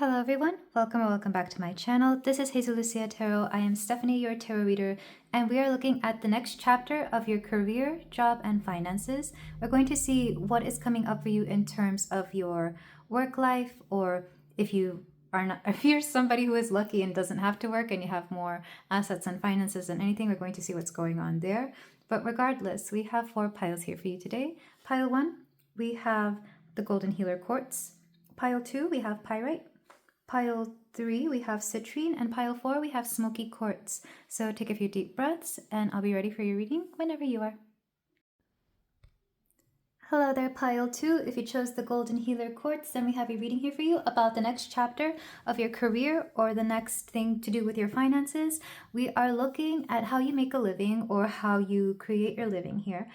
Hello everyone, welcome or welcome back to my channel. This is Hazel Lucia Tarot. I am Stephanie, your tarot reader, and we are looking at the next chapter of your career, job, and finances. We're going to see what is coming up for you in terms of your work life, or if you're somebody who is lucky and doesn't have to work and you have more assets and finances and anything, we're going to see what's going on there. But regardless, we have 4 piles here for you today. Pile 1, we have the Golden Healer Quartz. Pile 2, we have Pyrite. Pile 3, we have citrine, and pile 4, we have smoky quartz. So take a few deep breaths, and I'll be ready for your reading whenever you are. Hello there, pile 2. If you chose the Golden Healer Quartz, then we have a reading here for you about the next chapter of your career or the next thing to do with your finances. We are looking at how you make a living or how you create your living here.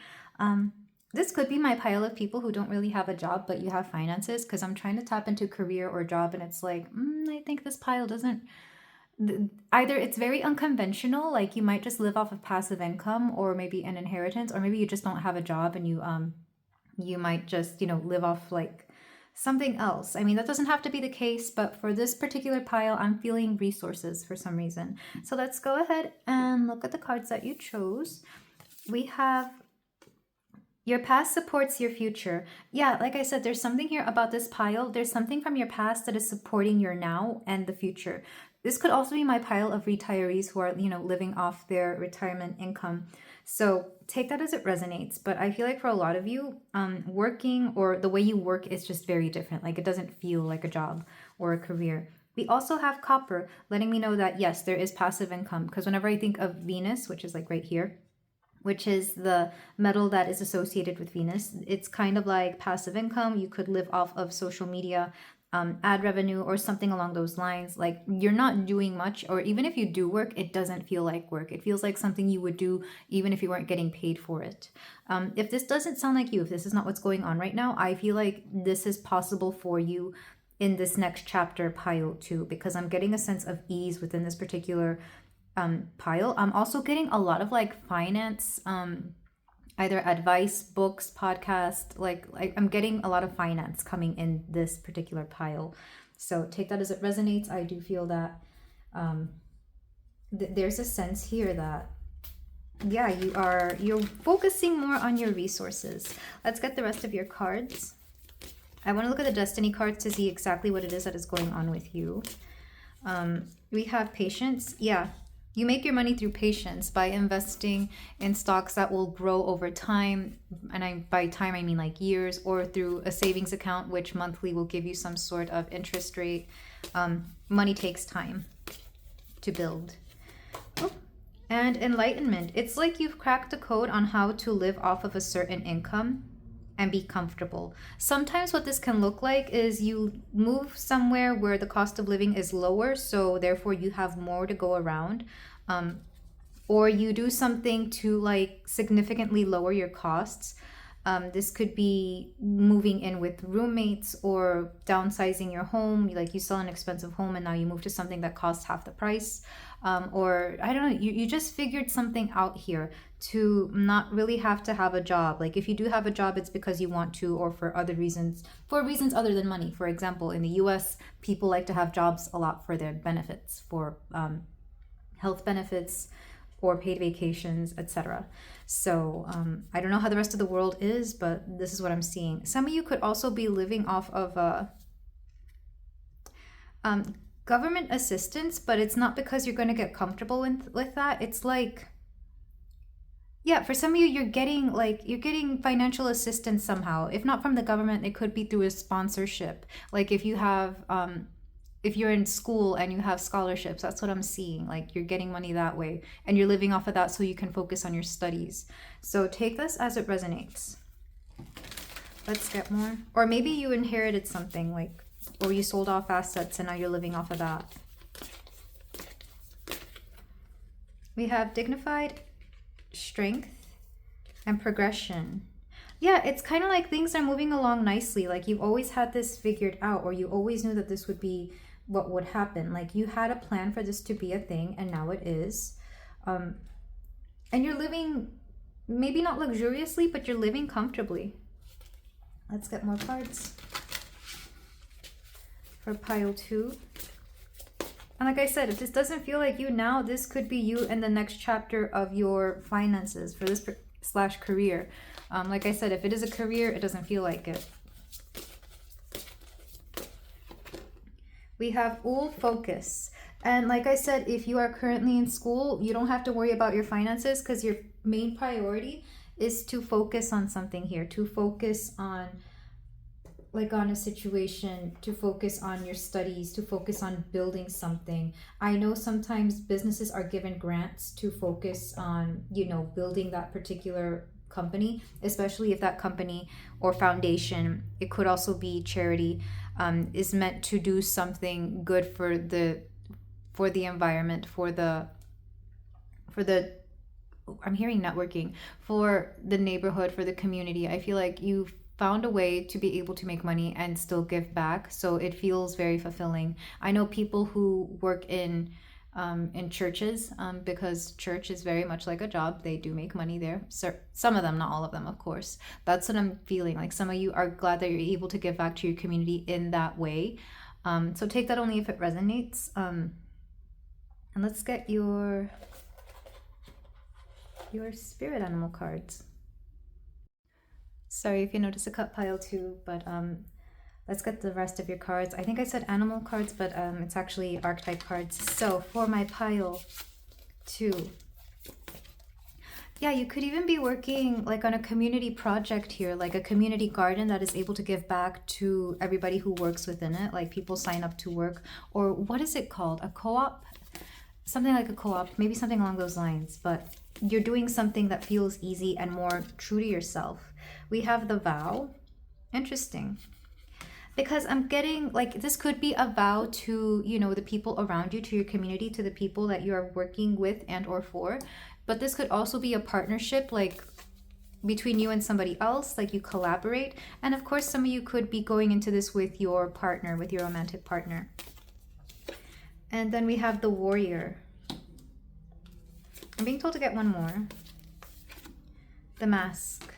This could be my pile of people who don't really have a job, but you have finances, because I'm trying to tap into career or job, and it's like, I think this pile doesn't, either it's very unconventional, like you might just live off of passive income or maybe an inheritance, or maybe you just don't have a job and you might just, live off like something else. I mean, that doesn't have to be the case, but for this particular pile, I'm feeling resources for some reason. So let's go ahead and look at the cards that you chose. We have your past supports your future. Yeah, like I said, there's something here about this pile. There's something from your past that is supporting your now and the future. This could also be my pile of retirees who are, living off their retirement income. So take that as it resonates. But I feel like for a lot of you, working or the way you work is just very different. Like it doesn't feel like a job or a career. We also have copper, letting me know that, yes, there is passive income. Because whenever I think of Venus, which is like right here, which is the metal that is associated with Venus, it's kind of like passive income. You could live off of social media, ad revenue, or something along those lines. Like you're not doing much, or even if you do work, it doesn't feel like work. It feels like something you would do even if you weren't getting paid for it. If this doesn't sound like you, if this is not what's going on right now, I feel like this is possible for you in this next chapter, pile 2, because I'm getting a sense of ease within this particular pile. I'm also getting a lot of like finance, either advice, books, podcast, like I'm getting a lot of finance coming in this particular pile. So take that as it resonates. I do feel that there's a sense here that, yeah, you're focusing more on your resources. Let's get the rest of your cards. I want to look at the destiny cards to see exactly what it is that is going on with you. We have patience. Yeah. You make your money through patience by investing in stocks that will grow over time. And by time, I mean like years, or through a savings account, which monthly will give you some sort of interest rate. Money takes time to build. Oh. And enlightenment. It's like you've cracked the code on how to live off of a certain income and be comfortable. Sometimes what this can look like is you move somewhere where the cost of living is lower, so therefore you have more to go around. Or you do something to like significantly lower your costs. This could be moving in with roommates or downsizing your home. Like you sell an expensive home and now you move to something that costs half the price. Or I don't know, you just figured something out here to not really have to have a job. Like if you do have a job, it's because you want to, or for other reasons, for reasons other than money. For example, in the US, people like to have jobs a lot for their benefits, for health benefits or paid vacations, etc. So I don't know how the rest of the world is, but this is what I'm seeing. Some of you could also be living off of government assistance, but it's not because you're going to get comfortable with that. It's like, yeah, for some of you, you're getting financial assistance somehow. If not from the government, it could be through a sponsorship. Like if you have, if you're in school and you have scholarships, that's what I'm seeing. Like you're getting money that way and you're living off of that so you can focus on your studies. So take this as it resonates. Let's get more. Or maybe you inherited something, like, or you sold off assets and now you're living off of that. We have dignified strength and progression. Yeah, it's kind of like things are moving along nicely. Like you've always had this figured out, or you always knew that this would be what would happen. Like you had a plan for this to be a thing, and now it is. And you're living, maybe not luxuriously, but you're living comfortably. Let's get more cards. for pile 2. And like I said, if this doesn't feel like you now, this could be you in the next chapter of your finances for this / career. Like I said, if it is a career, it doesn't feel like it. We have all focus. And like I said, if you are currently in school, you don't have to worry about your finances because your main priority is to focus on something here, to focus on like on a situation, to focus on your studies, to focus on building something. I know sometimes businesses are given grants to focus on, you know, building that particular company, especially if that company or foundation, it could also be charity, is meant to do something good for the environment, for the I'm hearing networking, for the neighborhood, for the community. I feel like you've found a way to be able to make money and still give back, so it feels very fulfilling. I know people who work in churches, because church is very much like a job. They do make money there. So some of them, not all of them, of course. That's what I'm feeling. Like some of you are glad that you're able to give back to your community in that way. So take that only if it resonates. And let's get your spirit animal cards. Sorry if you notice a cut pile 2, but let's get the rest of your cards. I think I said animal cards, but it's actually archetype cards. So for my pile 2, yeah, you could even be working like on a community project here, like a community garden that is able to give back to everybody who works within it. Like people sign up to work, or what is it called? A co-op? Something like a co-op, maybe something along those lines, but you're doing something that feels easy and more true to yourself. We have the vow. Interesting. Because I'm getting like this could be a vow to, you know, the people around you, to your community, to the people that you are working with and or for. But this could also be a partnership, like between you and somebody else, like you collaborate. And of course, some of you could be going into this with your partner, with your romantic partner. And then we have the warrior. I'm being told to get one more. The mask.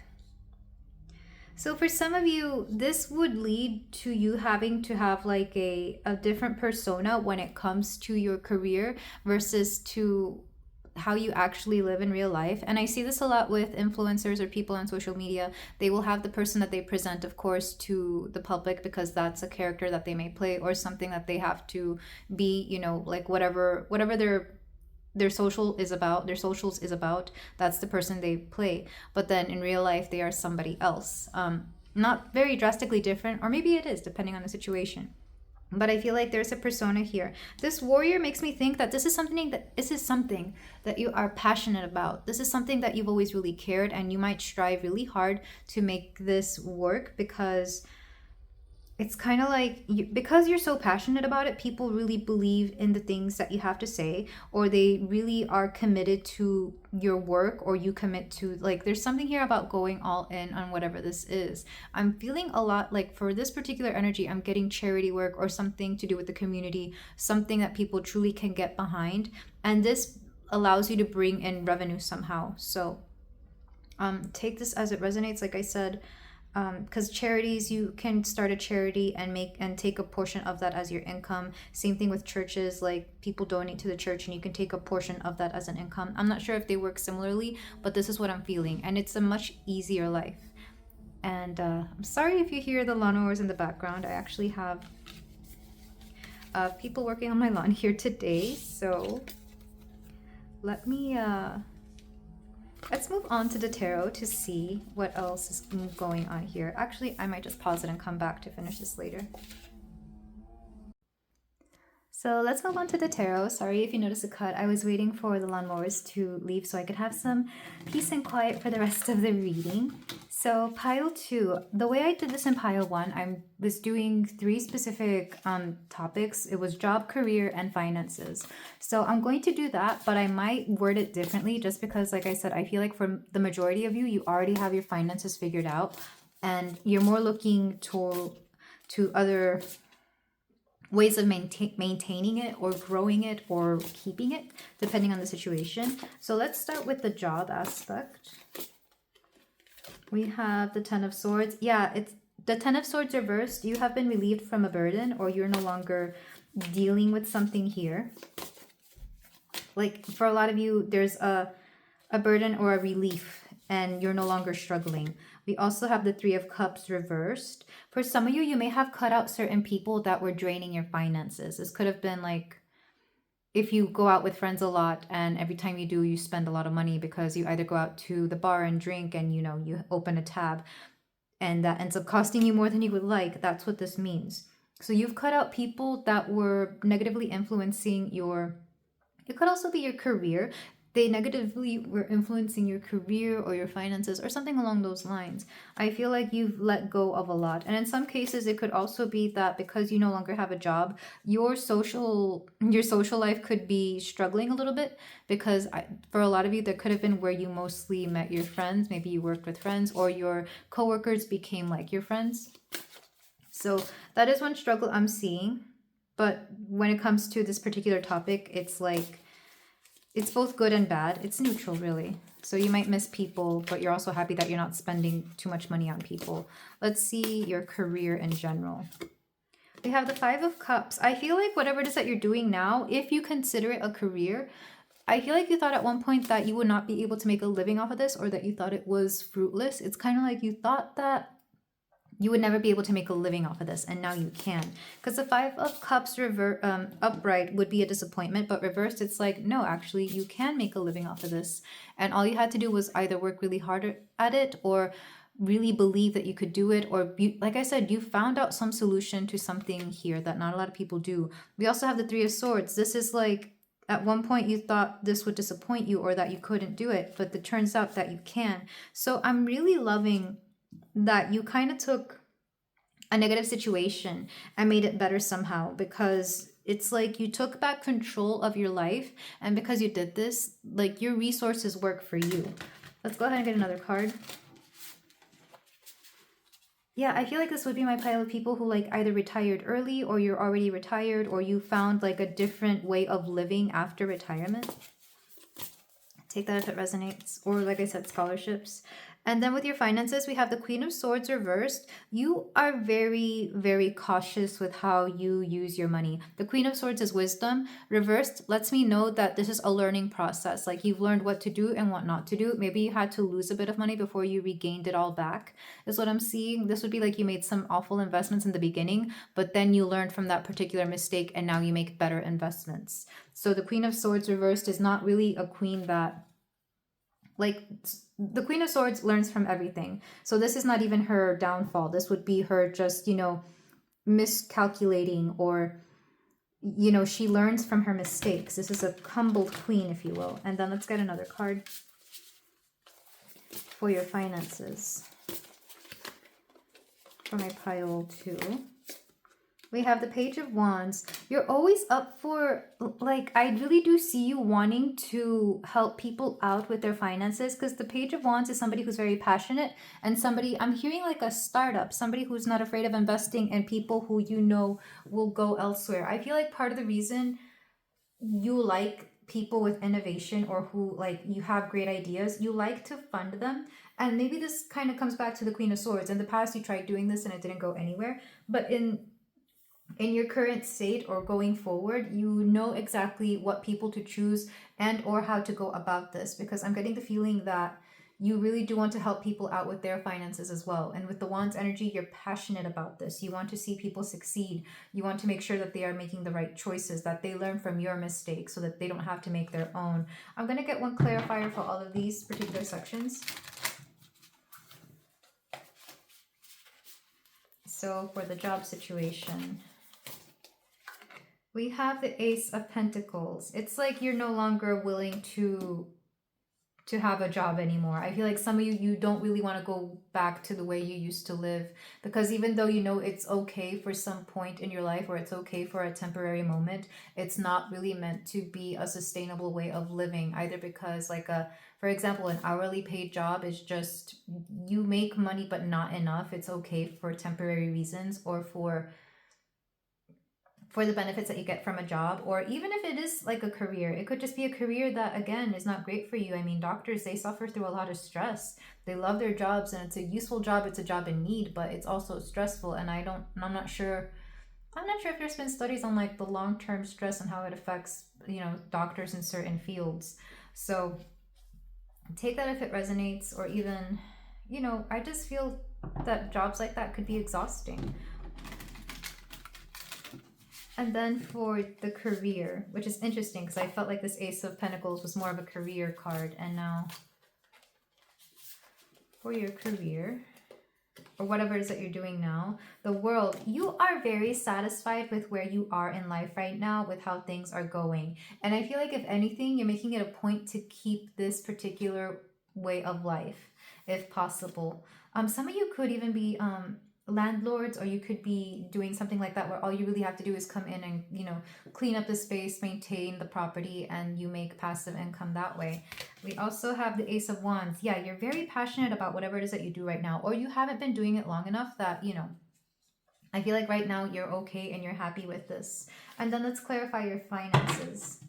So for some of you, this would lead to you having to have like a different persona when it comes to your career versus to how you actually live in real life. And I see this a lot with influencers or people on social media. They will have the person that they present, of course, to the public because that's a character that they may play or something that they have to be, you know, like whatever their socials is about, that's the person they play. But then in real life, they are somebody else. Not very drastically different, or maybe it is, depending on the situation. But I feel like there's a persona here. This warrior makes me think that this is something that you are passionate about. This is something that you've always really cared, and you might strive really hard to make this work because it's kind of like, because you're so passionate about it, people really believe in the things that you have to say, or they really are committed to your work, or you commit to, like, there's something here about going all in on whatever this is. I'm feeling a lot like for this particular energy, I'm getting charity work or something to do with the community, something that people truly can get behind. And this allows you to bring in revenue somehow. So take this as it resonates, like I said. Because charities, you can start a charity and take a portion of that as your income. Same thing with churches, like people donate to the church and you can take a portion of that as an income. I'm not sure if they work similarly, but this is what I'm feeling, and it's a much easier life. And I'm sorry if you hear the lawnmowers in the background. I actually have people working on my lawn here today, so let me let's move on to the tarot to see what else is going on here. Actually, I might just pause it and come back to finish this later. So let's move on to the tarot. Sorry if you notice a cut. I was waiting for the lawnmowers to leave so I could have some peace and quiet for the rest of the reading. So pile 2, the way I did this in pile 1, I was doing 3 specific topics. It was job, career, and finances. So I'm going to do that, but I might word it differently just because, like I said, I feel like for the majority of you, you already have your finances figured out and you're more looking to other ways of maintaining it or growing it or keeping it, depending on the situation. So let's start with the job aspect. We have the Ten of Swords. Yeah, The Ten of Swords reversed, you have been relieved from a burden, or you're no longer dealing with something here. Like for a lot of you, there's a burden or a relief and you're no longer struggling. We also have the Three of Cups reversed. For some of you, you may have cut out certain people that were draining your finances. This could have been like if you go out with friends a lot and every time you do, you spend a lot of money because you either go out to the bar and drink and, you know, you open a tab and that ends up costing you more than you would like. That's what this means. So you've cut out people that were negatively influencing your, it could also be your career. They negatively were influencing your career or your finances or something along those lines. I feel like you've let go of a lot. And in some cases, it could also be that because you no longer have a job, your social life could be struggling a little bit because for a lot of you, that could have been where you mostly met your friends. Maybe you worked with friends or your coworkers became like your friends. So that is one struggle I'm seeing. But when it comes to this particular topic, it's like, it's both good and bad. It's neutral, really. So you might miss people, but you're also happy that you're not spending too much money on people. Let's see your career in general. We have the Five of Cups. I feel like whatever it is that you're doing now, if you consider it a career, I feel like you thought at one point that you would not be able to make a living off of this or that you thought it was fruitless. It's kind of like you thought that you would never be able to make a living off of this, and now you can. Because the Five of Cups upright would be a disappointment, but reversed, it's like, no, actually, you can make a living off of this. And all you had to do was either work really hard at it or really believe that you could do it. Or, like I said, you found out some solution to something here that not a lot of people do. We also have the Three of Swords. This is like, at one point you thought this would disappoint you or that you couldn't do it, but it turns out that you can. So I'm really loving that you kind of took a negative situation and made it better somehow, because it's like you took back control of your life, and because you did this, like your resources work for you. Let's go ahead and get another card. Yeah, I feel like this would be my pile of people who like either retired early or you're already retired or you found like a different way of living after retirement. Take that if it resonates. Or like I said, scholarships. And then with your finances, we have the Queen of Swords reversed. You are very, very cautious with how you use your money. The Queen of Swords is wisdom. Reversed lets me know that this is a learning process. Like you've learned what to do and what not to do. Maybe you had to lose a bit of money before you regained it all back, is what I'm seeing. This would be like you made some awful investments in the beginning, but then you learned from that particular mistake and now you make better investments. So the Queen of Swords reversed is not really a queen that, like, the Queen of Swords learns from everything. So this is not even her downfall. This would be her just, you know, miscalculating, or, you know, she learns from her mistakes. This is a humbled queen, if you will. And then let's get another card for your finances for my pile 2. We have the Page of Wands. You're always up for, like, I really do see you wanting to help people out with their finances, because the Page of Wands is somebody who's very passionate and somebody, I'm hearing like a startup, somebody who's not afraid of investing in people who you know will go elsewhere. I feel like part of the reason you like people with innovation or who like you have great ideas, you like to fund them. And maybe this kind of comes back to the Queen of Swords. In the past, you tried doing this and it didn't go anywhere. But in your current state or going forward, you know exactly what people to choose and or how to go about this, because I'm getting the feeling that you really do want to help people out with their finances as well. And with the Wands energy, you're passionate about this. You want to see people succeed. You want to make sure that they are making the right choices, that they learn from your mistakes so that they don't have to make their own. I'm going to get one clarifier for all of these particular sections. So for the job situation, we have the Ace of Pentacles. It's like you're no longer willing to have a job anymore. I feel like some of you don't really want to go back to the way you used to live, because even though you know it's okay for some point in your life, or it's okay for a temporary moment, it's not really meant to be a sustainable way of living, either because like for example, an hourly paid job is just, you make money but not enough. It's okay for temporary reasons or for for the benefits that you get from a job, or even if it is like a career, it could just be a career that again is not great for you. I mean, doctors, they suffer through a lot of stress. They love their jobs and it's a useful job, it's a job in need, but it's also stressful. And I'm not sure if there's been studies on like the long-term stress and how it affects, doctors in certain fields. So take that if it resonates, or even, I just feel that jobs like that could be exhausting. And then for the career, which is interesting because I felt like this Ace of Pentacles was more of a career card. And now for your career, or whatever it is that you're doing now, the World, you are very satisfied with where you are in life right now, with how things are going. And I feel like if anything, you're making it a point to keep this particular way of life, if possible. Some of you could even be landlords, or you could be doing something like that where all you really have to do is come in and clean up the space, maintain the property, and you make passive income that way. We also have the Ace of Wands. Yeah, you're very passionate about whatever it is that you do right now, or you haven't been doing it long enough that I feel like right now you're okay and you're happy with this. And then let's clarify your finances.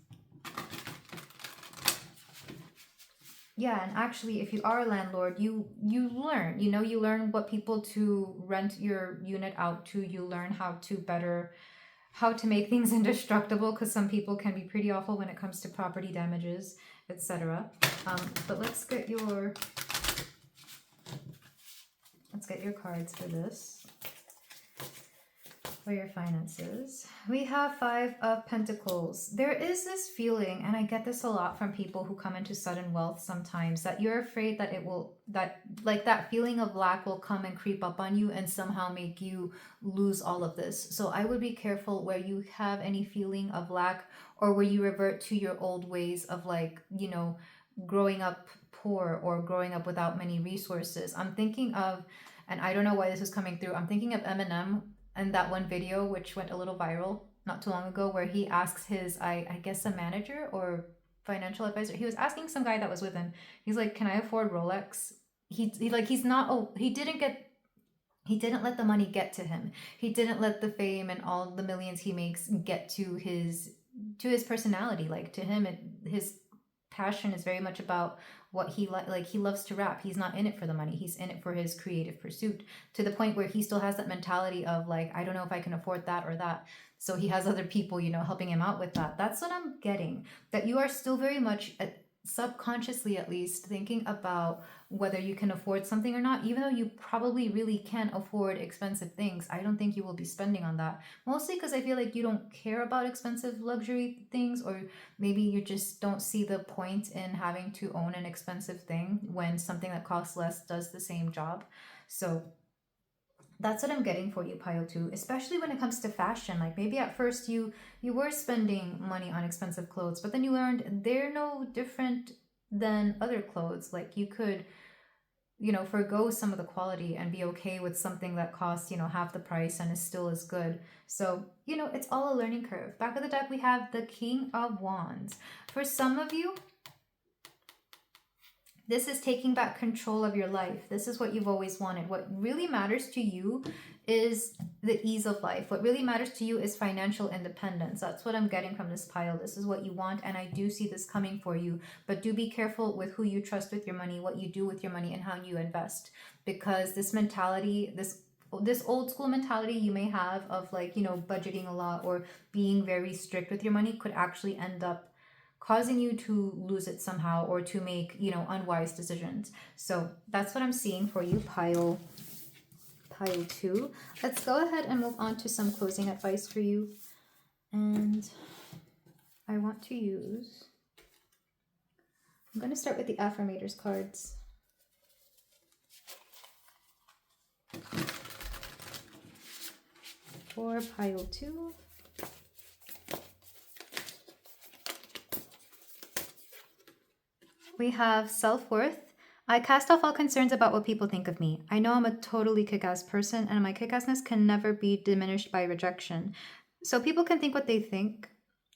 Yeah, and actually, if you are a landlord, you learn, you learn what people to rent your unit out to. You learn how to make things indestructible, because some people can be pretty awful when it comes to property damages, etc. But let's get your cards for this. For your finances, we have Five of Pentacles. There is this feeling, and I get this a lot from people who come into sudden wealth sometimes, that you're afraid that that feeling of lack will come and creep up on you and somehow make you lose all of this. So I would be careful where you have any feeling of lack, or where you revert to your old ways of growing up poor or growing up without many resources. I'm thinking of, and I don't know why this is coming through, I'm thinking of Eminem and that one video which went a little viral not too long ago, where he asks his, I guess, a manager or financial advisor, he was asking some guy that was with him, he's like, can I afford Rolex? He didn't let the money get to him. He didn't let the fame and all the millions he makes get to his personality. Like, to him, his passion is very much about what he he loves to rap. He's not in it for the money. He's in it for his creative pursuit, to the point where he still has that mentality of like, I don't know if I can afford that or that. So he has other people, helping him out with that. That's what I'm getting, that you are still very much, subconsciously at least, thinking about whether you can afford something or not. Even though you probably really can afford expensive things, I don't think you will be spending on that. Mostly because I feel like you don't care about expensive luxury things, or maybe you just don't see the point in having to own an expensive thing when something that costs less does the same job. So that's what I'm getting for you, Pile 2, especially when it comes to fashion. Like, maybe at first you were spending money on expensive clothes, but then you learned they're no different than other clothes. Like, you could, forgo some of the quality and be okay with something that costs, half the price and is still as good. So, it's all a learning curve. Back of the deck, we have the King of Wands. For some of you, this is taking back control of your life. This is what you've always wanted. What really matters to you is the ease of life. What really matters to you is financial independence. That's what I'm getting from this pile. This is what you want, and I do see this coming for you. But do be careful with who you trust with your money, what you do with your money, and how you invest. Because this mentality, this old school mentality you may have of budgeting a lot or being very strict with your money could actually end up causing you to lose it somehow, or to make, unwise decisions. So that's what I'm seeing for you, pile 2. Let's go ahead and move on to some closing advice for you. And I want to use, I'm going to start with the affirmators cards. For pile 2. We have self-worth. I cast off all concerns about what people think of me. I know I'm a totally kick-ass person, and my kick-assness can never be diminished by rejection. So people can think what they think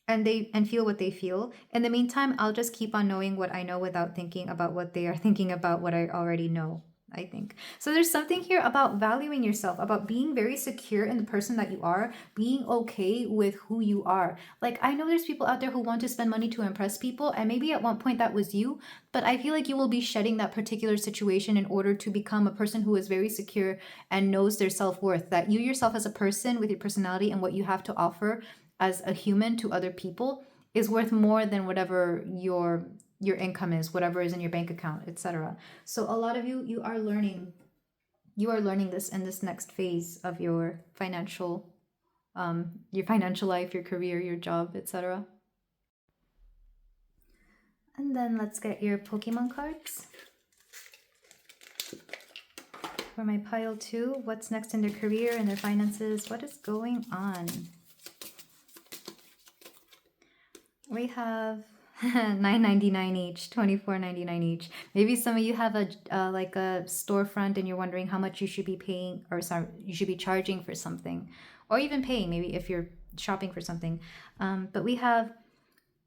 and feel what they feel. In the meantime, I'll just keep on knowing what I know without thinking about what they are thinking about what I already know. I think. So there's something here about valuing yourself, about being very secure in the person that you are, being okay with who you are. Like, I know there's people out there who want to spend money to impress people, and maybe at one point that was you, but I feel like you will be shedding that particular situation in order to become a person who is very secure and knows their self-worth, that you yourself as a person with your personality and what you have to offer as a human to other people is worth more than whatever your income is, whatever is in your bank account, etc. So a lot of you are learning this in this next phase of your financial life, your career, your job, etc. And then let's get your Pokemon cards. For my pile 2, what's next in their career and their finances? What is going on? We have $9.99 each, $24.99 each. Maybe some of you have a like a storefront and you're wondering how much you should be paying, or sorry, you should be charging for something, or even paying maybe if you're shopping for something. But we have,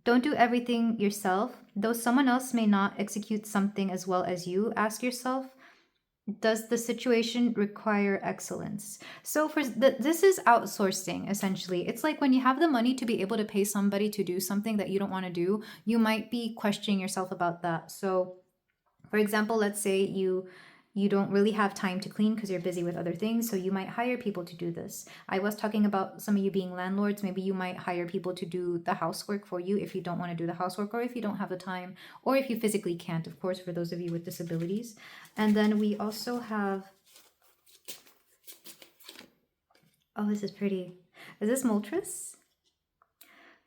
don't do everything yourself. Though someone else may not execute something as well as you, ask yourself, does the situation require excellence? So this is outsourcing, essentially. It's like when you have the money to be able to pay somebody to do something that you don't want to do, you might be questioning yourself about that. So for example, let's say you don't really have time to clean because you're busy with other things, so you might hire people to do this. I was talking about some of you being landlords. Maybe you might hire people to do the housework for you if you don't want to do the housework, or if you don't have the time, or if you physically can't, of course, for those of you with disabilities. And then we also have, oh, this is pretty. Is this Moltres?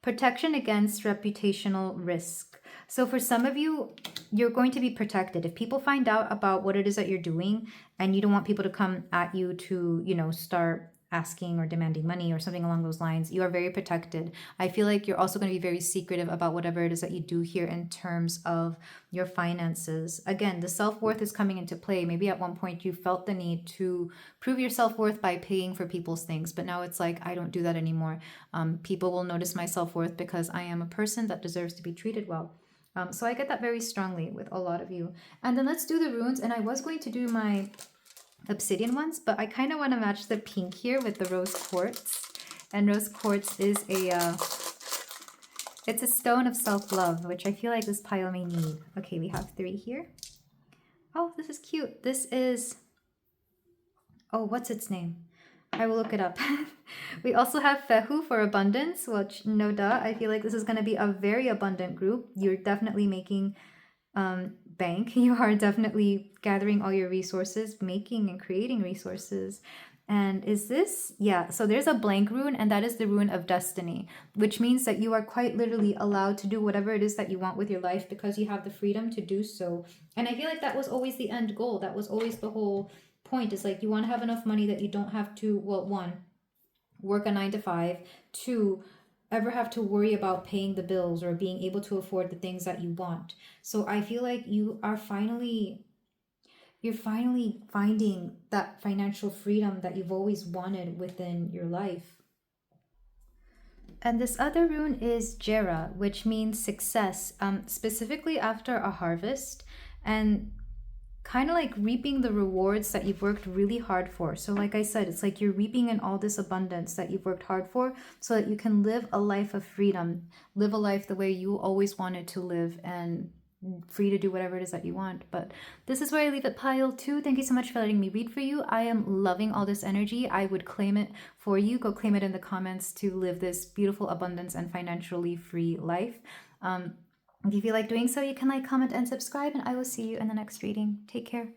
Protection against reputational risk. So for some of you, you're going to be protected. If people find out about what it is that you're doing and you don't want people to come at you to, start asking or demanding money or something along those lines, you are very protected. I feel like you're also going to be very secretive about whatever it is that you do here in terms of your finances. Again, the self-worth is coming into play. Maybe at one point you felt the need to prove your self-worth by paying for people's things, but now it's like, I don't do that anymore. People will notice my self-worth because I am a person that deserves to be treated well. So I get that very strongly with a lot of you. And then let's do the runes. And I was going to do my obsidian ones, but I kind of want to match the pink here with the rose quartz. And rose quartz is it's a stone of self-love, which I feel like this pile may need. Okay, we have 3 here. Oh, this is cute. This is, oh, what's its name? I will look it up. We also have Fehu for abundance, which no duh, I feel like this is going to be a very abundant group. You're definitely making bank. You are definitely gathering all your resources, making and creating resources. And is this? Yeah, so there's a blank rune, and that is the rune of destiny, which means that you are quite literally allowed to do whatever it is that you want with your life because you have the freedom to do so. And I feel like that was always the end goal. That was always the whole point, is like you want to have enough money that you don't have to, well, 1, work a 9 to 5, 2, ever have to worry about paying the bills or being able to afford the things that you want. So I feel like you're finally finding that financial freedom that you've always wanted within your life. And this other rune is Jera, which means success, specifically after a harvest, and kind of like reaping the rewards that you've worked really hard for. So like I said, it's like you're reaping in all this abundance that you've worked hard for so that you can live a life of freedom, live a life the way you always wanted to live, and free to do whatever it is that you want. But this is where I leave it, pile 2. Thank you so much for letting me read for you. I am loving all this energy. I would claim it for you. Go claim it in the comments to live this beautiful abundance and financially free life. If you feel like doing so, you can like, comment, and subscribe, and I will see you in the next reading. Take care.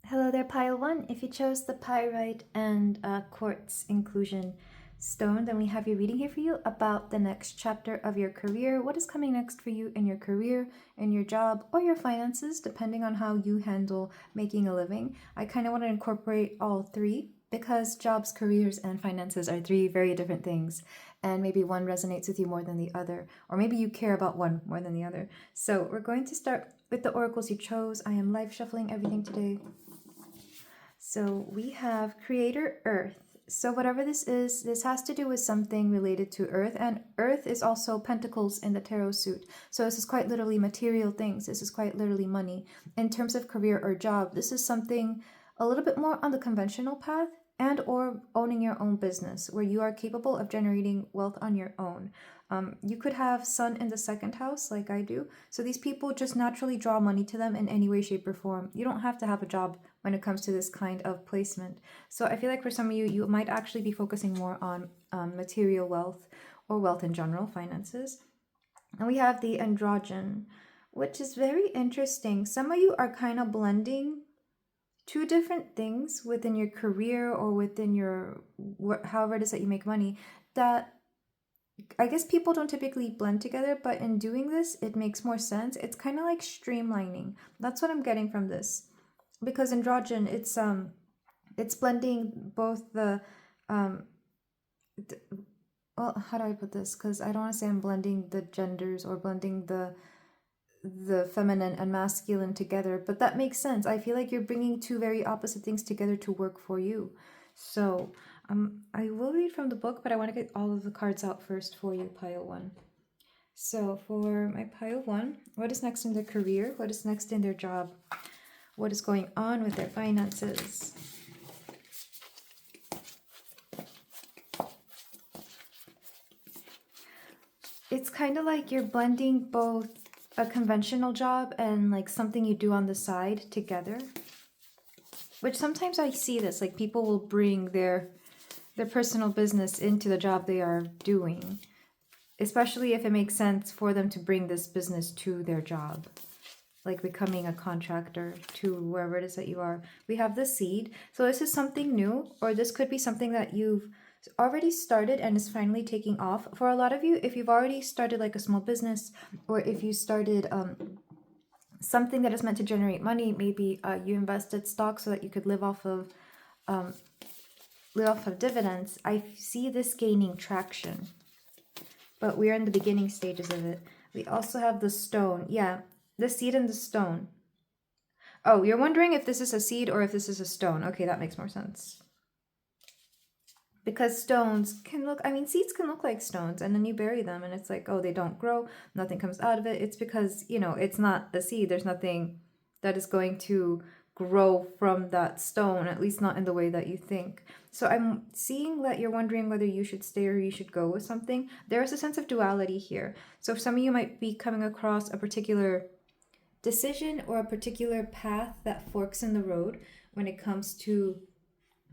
Hello there, pile 1. If you chose the pyrite and quartz inclusion stone, then we have your reading here for you about the next chapter of your career. What is coming next for you in your career, in your job, or your finances, depending on how you handle making a living. I kind of want to incorporate all 3 because jobs, careers, and finances are 3 very different things. And maybe one resonates with you more than the other, or maybe you care about one more than the other. So we're going to start with the oracles you chose. I am live shuffling everything today. So we have Creator Earth, So whatever this is, this has to do with something related to earth, and earth is also pentacles in the tarot suit. So this is quite literally material things. This is quite literally money. In terms of career or job, this is something a little bit more on the conventional path, and or owning your own business where you are capable of generating wealth on your own. You could have sun in the second house like I do. So these people just naturally draw money to them in any way, shape, or form. You don't have to have a job when it comes to this kind of placement. So I feel like for some of you, you might actually be focusing more on material wealth or wealth in general, finances. And we have the androgen, which is very interesting. Some of you are kind of blending two different things within your career or within your, however it is that you make money, that I guess people don't typically blend together, but in doing this, it makes more sense. It's kind of like streamlining. That's what I'm getting from this. Because androgen, it's blending both the well, how do I put this? Because I don't want to say I'm blending the genders or blending the feminine and masculine together, but that makes sense. I feel like you're bringing two very opposite things together to work for you. So I will read from the book, but I want to get all of the cards out first for you, pile one. So for my pile one, what is next in their career? What is next in their job? What is going on with their finances? It's kind of like you're blending both a conventional job and like something you do on the side together. Which sometimes I see this, like people will bring their personal business into the job they are doing, especially if it makes sense for them to bring this business to their job, like becoming a contractor to wherever it is that you are. We have the seed. So this is something new, or this could be something that you've already started and is finally taking off. For a lot of you, if you've already started like a small business, or if you started something that is meant to generate money, maybe you invested stock so that you could live off of dividends, I see this gaining traction. But we're in the beginning stages of it. We also have the stone. Yeah, the seed and the stone. Oh, you're wondering if this is a seed or if this is a stone. Okay, that makes more sense. Because stones can look, I mean, seeds can look like stones, and then you bury them and it's like, oh, they don't grow, nothing comes out of it. It's because, you know, it's not a seed. There's nothing that is going to grow from that stone, at least not in the way that you think. So I'm seeing that you're wondering whether you should stay or you should go with something. There is a sense of duality here. So some of you might be coming across a particular decision or a particular path that forks in the road when it comes to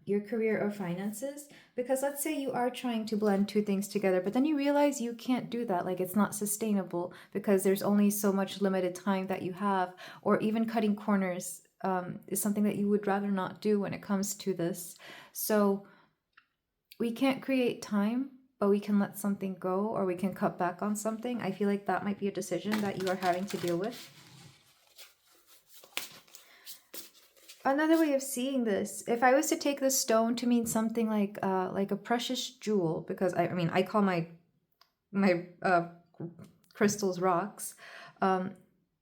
your career or finances. Because let's say you are trying to blend two things together, but then you realize you can't do that. Like it's not sustainable because there's only so much limited time that you have, or even cutting corners is something that you would rather not do when it comes to this. So we can't create time, but we can let something go, or we can cut back on something. I feel like that might be a decision that you are having to deal with. Another way of seeing this, if I was to take this stone to mean something like a precious jewel, because I mean I call my crystals rocks.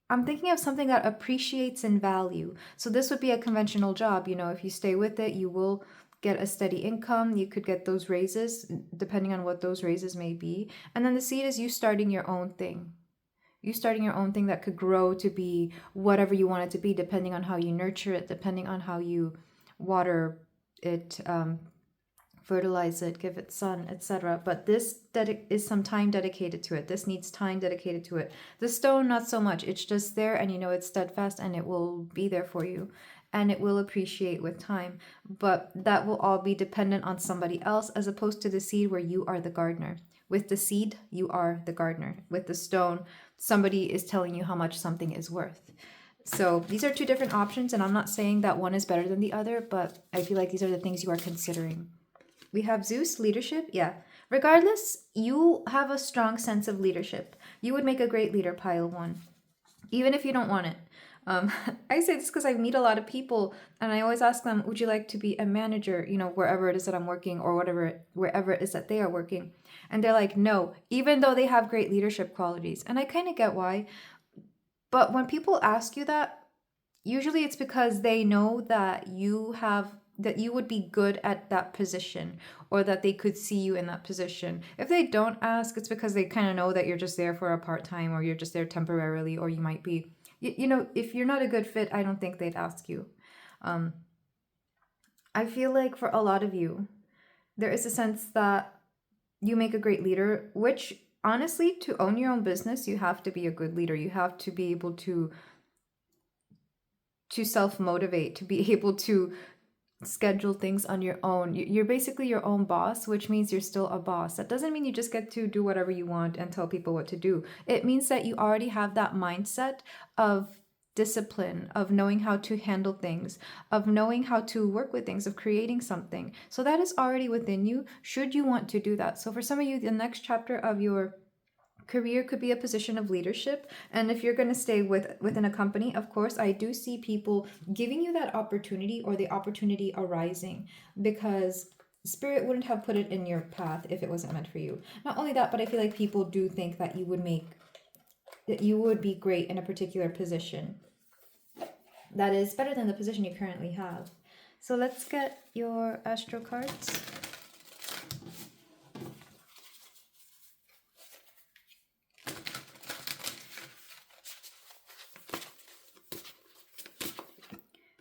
I'm thinking of something that appreciates in value. So this would be a conventional job. You know, if you stay with it, you will get a steady income. You could get those raises depending on what those raises may be. And then the seed is you starting your own thing. You starting your own thing that could grow to be whatever you want it to be, depending on how you nurture it, depending on how you water it, fertilize it, give it sun, etc. But this is some time dedicated to it. This needs time dedicated to it. The stone, not so much. It's just there, and you know it's steadfast, and it will be there for you, and it will appreciate with time. But that will all be dependent on somebody else, as opposed to the seed where you are the gardener. With the seed, you are the gardener. With the stone, somebody is telling you how much something is worth. So these are two different options, and I'm not saying that one is better than the other, but I feel like these are the things you are considering. We have Zeus, leadership. Yeah. Regardless, you have a strong sense of leadership. You would make a great leader, pile one, even if you don't want it. I say this because I meet a lot of people, and I always ask them, would you like to be a manager, you know, wherever it is that I'm working, or wherever it is that they are working? And they're like, no, even though they have great leadership qualities. And I kind of get why. But when people ask you that, usually it's because they know that you have that you would be good at that position, or that they could see you in that position. If they don't ask, it's because they kind of know that you're just there for a part-time, or you're just there temporarily, or you might be, you know, if you're not a good fit, I don't think they'd ask you. I feel like for a lot of you, there is a sense that you make a great leader, which honestly, to own your own business, you have to be a good leader. You have to be able to self-motivate, to be able to schedule things on your own. You're basically your own boss, which means you're still a boss. That doesn't mean you just get to do whatever you want and tell people what to do. It means that you already have that mindset of discipline, of knowing how to handle things, of knowing how to work with things, of creating something. So that is already within you, should you want to do that. So for some of you, the next chapter of your career could be a position of leadership. And if you're going to stay within a company, of course, I do see people giving you that opportunity, or the opportunity arising, because Spirit wouldn't have put it in your path if it wasn't meant for you. Not only that, but I feel like people do think that you would be great in a particular position that is better than the position you currently have. So let's get your astro cards.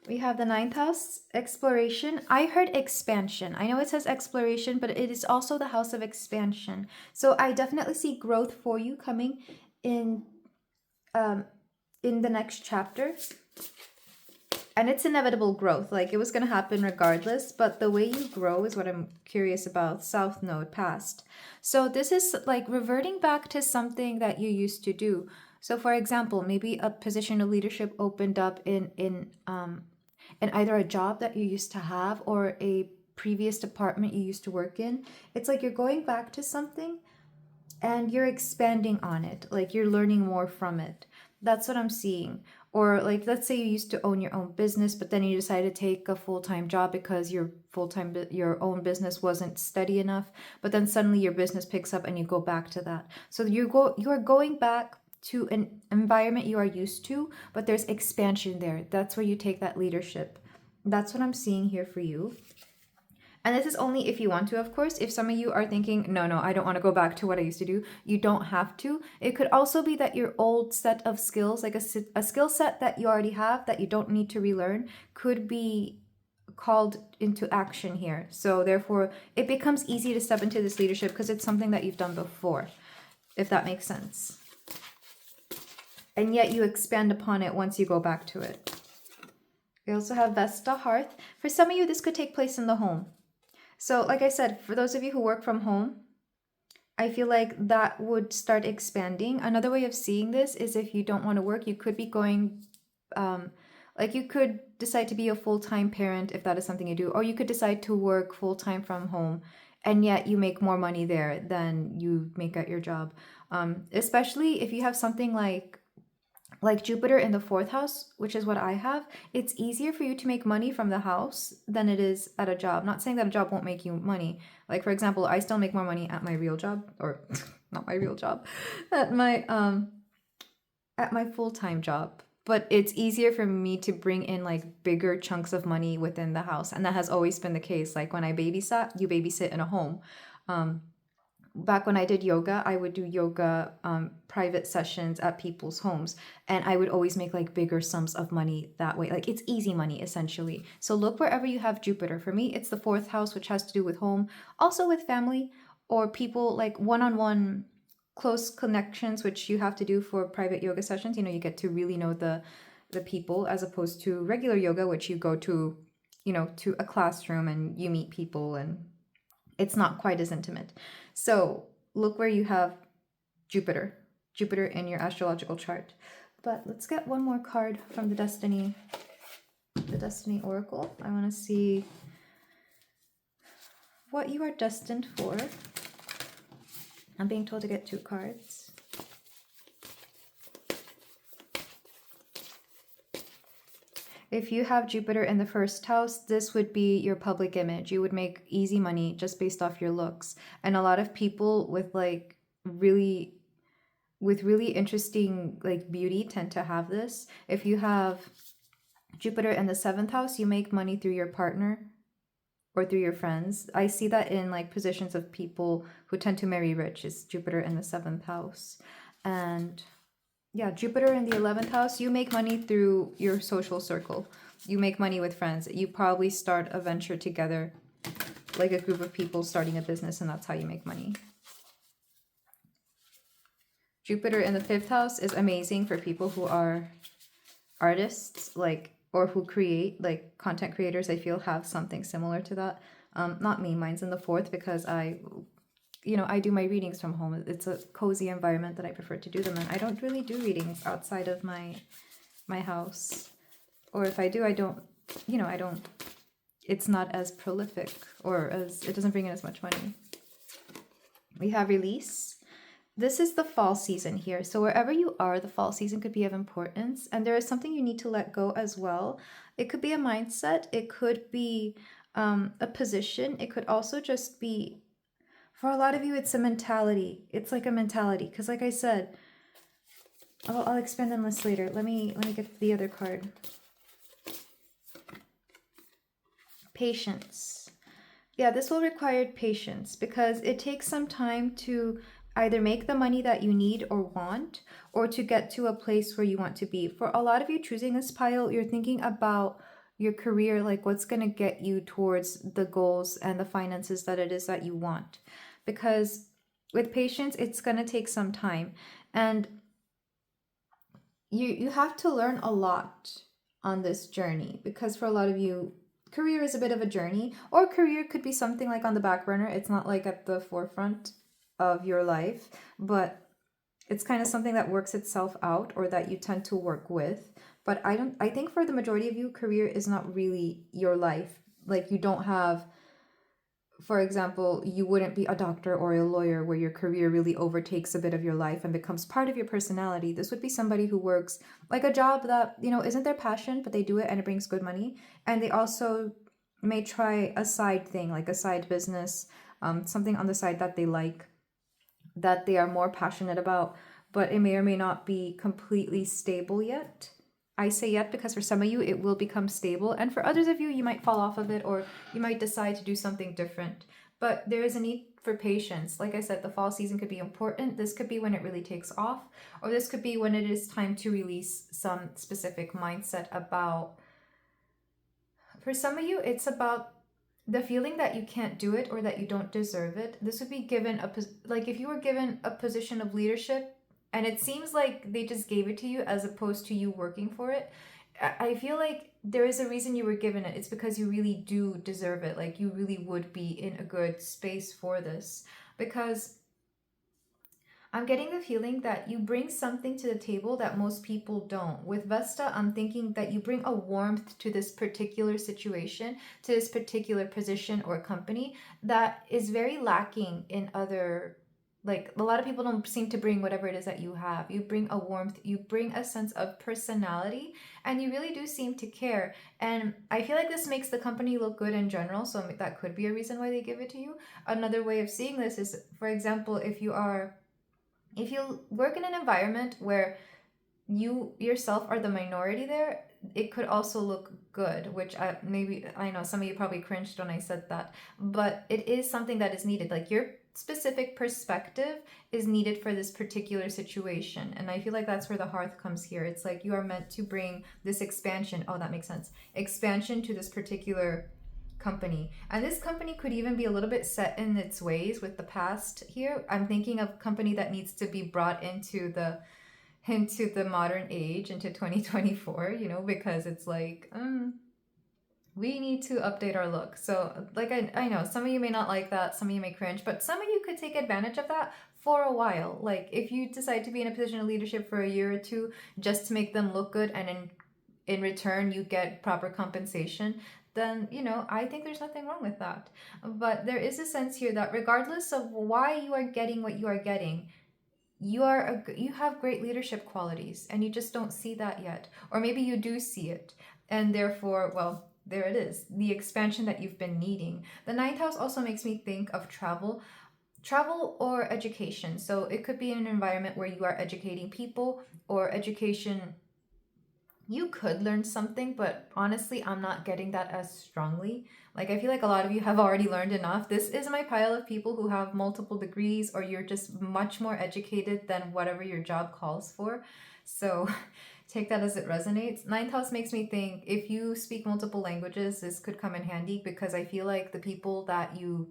We have the 9th house, exploration. I heard expansion. I know it says exploration, but it is also the house of expansion. So I definitely see growth for you coming in the next chapter. And it's inevitable growth. Like, it was going to happen regardless, but the way you grow is what I'm curious about. South node, past. So this is like reverting back to something that you used to do. So for example, maybe a position of leadership opened up in either a job that you used to have, or a previous department you used to work in. It's like you're going back to something and you're expanding on it. Like, you're learning more from it. That's what I'm seeing. Or like, let's say you used to own your own business, but then you decided to take a full-time job because your own business wasn't steady enough. But then suddenly your business picks up and you go back to that. So you're going back to an environment you are used to, but there's expansion there. That's where you take that leadership. That's what I'm seeing here for you. And this is only if you want to, of course. If some of you are thinking, no, I don't want to go back to what I used to do, you don't have to. It could also be that your old set of skills, like a skill set that you already have that you don't need to relearn, could be called into action here. So therefore, it becomes easy to step into this leadership because it's something that you've done before, if that makes sense. And yet you expand upon it once you go back to it. We also have Vesta, hearth. For some of you, this could take place in the home. So like I said, for those of you who work from home, I feel like that would start expanding. Another way of seeing this is if you don't want to work, you could be going, like you could decide to be a full-time parent if that is something you do, or you could decide to work full-time from home, and yet you make more money there than you make at your job. Especially if you have something like Jupiter in the 4th house, which is what I have. It's easier for you to make money from the house than it is at a job. Not saying that a job won't make you money. Like, for example, I still make more money at my real job, or not my real job, at my full-time job. But it's easier for me to bring in like bigger chunks of money within the house. And that has always been the case. Like when I babysat, you babysit in a home. Back when I did yoga, I would do yoga private sessions at people's homes, and I would always make like bigger sums of money that way. Like, it's easy money essentially. So look wherever you have Jupiter. For me, it's the 4th house, which has to do with home, also with family or people, like one-on-one close connections, which you have to do for private yoga sessions. You know, you get to really know the people, as opposed to regular yoga, which you go to, you know, to a classroom and you meet people and it's not quite as intimate. So look where you have Jupiter in your astrological chart. But let's get one more card from the Destiny Oracle. I want to see what you are destined for. I'm being told to get 2 cards. If you have Jupiter in the 1st house, this would be your public image. You would make easy money just based off your looks. And a lot of people with really interesting like beauty tend to have this. If you have Jupiter in the 7th house, you make money through your partner. or through your friends. I see that in like positions of people who tend to marry rich. Is Jupiter in the 7th house. And yeah, Jupiter in the 11th house, you make money through your social circle. You make money with friends. You probably start a venture together, like a group of people starting a business, and that's how you make money. Jupiter in the 5th house is amazing for people who are artists, like, or who create, like content creators. I feel have something similar to that. Not me, mine's in the 4th because I do my readings from home. It's a cozy environment that I prefer to do them in. I don't really do readings outside of my house. Or if I do, I don't, it's not as prolific, or as, it doesn't bring in as much money. We have release. This is the fall season here. So wherever you are, the fall season could be of importance. And there is something you need to let go as well. It could be a mindset. It could be a position. It could also just be, for a lot of you, it's a mentality. It's like a mentality. Because like I said, I'll expand on this later. Let me get the other card. Patience. Yeah, this will require patience because it takes some time to either make the money that you need or want, or to get to a place where you want to be. For a lot of you choosing this pile, you're thinking about your career, like what's going to get you towards the goals and the finances that it is that you want. Because with patience, it's going to take some time. And you have to learn a lot on this journey, because for a lot of you, career is a bit of a journey, or career could be something like on the back burner. It's not like at the forefront of your life, but it's kind of something that works itself out, or that you tend to work with. But I think for the majority of you, career is not really your life. Like you don't have, for example, you wouldn't be a doctor or a lawyer where your career really overtakes a bit of your life and becomes part of your personality. This would be somebody who works like a job that, isn't their passion, but they do it and it brings good money. And they also may try a side thing, like a side business, something on the side that they like, that they are more passionate about, but it may or may not be completely stable yet. I say yet because for some of you, it will become stable. And for others of you, you might fall off of it, or you might decide to do something different. But there is a need for patience. Like I said, the fall season could be important. This could be when it really takes off, or this could be when it is time to release some specific mindset about, for some of you, it's about the feeling that you can't do it or that you don't deserve it. This would be given like if you were given a position of leadership and it seems like they just gave it to you as opposed to you working for it. I feel like there is a reason you were given it. It's because you really do deserve it. Like you really would be in a good space for this, because I'm getting the feeling that you bring something to the table that most people don't. With Vesta, I'm thinking that you bring a warmth to this particular situation, to this particular position or company that is very lacking in other, like a lot of people don't seem to bring whatever it is that you have. You bring a warmth, you bring a sense of personality, and you really do seem to care. And I feel like this makes the company look good in general, so that could be a reason why they give it to you. Another way of seeing this is, for example, if you work in an environment where you yourself are the minority there, it could also look good, which I know some of you probably cringed when I said that, but it is something that is needed. Like your specific perspective is needed for this particular situation. And I feel like that's where the hearth comes here. It's like you are meant to bring this expansion. Oh, that makes sense. Expansion to this particular company. And this company could even be a little bit set in its ways with the past here. I'm thinking of a company that needs to be brought into the modern age, into 2024, because it's like we need to update our look. So like I know some of you may not like that, some of you may cringe, but some of you could take advantage of that for a while. Like if you decide to be in a position of leadership for a year or two just to make them look good, and in return you get proper compensation, then I think there's nothing wrong with that. But there is a sense here that regardless of why you are getting what you are getting, you have great leadership qualities, and you just don't see that yet. Or maybe you do see it, and therefore, well, there it is, the expansion that you've been needing. The 9th house also makes me think of travel or education. So it could be in an environment where you are educating people, or education, you could learn something, but honestly, I'm not getting that as strongly. Like, I feel like a lot of you have already learned enough. This is my pile of people who have multiple degrees, or you're just much more educated than whatever your job calls for. So take that as it resonates. Ninth house makes me think if you speak multiple languages, this could come in handy, because I feel like the people that you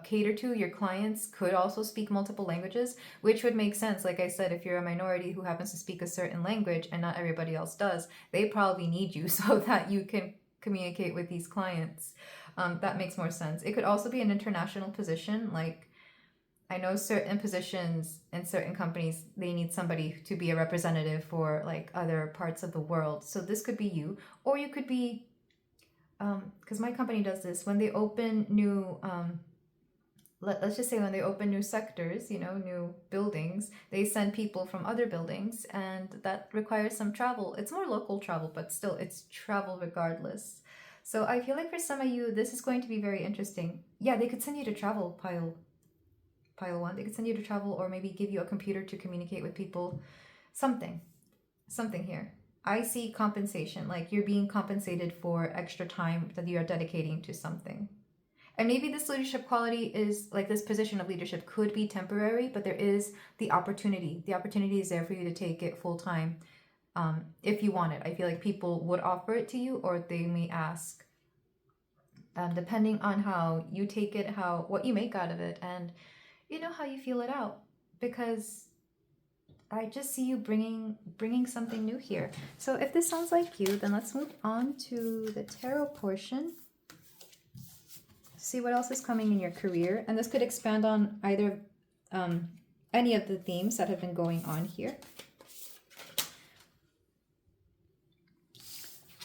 cater to, your clients, could also speak multiple languages, which would make sense. Like I said, if you're a minority who happens to speak a certain language and not everybody else does, they probably need you so that you can communicate with these clients. That makes more sense. It could also be an international position. Like, I know certain positions in certain companies, they need somebody to be a representative for like other parts of the world. So this could be you, or you could be, because my company does this when they open new, let's just say when they open new sectors, new buildings, they send people from other buildings, and that requires some travel. It's more local travel, but still it's travel regardless. So I feel like for some of you, this is going to be very interesting. Yeah, they could send you to travel, pile one. They could send you to travel, or maybe give you a computer to communicate with people. Something here. I see compensation, like you're being compensated for extra time that you are dedicating to something. And maybe this leadership quality is like, this position of leadership could be temporary, but there is the opportunity. The opportunity is there for you to take it full time, if you want it. I feel like people would offer it to you, or they may ask, depending on how you take it, what you make out of it, and how you feel it out. Because I just see you bringing something new here. So if this sounds like you, then let's move on to the tarot portion. See what else is coming in your career. And this could expand on either any of the themes that have been going on here.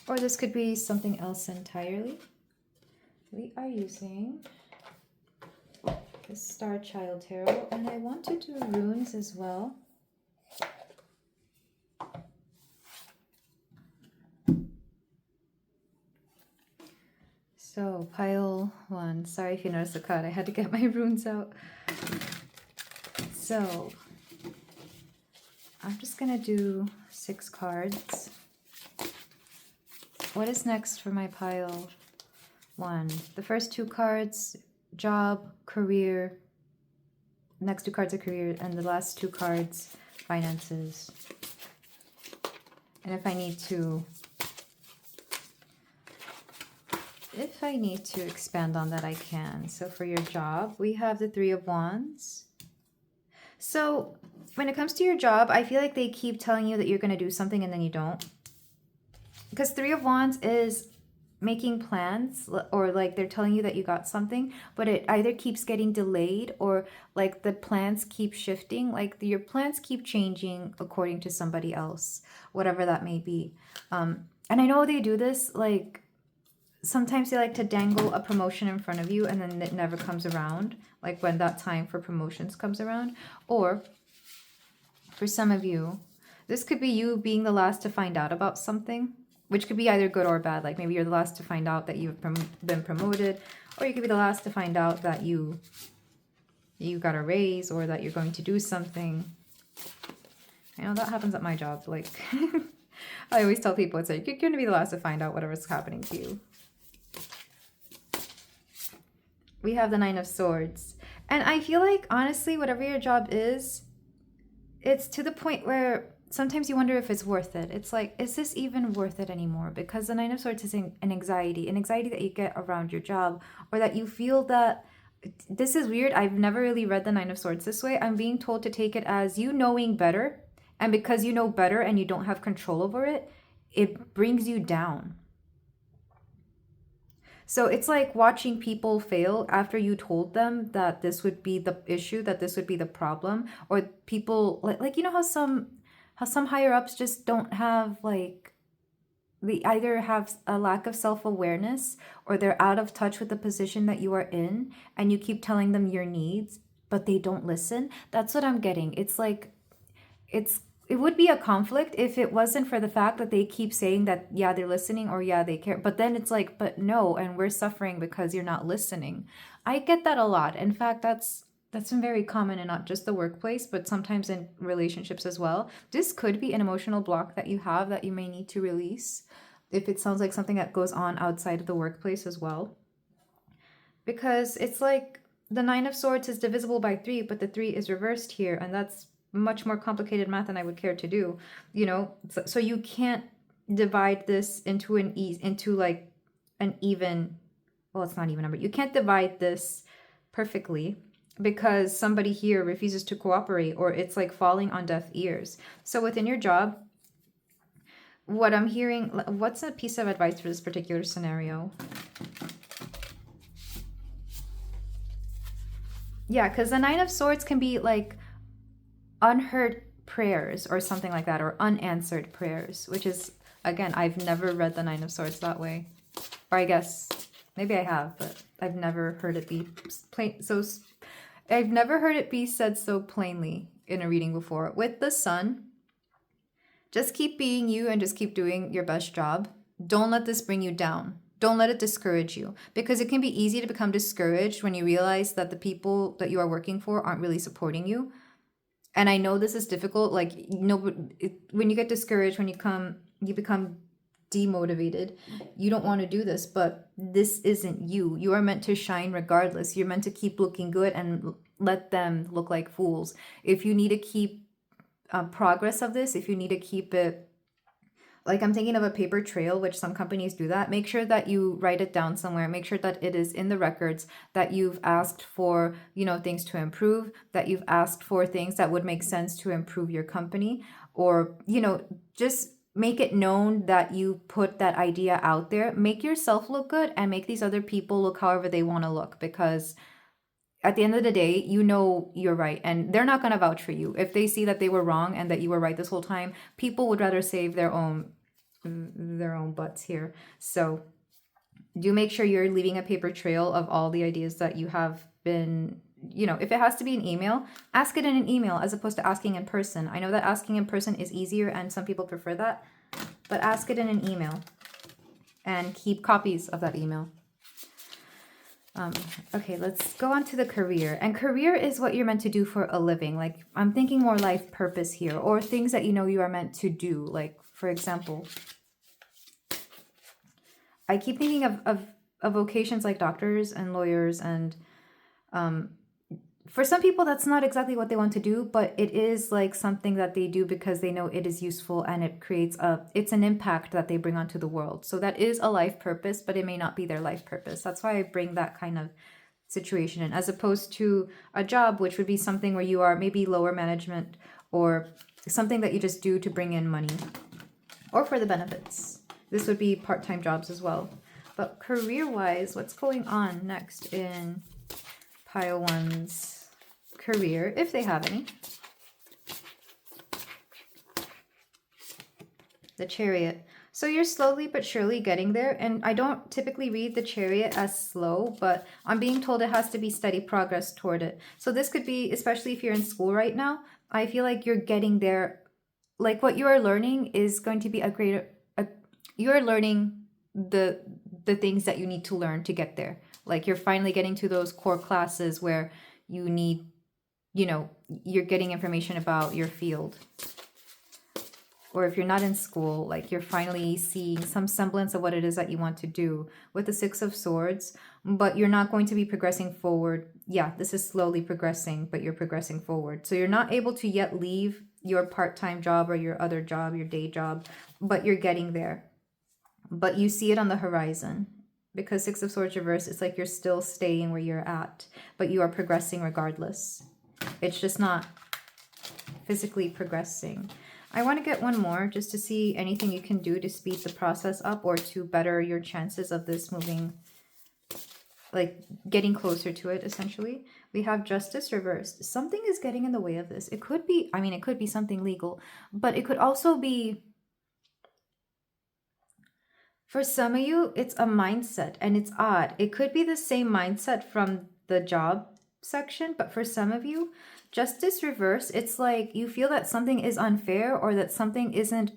Or this could be something else entirely. We are using the Star Child Tarot, and I want to do runes as well. So, pile one. Sorry if you noticed the cut. I had to get my runes out. So, I'm just going to do 6 cards. What is next for my pile one? The first 2 cards, job, career. Next 2 cards are career, and the last 2 cards, finances. And if I need to expand on that, I can. So for your job, we have the 3 of Wands. So when it comes to your job, I feel like they keep telling you that you're going to do something and then you don't. Because 3 of Wands is making plans, or like they're telling you that you got something, but it either keeps getting delayed, or like the plans keep shifting. Like your plans keep changing according to somebody else, whatever that may be. And I know they do this, like, sometimes they like to dangle a promotion in front of you and then it never comes around, like when that time for promotions comes around. Or for some of you, this could be you being the last to find out about something, which could be either good or bad. Like maybe you're the last to find out that you've been promoted, or you could be the last to find out that you got a raise, or that you're going to do something. I know that happens at my job. Like I always tell people, it's like you're going to be the last to find out whatever's happening to you. We have the 9 of Swords. And I feel like, honestly, whatever your job is, it's to the point where sometimes you wonder if it's worth it. It's like, is this even worth it anymore? Because the 9 of Swords is an anxiety that you get around your job, or that you feel that, this is weird, I've never really read the 9 of Swords this way. I'm being told to take it as you knowing better, and because you know better and you don't have control over it, it brings you down. So it's like watching people fail after you told them that this would be the issue, that this would be the problem. Or people, like how some higher ups just don't have, like, they either have a lack of self-awareness, or they're out of touch with the position that you are in, and you keep telling them your needs, but they don't listen. That's what I'm getting. It's like, it would be a conflict if it wasn't for the fact that they keep saying that, yeah, they're listening, or yeah, they care. But then it's like, but no, and we're suffering because you're not listening. I get that a lot. In fact, that's that's been very common in not just the workplace, but sometimes in relationships as well. This could be an emotional block that you have that you may need to release if it sounds like something that goes on outside of the workplace as well. Because it's like the Nine of Swords is divisible by 3, but the 3 is reversed here, and that's much more complicated math than I would care to do, you know? So you can't divide this into an even, well, it's not even number. You can't divide this perfectly because somebody here refuses to cooperate, or it's like falling on deaf ears. So within your job, what I'm hearing, what's a piece of advice for this particular scenario? Yeah, because the Nine of Swords can be like unheard prayers or something like that, or unanswered prayers, which is, again, I've never read the Nine of Swords that way. Or I guess maybe I have, but I've never heard it be plain. So I've never heard it be said so plainly in a reading before. With the Sun, just keep being you and just keep doing your best job. Don't let this bring you down. Don't let it discourage you, because it can be easy to become discouraged when you realize that the people that you are working for aren't really supporting you. And I know this is difficult. Like, when you get discouraged, when you become demotivated, you don't want to do this, but this isn't you. You are meant to shine regardless. You're meant to keep looking good and let them look like fools. If you need to keep progress of this, if you need to keep it, like I'm thinking of a paper trail, which some companies do that. Make sure that you write it down somewhere. Make sure that it is in the records, that you've asked for, things to improve, that you've asked for things that would make sense to improve your company, or, just make it known that you put that idea out there. Make yourself look good and make these other people look however they want to look, because at the end of the day, you're right, and they're not going to vouch for you. If they see that they were wrong and that you were right this whole time, people would rather save their own butts here. So do make sure you're leaving a paper trail of all the ideas that you have been, if it has to be an email, ask it in an email as opposed to asking in person. I know that asking in person is easier and some people prefer that, but ask it in an email and keep copies of that email. Okay, let's go on to the career. And career is what you're meant to do for a living. Like, I'm thinking more life purpose here, or things that you are meant to do. Like, for example, I keep thinking of vocations like doctors and lawyers, and for some people that's not exactly what they want to do, but it is like something that they do because they know it is useful and it creates it's an impact that they bring onto the world. So that is a life purpose, but it may not be their life purpose. That's why I bring that kind of situation in, as opposed to a job, which would be something where you are maybe lower management, or something that you just do to bring in money or for the benefits. This would be part-time jobs as well. But career-wise, what's going on next in Pile 1's career, if they have any? The Chariot. So you're slowly but surely getting there, and I don't typically read the Chariot as slow, but I'm being told it has to be steady progress toward it. So this could be, especially if you're in school right now, I feel like you're getting there. Like, what you are learning is going to be you're learning the things that you need to learn to get there. Like, you're finally getting to those core classes where you need, you're getting information about your field. Or if you're not in school, like, you're finally seeing some semblance of what it is that you want to do with the Six of Swords, but you're not going to be progressing forward. Yeah, this is slowly progressing, but you're progressing forward. So you're not able to yet leave your part-time job or your other job, your day job, but you're getting there. But you see it on the horizon, because Six of Swords reverse, it's like you're still staying where you're at, but you are progressing regardless. It's just not physically progressing. I want to get one more just to see anything you can do to speed the process up, or to better your chances of this moving, like getting closer to it, essentially. We have Justice reversed. Something is getting in the way of this. It could be, it could be something legal, but it could also be, for some of you, it's a mindset, and it's odd. It could be the same mindset from the job section, but for some of you, Justice reverse, it's like you feel that something is unfair, or that something isn't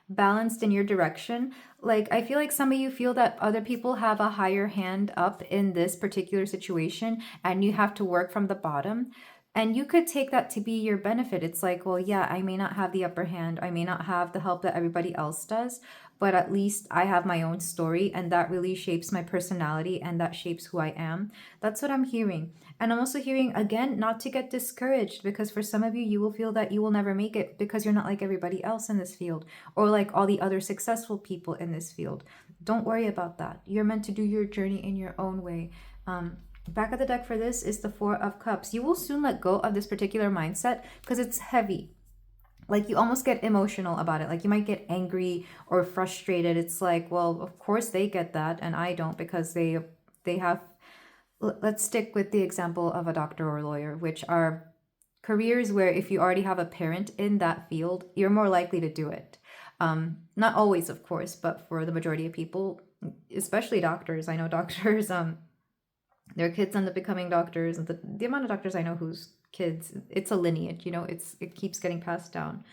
balanced in your direction. Like, I feel like some of you feel that other people have a higher hand up in this particular situation and you have to work from the bottom. And you could take that to be your benefit. It's like, well, yeah, I may not have the upper hand. I may not have the help that everybody else does, but at least I have my own story, and that really shapes my personality and that shapes who I am. That's what I'm hearing. And I'm also hearing, again, not to get discouraged, because for some of you, you will feel that you will never make it because you're not like everybody else in this field or like all the other successful people in this field. Don't worry about that. You're meant to do your journey in your own way. Back of the deck for this is the Four of Cups. You will soon let go of this particular mindset because it's heavy. Like, you almost get emotional about it. Like, you might get angry or frustrated. It's like, well, of course they get that and I don't, because they have, let's stick with the example of a doctor or a lawyer, which are careers where if you already have a parent in that field, you're more likely to do it. Not always, of course, but for the majority of people, especially doctors. I know doctors, their kids end up becoming doctors, and the amount of doctors I know whose kids, it's a lineage, you know, it keeps getting passed down.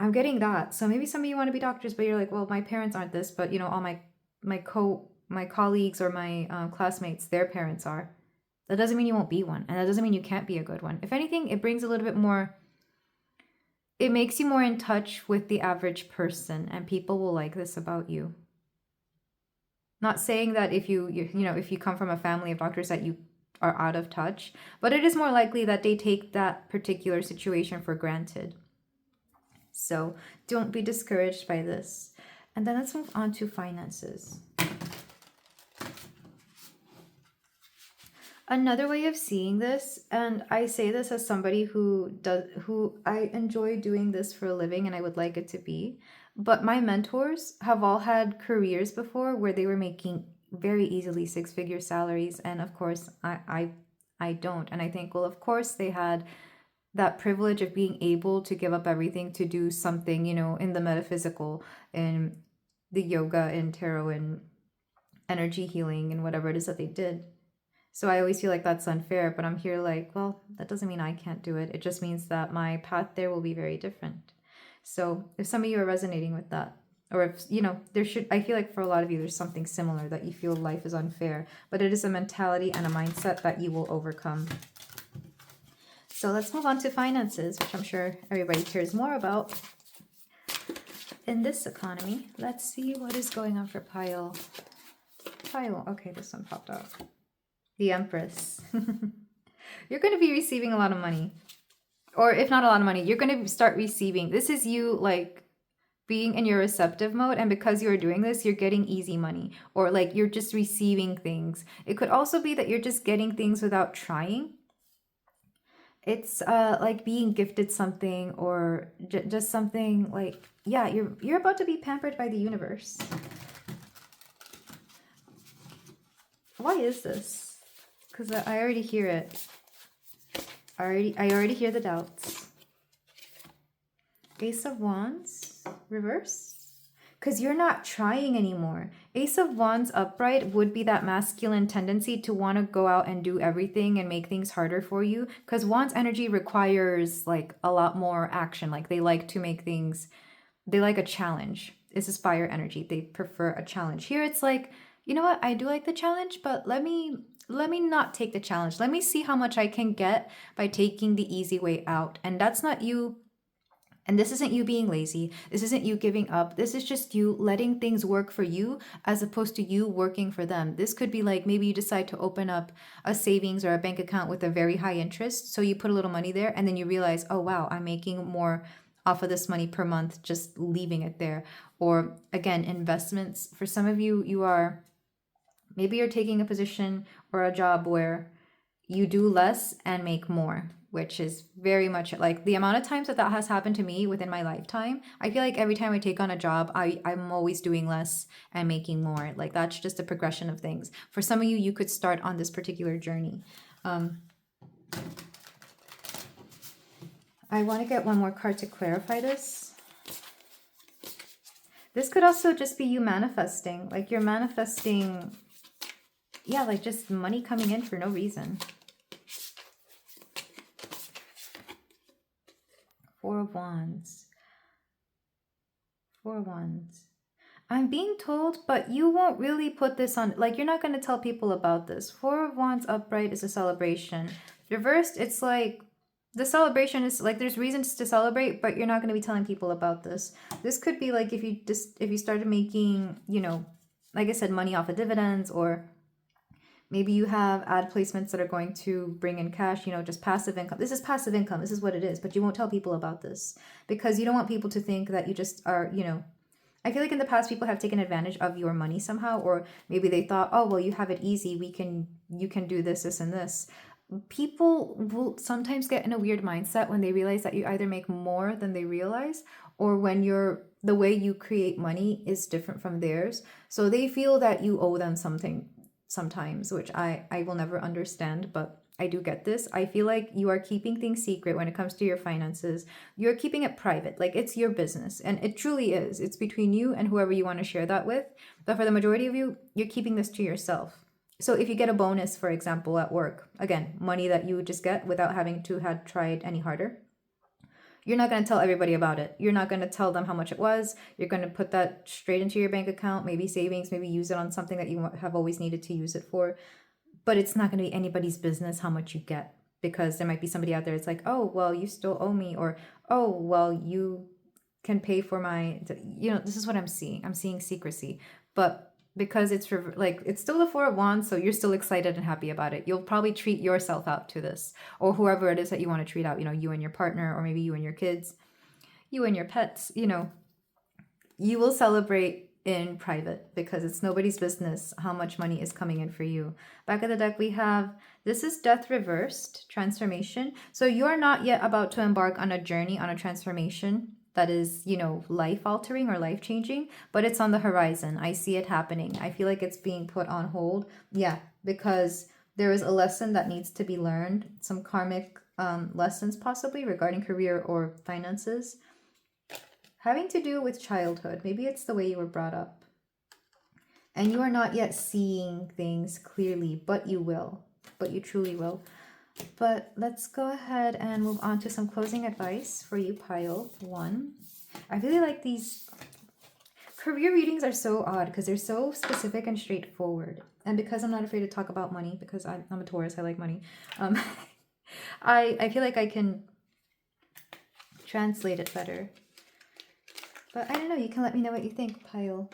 I'm getting that. So maybe some of you want to be doctors, but you're like, well, my parents aren't this, but you know, all my colleagues or my classmates, their parents are. That doesn't mean you won't be one, and that doesn't mean you can't be a good one. If anything, it brings a little bit more, it makes you more in touch with the average person, and people will like this about you. Not saying that if if you come from a family of doctors that you are out of touch, but it is more likely that they take that particular situation for granted. So don't be discouraged by this. And then let's move on to finances. Another way of seeing this, and I say this as somebody who I enjoy doing this for a living and I would like it to be, but my mentors have all had careers before where they were making very easily six-figure salaries, and of course I don't. And I think, well, of course they had that privilege of being able to give up everything to do something, in the metaphysical, in the yoga and tarot and energy healing and whatever it is that they did. So I always feel like that's unfair, but I'm here like, well, that doesn't mean I can't do it. It just means that my path there will be very different. So if some of you are resonating with that, or if, I feel like for a lot of you, there's something similar that you feel life is unfair, but it is a mentality and a mindset that you will overcome. So let's move on to finances, which I'm sure everybody cares more about in this economy. Let's see what is going on for Pile. Okay, this one popped out. The Empress. You're going to be receiving a lot of money. Or if not a lot of money, you're going to start receiving. This is you like being in your receptive mode. And because you're doing this, you're getting easy money. Or like you're just receiving things. It could also be that you're just getting things without trying. It's like being gifted something, or just something like, yeah, you're about to be pampered by the universe. Why is this? Because I already hear it. I already hear the doubts. Ace of Wands, reverse. Because you're not trying anymore. Ace of Wands upright would be that masculine tendency to want to go out and do everything and make things harder for you. Because Wands energy requires like a lot more action. Like they like to make things, they like a challenge. This is fire energy. They prefer a challenge. Here it's like, you know what? I do like the challenge, but let me not take the challenge. Let me see how much I can get by taking the easy way out. And that's not you. And this isn't you being lazy. This isn't you giving up. This is just you letting things work for you as opposed to you working for them. This could be like maybe you decide to open up a savings or a bank account with a very high interest. So you put a little money there and then you realize, oh, wow, I'm making more off of this money per month just leaving it there. Or again, investments. For some of you, maybe you're taking a position or a job where you do less and make more, which is very much like the amount of times that has happened to me within my lifetime. I feel like every time I take on a job, I'm always doing less and making more. Like that's just a progression of things. For some of you, you could start on this particular journey. I want to get one more card to clarify this. This could also just be you manifesting. Like you're manifesting, yeah, like just money coming in for no reason. Four of Wands. Four Wands. I'm being told, but you won't really put this on, like, you're not going to tell people about this. Four of Wands upright is a celebration. Reversed, it's like, the celebration is, like, there's reasons to celebrate, but you're not going to be telling people about this. This could be, like, if you started making, you know, like I said, money off of dividends, or maybe you have ad placements that are going to bring in cash, you know, just passive income. This is passive income. This is what it is, but you won't tell people about this because you don't want people to think that you just are, you know, I feel like in the past people have taken advantage of your money somehow, or maybe they thought, oh, well, you have it easy. You can do this, and this. People will sometimes get in a weird mindset when they realize that you either make more than they realize, or when the way you create money is different from theirs. So they feel that you owe them something sometimes, which I will never understand, but I do get this. I feel like you are keeping things secret when it comes to your finances. You're keeping it private, like it's your business, and it truly is. It's between you and whoever you want to share that with. But for the majority of you, you're keeping this to yourself. So if you get a bonus, for example, at work, again, money that you would just get without having to have tried any harder, you're not going to tell everybody about it. You're not going to tell them how much it was. You're going to put that straight into your bank account, maybe savings, maybe use it on something that you have always needed to use it for. But it's not going to be anybody's business how much you get, because there might be somebody out there. It's like, oh, well, you still owe me, or, oh, well, you can pay for my, you know, this is what I'm seeing. I'm seeing secrecy, but because it's like, it's still the Four of Wands. So you're still excited and happy about it. You'll probably treat yourself out to this, or whoever it is that you want to treat out, you know, you and your partner, or maybe you and your kids, you and your pets, you know, you will celebrate in private because it's nobody's business how much money is coming in for you. Back of the deck, we have, this is Death reversed, transformation. So you're not yet about to embark on a journey, on a transformation that is, you know, life altering or life changing, but it's on the horizon. I see it happening. I feel like it's being put on hold. Yeah, because there is a lesson that needs to be learned, some karmic lessons possibly regarding career or finances, having to do with childhood. Maybe it's the way you were brought up. And you are not yet seeing things clearly, but you will. But you truly will. But let's go ahead and move on to some closing advice for you, pile 1. I really like these. Career readings are so odd because they're so specific and straightforward. And because I'm not afraid to talk about money, because I'm a Taurus, I like money. I feel like I can translate it better. But I don't know, you can let me know what you think, pile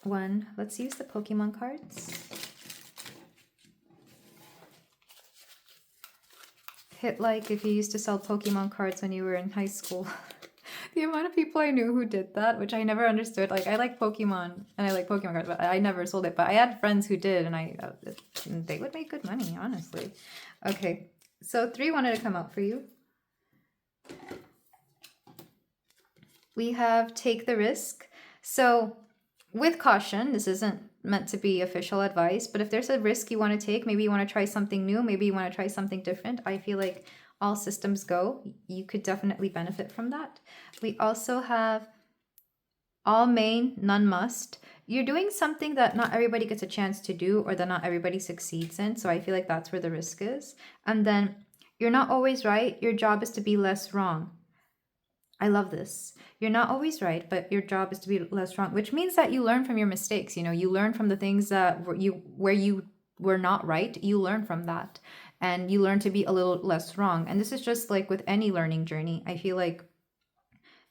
1. Let's use the Pokemon cards. Hit like if you used to sell Pokemon cards when you were in high school. The amount of people I knew who did that, which I never understood. Like, I like Pokemon, and I like Pokemon cards, but I never sold it. But I had friends who did, and they would make good money, honestly. Okay, so 3 wanted to come out for you. We have take the risk. So with caution, this isn't meant to be official advice, but if there's a risk you want to take, maybe you want to try something new, maybe you want to try something different, I feel like all systems go. You could definitely benefit from that. We also have all may, none must. You're doing something that not everybody gets a chance to do, or that not everybody succeeds in. So I feel like that's where the risk is. And then you're not always right. Your job is to be less wrong. I love this. You're not always right, but your job is to be less wrong, which means that you learn from your mistakes. You know, you learn from the things that where you were not right. You learn from that, and you learn to be a little less wrong. And this is just like with any learning journey. I feel like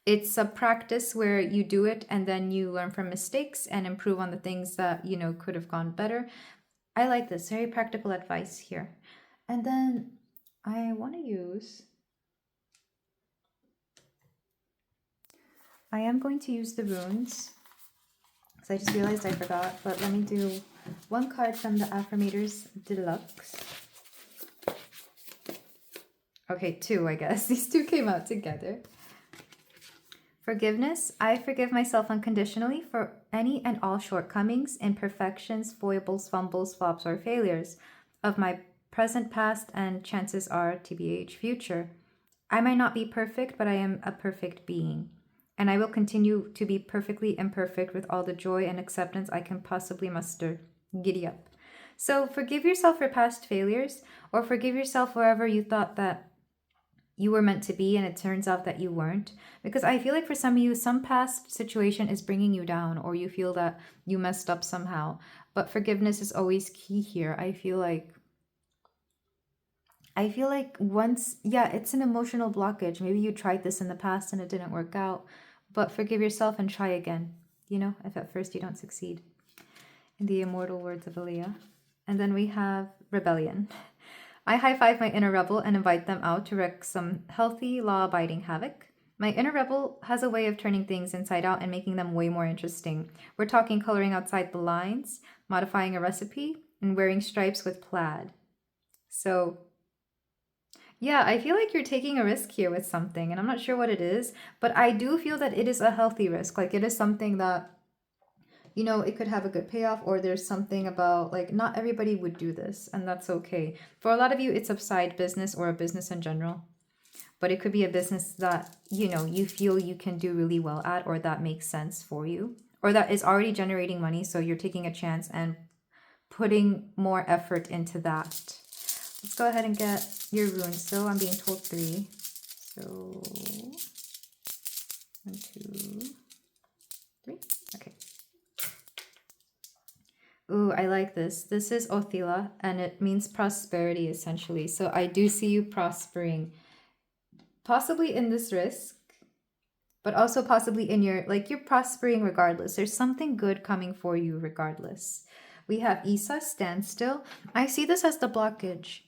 it's a practice where you do it and then you learn from mistakes and improve on the things that, you know, could have gone better. I like this. Very practical advice here. And then I want to use... I am going to use the runes, because I just realized I forgot, but let me do 1 card from the Affirmators Deluxe. Okay, 2, I guess. These 2 came out together. Forgiveness. I forgive myself unconditionally for any and all shortcomings, imperfections, foibles, fumbles, flops, or failures of my present, past, and chances are TBH future. I might not be perfect, but I am a perfect being. And I will continue to be perfectly imperfect with all the joy and acceptance I can possibly muster. Giddy up. So forgive yourself for past failures, or forgive yourself wherever you thought that you were meant to be and it turns out that you weren't. Because I feel like for some of you, some past situation is bringing you down, or you feel that you messed up somehow. But forgiveness is always key here. I feel like once, yeah, it's an emotional blockage. Maybe you tried this in the past and it didn't work out, but forgive yourself and try again, if at first you don't succeed. In the immortal words of Aaliyah. And then we have rebellion. I high five my inner rebel and invite them out to wreak some healthy, law abiding havoc. My inner rebel has a way of turning things inside out and making them way more interesting. We're talking coloring outside the lines, modifying a recipe, and wearing stripes with plaid. So, yeah, I feel like you're taking a risk here with something, and I'm not sure what it is, but I do feel that it is a healthy risk. Like, it is something that, it could have a good payoff, or there's something about, like, not everybody would do this, and that's okay. For a lot of you, it's a side business or a business in general, but it could be a business that, you feel you can do really well at, or that makes sense for you, or that is already generating money, so you're taking a chance and putting more effort into that. Let's go ahead and get your runes. So I'm being told 3. So 1, 2, 3. Okay. Ooh, I like this. This is Othila, and it means prosperity, essentially. So I do see you prospering, possibly in this risk, but also possibly in you're prospering regardless. There's something good coming for you regardless. We have Isa, standstill. I see this as the blockage.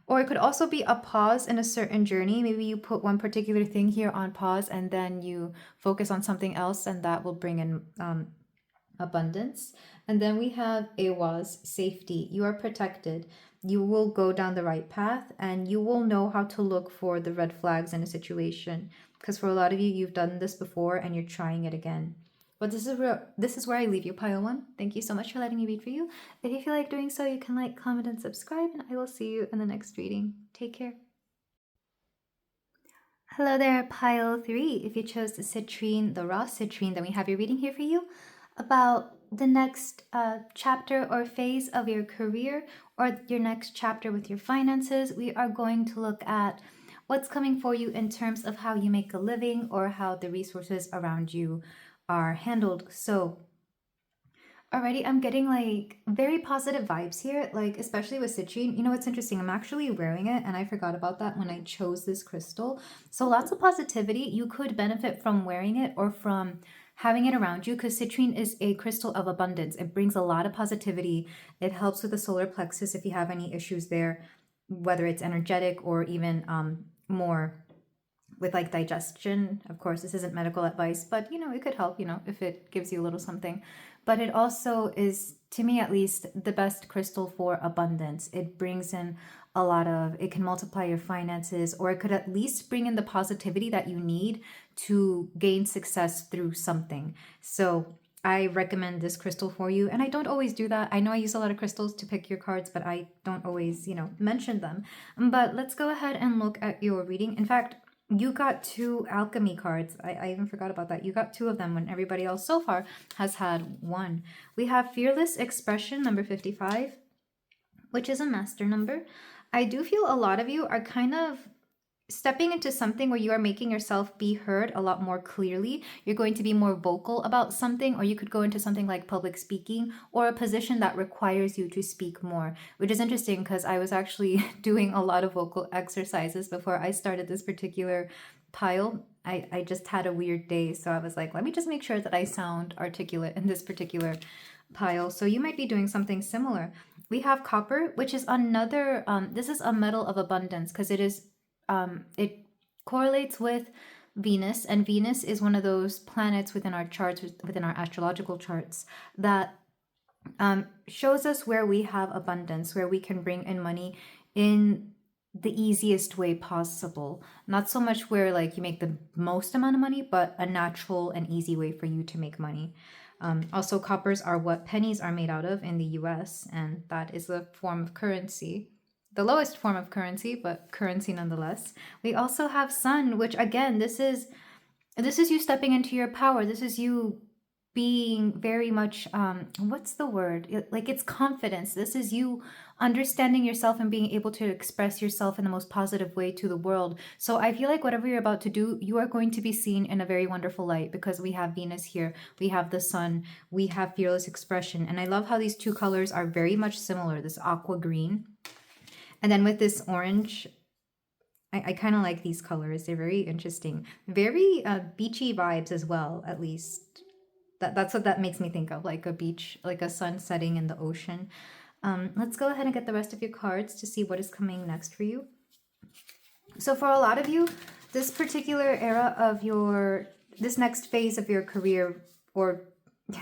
Or it could also be a pause in a certain journey. Maybe you put one particular thing here on pause and then you focus on something else, and that will bring in abundance. And then we have Awaz, safety. You are protected. You will go down the right path, and you will know how to look for the red flags in a situation. Because for a lot of you, you've done this before and you're trying it again. But this is where I leave you, pile 1. Thank you so much for letting me read for you. If you feel like doing so, you can like, comment, and subscribe, and I will see you in the next reading. Take care. Hello there, pile 3. If you chose the citrine, the raw citrine, then we have your reading here for you about the next chapter or phase of your career, or your next chapter with your finances. We are going to look at what's coming for you in terms of how you make a living, or how the resources around you are handled. So already I'm getting like very positive vibes here, like especially with citrine. What's interesting, I'm actually wearing it and I forgot about that when I chose this crystal. So lots of positivity. You could benefit from wearing it or from having it around you, because citrine is a crystal of abundance. It brings a lot of positivity. It helps with the solar plexus if you have any issues there, whether it's energetic or even more with like digestion. Of course, this isn't medical advice, but it could help, if it gives you a little something. But it also is, to me at least, the best crystal for abundance. It brings in it can multiply your finances, or it could at least bring in the positivity that you need to gain success through something. So I recommend this crystal for you. And I don't always do that. I know I use a lot of crystals to pick your cards, but I don't always, mention them. But let's go ahead and look at your reading. In fact, you got 2 alchemy cards. I even forgot about that. You got 2 of them when everybody else so far has had 1. We have Fearless Expression, number 55, which is a master number. I do feel a lot of you are kind of stepping into something where you are making yourself be heard a lot more clearly. You're going to be more vocal about something, or you could go into something like public speaking, or a position that requires you to speak more, which is interesting because I was actually doing a lot of vocal exercises before I started this particular pile. I just had a weird day, so I was like, let me just make sure that I sound articulate in this particular pile. So you might be doing something similar. We have copper, which is another, this is a metal of abundance, because it correlates with Venus, and Venus is one of those planets within our charts, within our astrological charts, that shows us where we have abundance, where we can bring in money in the easiest way possible. Not so much where like you make the most amount of money, but a natural and easy way for you to make money. Also, coppers are what pennies are made out of in the US, and that is a form of currency. The lowest form of currency, but currency nonetheless. We also have sun, which again, this is you stepping into your power. This is you being very much what's the word, like it's confidence. This is you understanding yourself and being able to express yourself in the most positive way to the world. So I feel like whatever you're about to do, you are going to be seen in a very wonderful light, because we have Venus here, we have the sun, we have fearless expression. And I love how these two colors are very much similar, this aqua green and then with this orange. I kind of like these colors. They're very interesting, very beachy vibes as well, at least. That's what that makes me think of, like a beach, like a sun setting in the ocean. Let's go ahead and get the rest of your cards to see what is coming next for you. So for a lot of you, this particular era of this next phase of your career, or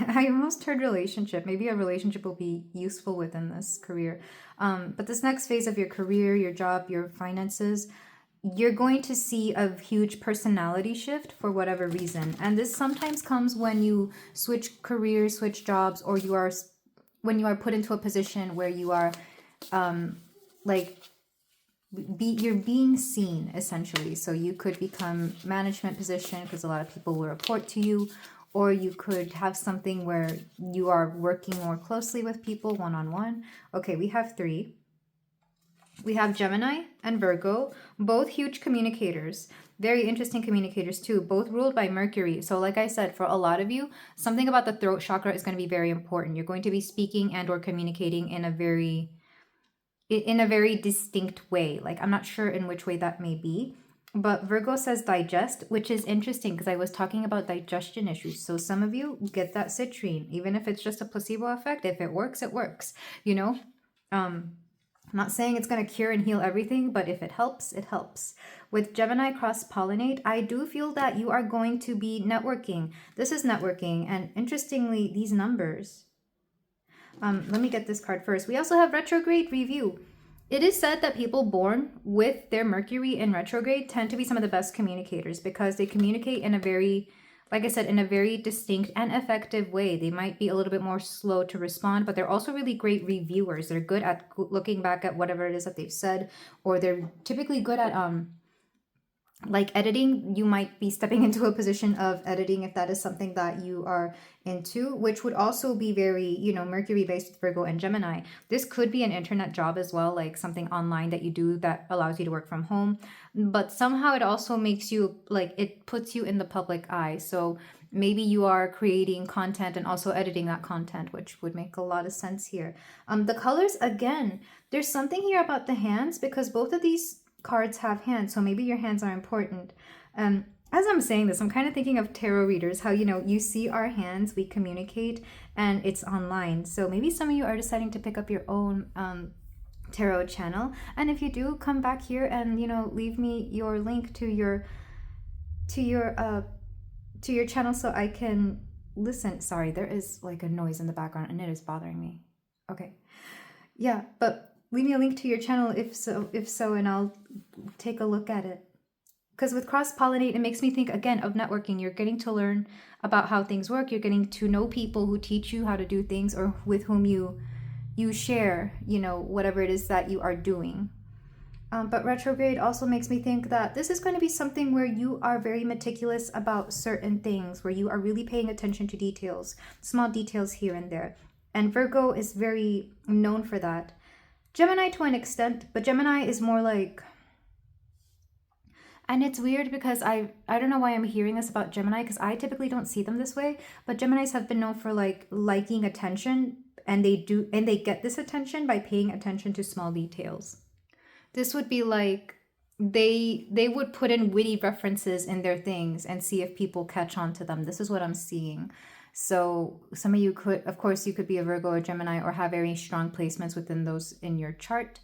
I almost heard relationship, maybe a relationship will be useful within this career. But this next phase of your career, your job, your finances, you're going to see a huge personality shift for whatever reason. And this sometimes comes when you switch careers, switch jobs, or when you are put into a position where you are you're being seen, essentially. So you could become management position because a lot of people will report to you, or you could have something where you are working more closely with people one-on-one. Okay, we have 3. We have Gemini and Virgo, both huge communicators, very interesting communicators too, both ruled by Mercury. So like I said, for a lot of you, something about the throat chakra is going to be very important. You're going to be speaking and or communicating in a very distinct way. Like, I'm not sure in which way that may be, but Virgo says digest, which is interesting because I was talking about digestion issues. So some of you get that citrine, even if it's just a placebo effect. If it works, it works, you know? I'm not saying it's going to cure and heal everything, but if it helps, it helps. With Gemini cross-pollinate, I do feel that you are going to be networking. This is networking, and interestingly, these numbers. Let me get this card first. We also have retrograde review. It is said that people born with their Mercury in retrograde tend to be some of the best communicators because they communicate in a very, like I said, in a very distinct and effective way. They might be a little bit more slow to respond, but they're also really great reviewers. They're good at looking back at whatever it is that they've said, or they're typically good at like editing. You might be stepping into a position of editing if that is something that you are into, which would also be very, you know, Mercury based with Virgo and Gemini. This could be an internet job as well, like something online that you do that allows you to work from home, but somehow it also makes you, like, it puts you in the public eye. So maybe you are creating content and also editing that content, which would make a lot of sense here. The colors, again, there's something here about the hands, because both of these cards have hands, so maybe your hands are important. As I'm saying this, I'm kind of thinking of tarot readers, how, you know, you see our hands, we communicate, and it's online. So maybe some of you are deciding to pick up your own tarot channel, and if you do, come back here and, you know, leave me your link to your channel so I can listen. Sorry, there is like a noise in the background and it is bothering me. Okay, yeah, but leave me a link to your channel if so, and I'll take a look at it. Because with cross-pollinate, it makes me think, again, of networking. You're getting to learn about how things work. You're getting to know people who teach you how to do things, or with whom you share, you know, whatever it is that you are doing. But retrograde also makes me think that this is going to be something where you are very meticulous about certain things, where you are really paying attention to details, small details here and there. And Virgo is very known for that. Gemini to an extent, but Gemini is more like, and it's weird because I don't know why I'm hearing this about Gemini, because I typically don't see them this way, but Geminis have been known for like liking attention, and they get this attention by paying attention to small details. This would be like they would put in witty references in their things and see if people catch on to them. This is what I'm seeing. So some of you could, of course, you could be a Virgo or Gemini or have very strong placements within those in your chart.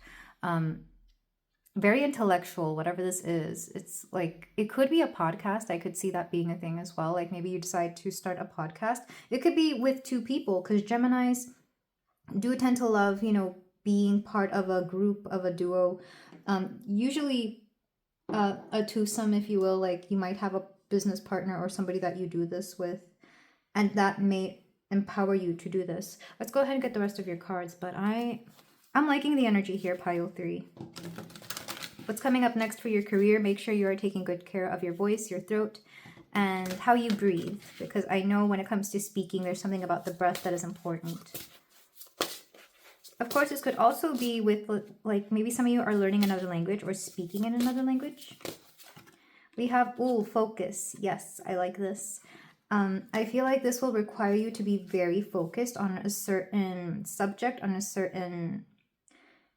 Very intellectual, whatever this is. It's like, it could be a podcast. I could see that being a thing as well. Like maybe you decide to start a podcast. It could be with 2 people, because Geminis do tend to love, you know, being part of a group, of a duo. Usually a twosome, if you will. Like you might have a business partner or somebody that you do this with, and that may empower you to do this. Let's go ahead and get the rest of your cards, but I'm liking the energy here, pile 3. What's coming up next for your career? Make sure you are taking good care of your voice, your throat, and how you breathe, because I know when it comes to speaking, there's something about the breath that is important. Of course, this could also be with, like, maybe some of you are learning another language or speaking in another language. We have, focus. Yes, I like this. I feel like this will require you to be very focused on a certain subject, on a certain...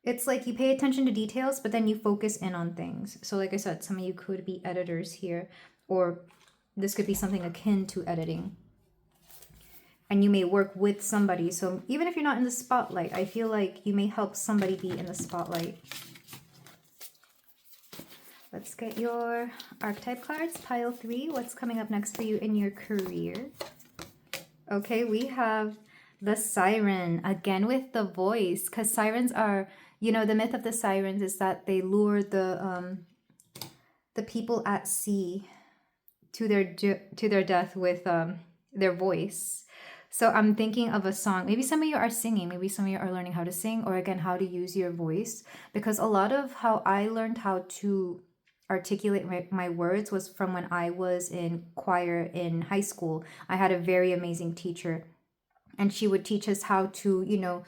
It's like you pay attention to details, but then you focus in on things. So like I said, some of you could be editors here, or this could be something akin to editing. And you may work with somebody. So even if you're not in the spotlight, I feel like you may help somebody be in the spotlight. Let's get your archetype cards. Pile 3. What's coming up next for you in your career? Okay, we have the siren. Again with the voice. Because sirens are, you know, the myth of the sirens is that they lure the people at sea to their death with their voice. So I'm thinking of a song. Maybe some of you are singing. Maybe some of you are learning how to sing, or again, how to use your voice. Because a lot of how I learned how to articulate my words was from when I was in choir in high school. I had a very amazing teacher, and she would teach us how to, you know,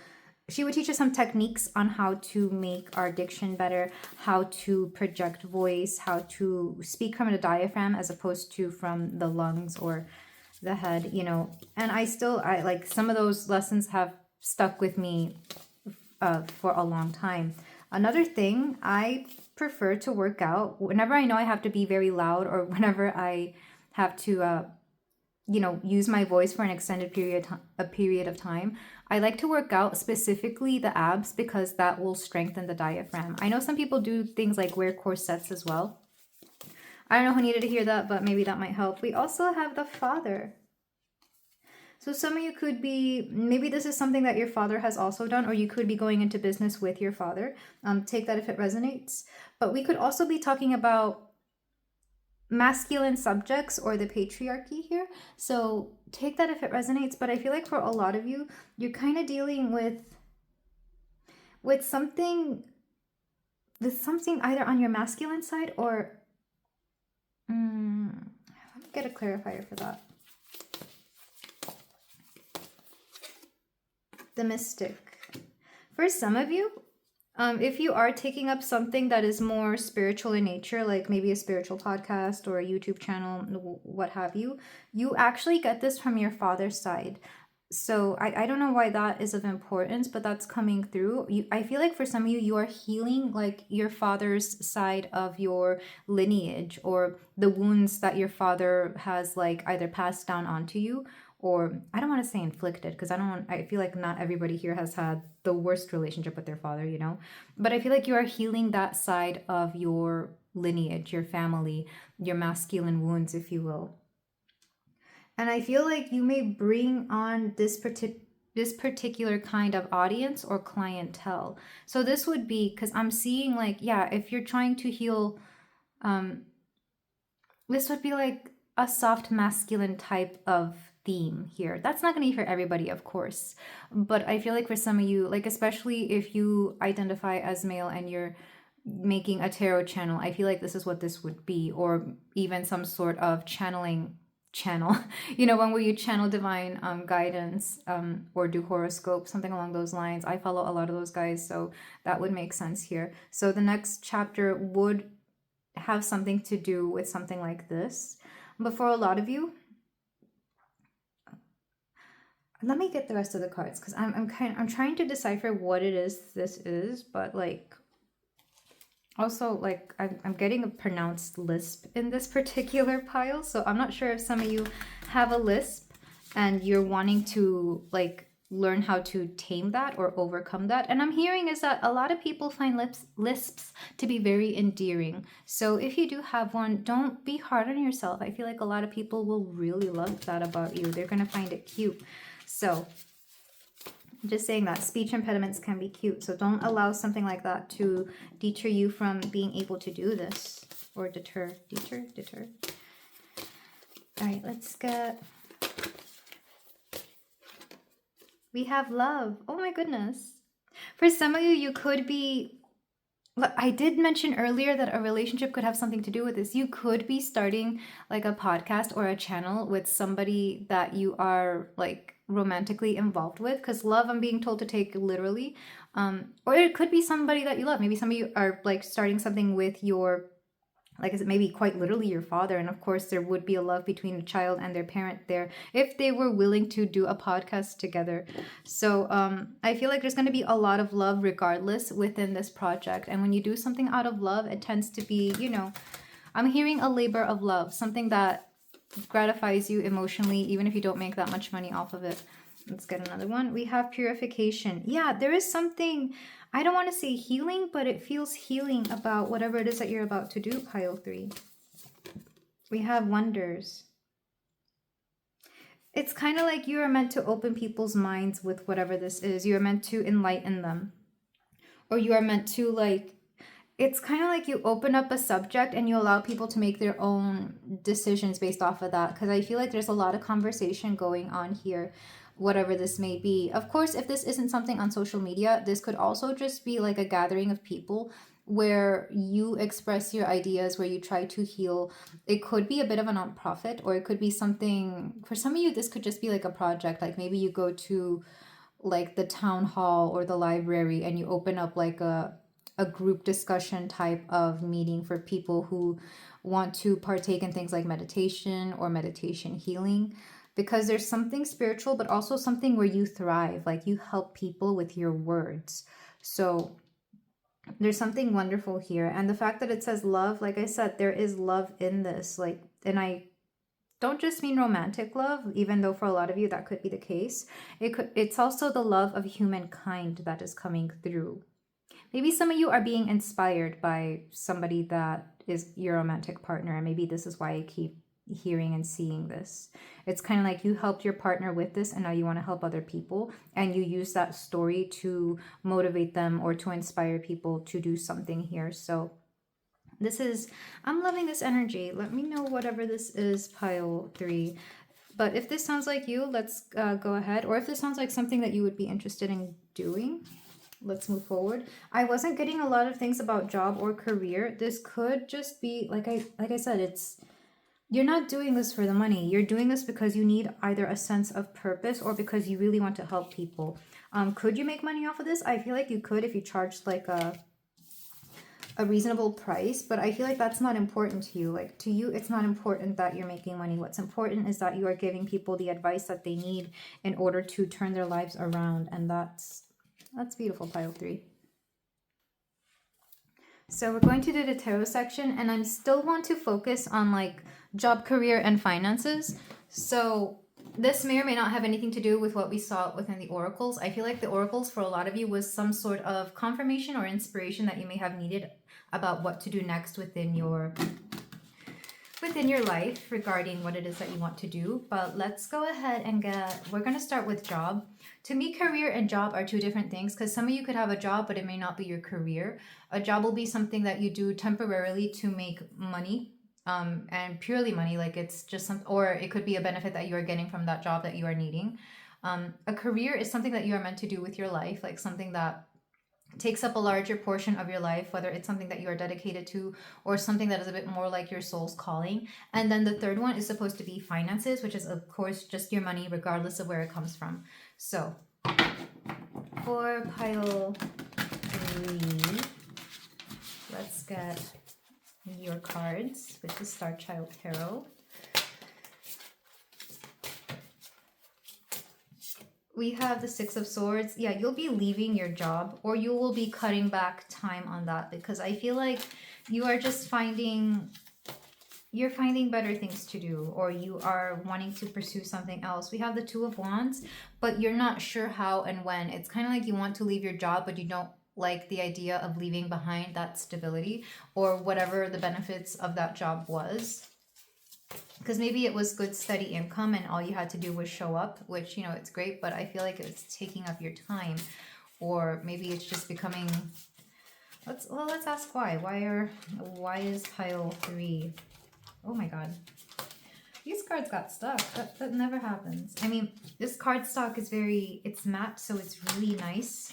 she would teach us some techniques on how to make our diction better, how to project voice, how to speak from the diaphragm as opposed to from the lungs or the head, you know. And I like some of those lessons have stuck with me for a long time. Another thing, I prefer to work out whenever I know I have to be very loud, or whenever I have to you know, use my voice for an extended period of time. I like to work out specifically the abs, because that will strengthen the diaphragm. I know some people do things like wear corsets as well. I don't know who needed to hear that, but maybe that might help. We also have the father. So some of you could be, maybe this is something that your father has also done, or you could be going into business with your father. Take that if it resonates. But we could also be talking about masculine subjects or the patriarchy here. So take that if it resonates. But I feel like for a lot of you, you're kind of dealing with something either on your masculine side or... let me get a clarifier for that. The mystic. For some of you, if you are taking up something that is more spiritual in nature, like maybe a spiritual podcast or a YouTube channel, what have you, you actually get this from your father's side. So I don't know why that is of importance, but that's coming through. I feel like for some of you, you are healing like your father's side of your lineage, or the wounds that your father has like either passed down onto you, or I don't want to say inflicted, because I feel like not everybody here has had the worst relationship with their father, you know, but I feel like you are healing that side of your lineage, your family, your masculine wounds, if you will. And I feel like you may bring on this particular kind of audience or clientele. So this would be, because I'm seeing like, yeah, if you're trying to heal, this would be like a soft masculine type of theme here. That's not going to be for everybody, of course, but I feel like for some of you, like especially if you identify as male and you're making a tarot channel, I feel like this is what this would be, or even some sort of channeling channel, you know, one where you channel divine guidance, or do horoscope, something along those lines. I follow a lot of those guys, so that would make sense here. So the next chapter would have something to do with something like this. But for a lot of you, let me get the rest of the cards, because I'm trying to decipher what it is this is, but like also like I'm getting a pronounced lisp in this particular pile, so I'm not sure if some of you have a lisp and you're wanting to like learn how to tame that or overcome that. And I'm hearing is that a lot of people find lisps to be very endearing. So if you do have one, don't be hard on yourself. I feel like a lot of people will really love that about you. They're gonna find it cute. So I'm just saying that speech impediments can be cute. So don't allow something like that to deter you from being able to do this, or deter. All right, let's get... We have love. Oh my goodness. For some of you, you could be I did mention earlier that a relationship could have something to do with this. You could be starting like a podcast or a channel with somebody that you are like romantically involved with, because love, I'm being told to take literally. Or it could be somebody that you love. Maybe some of you are like starting something with your, like is it maybe quite literally your father, and of course there would be a love between a child and their parent there if they were willing to do a podcast together. So I feel like there's going to be a lot of love regardless within this project, and when you do something out of love, it tends to be, you know, I'm hearing a labor of love, something that gratifies you emotionally even if you don't make that much money off of it. Let's get another one. We have purification. Yeah, there is something, I don't want to say healing, but it feels healing about whatever it is that you're about to do, pile 3. We have wonders. It's kind of like you are meant to open people's minds with whatever this is. You are meant to enlighten them. Or you are meant to like, it's kind of like you open up a subject and you allow people to make their own decisions based off of that. Because I feel like there's a lot of conversation going on here, whatever this may be. Of course, if this isn't something on social media, this could also just be like a gathering of people where you express your ideas, where you try to heal. It could be a bit of a nonprofit, or it could be something, for some of you, this could just be like a project. Like maybe you go to like the town hall or the library and you open up like a group discussion type of meeting for people who want to partake in things like meditation or meditation healing, because there's something spiritual but also something where you thrive, like you help people with your words. So there's something wonderful here. And the fact that it says love, like I said, there is love in this, like, and I don't just mean romantic love, even though for a lot of you that could be the case. It's also the love of humankind that is coming through. Maybe some of you are being inspired by somebody that is your romantic partner, and maybe this is why I keep hearing and seeing this. It's kind of like you helped your partner with this and now you want to help other people, and you use that story to motivate them or to inspire people to do something here. So this is, I'm loving this energy. Let me know whatever this is, pile 3. But if this sounds like you, let's go ahead. Or if this sounds like something that you would be interested in doing, let's move forward. I wasn't getting a lot of things about job or career. This could just be, like I said, it's, you're not doing this for the money. You're doing this because you need either a sense of purpose or because you really want to help people. Could you make money off of this? I feel like you could if you charged like a reasonable price, but I feel like that's not important to you. Like to you, it's not important that you're making money. What's important is that you are giving people the advice that they need in order to turn their lives around. And that's beautiful, pile 3. So we're going to do the tarot section, and I still want to focus on like job, career, and finances. So this may or may not have anything to do with what we saw within the oracles. I feel like the oracles for a lot of you was some sort of confirmation or inspiration that you may have needed about what to do next within your life regarding what it is that you want to do. But let's go ahead and we're going to start with job. To me, career and job are two different things, because some of you could have a job, but it may not be your career. A job will be something that you do temporarily to make money, and purely money, like it's just some, or it could be a benefit that you are getting from that job that you are needing. A career is something that you are meant to do with your life, like something that takes up a larger portion of your life, whether it's something that you are dedicated to or something that is a bit more like your soul's calling. And then the third one is supposed to be finances, which is of course just your money regardless of where it comes from. So for pile 3, let's get your cards with the Star Child Tarot. We have the 6 of Swords. Yeah, you'll be leaving your job, or you will be cutting back time on that, because I feel like you are just you're finding better things to do, or you are wanting to pursue something else. We have the 2 of Wands, but you're not sure how and when. It's kind of like you want to leave your job, but you don't like the idea of leaving behind that stability or whatever the benefits of that job was. Because maybe it was good steady income and all you had to do was show up, which, you know, it's great, but I feel like it's taking up your time. Or maybe it's just becoming, let's ask why. Why is pile 3? Oh my god. These cards got stuck. That never happens. I mean, this card stock is it's matte, so it's really nice.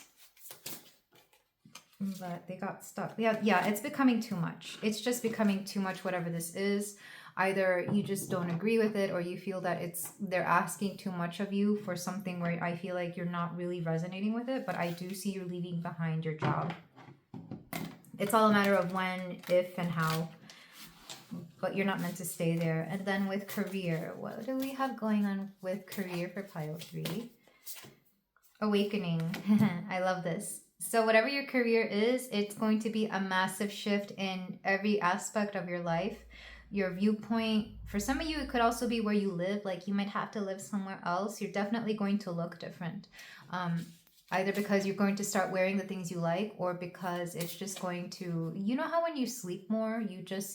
but they got stuck. Yeah, it's becoming too much. It's just becoming too much, whatever this is. Either you just don't agree with it, or you feel that they're asking too much of you for something where I feel like you're not really resonating with it. But I do see you leaving behind your job. It's all a matter of when, if, and how. But you're not meant to stay there. And then with career, what do we have going on with career for pile 3? Awakening. I love this. So whatever your career is, it's going to be a massive shift in every aspect of your life. Your viewpoint, for some of you, it could also be where you live. Like you might have to live somewhere else. You're definitely going to look different. Either because you're going to start wearing the things you like, or because it's just going to, you know how when you sleep more,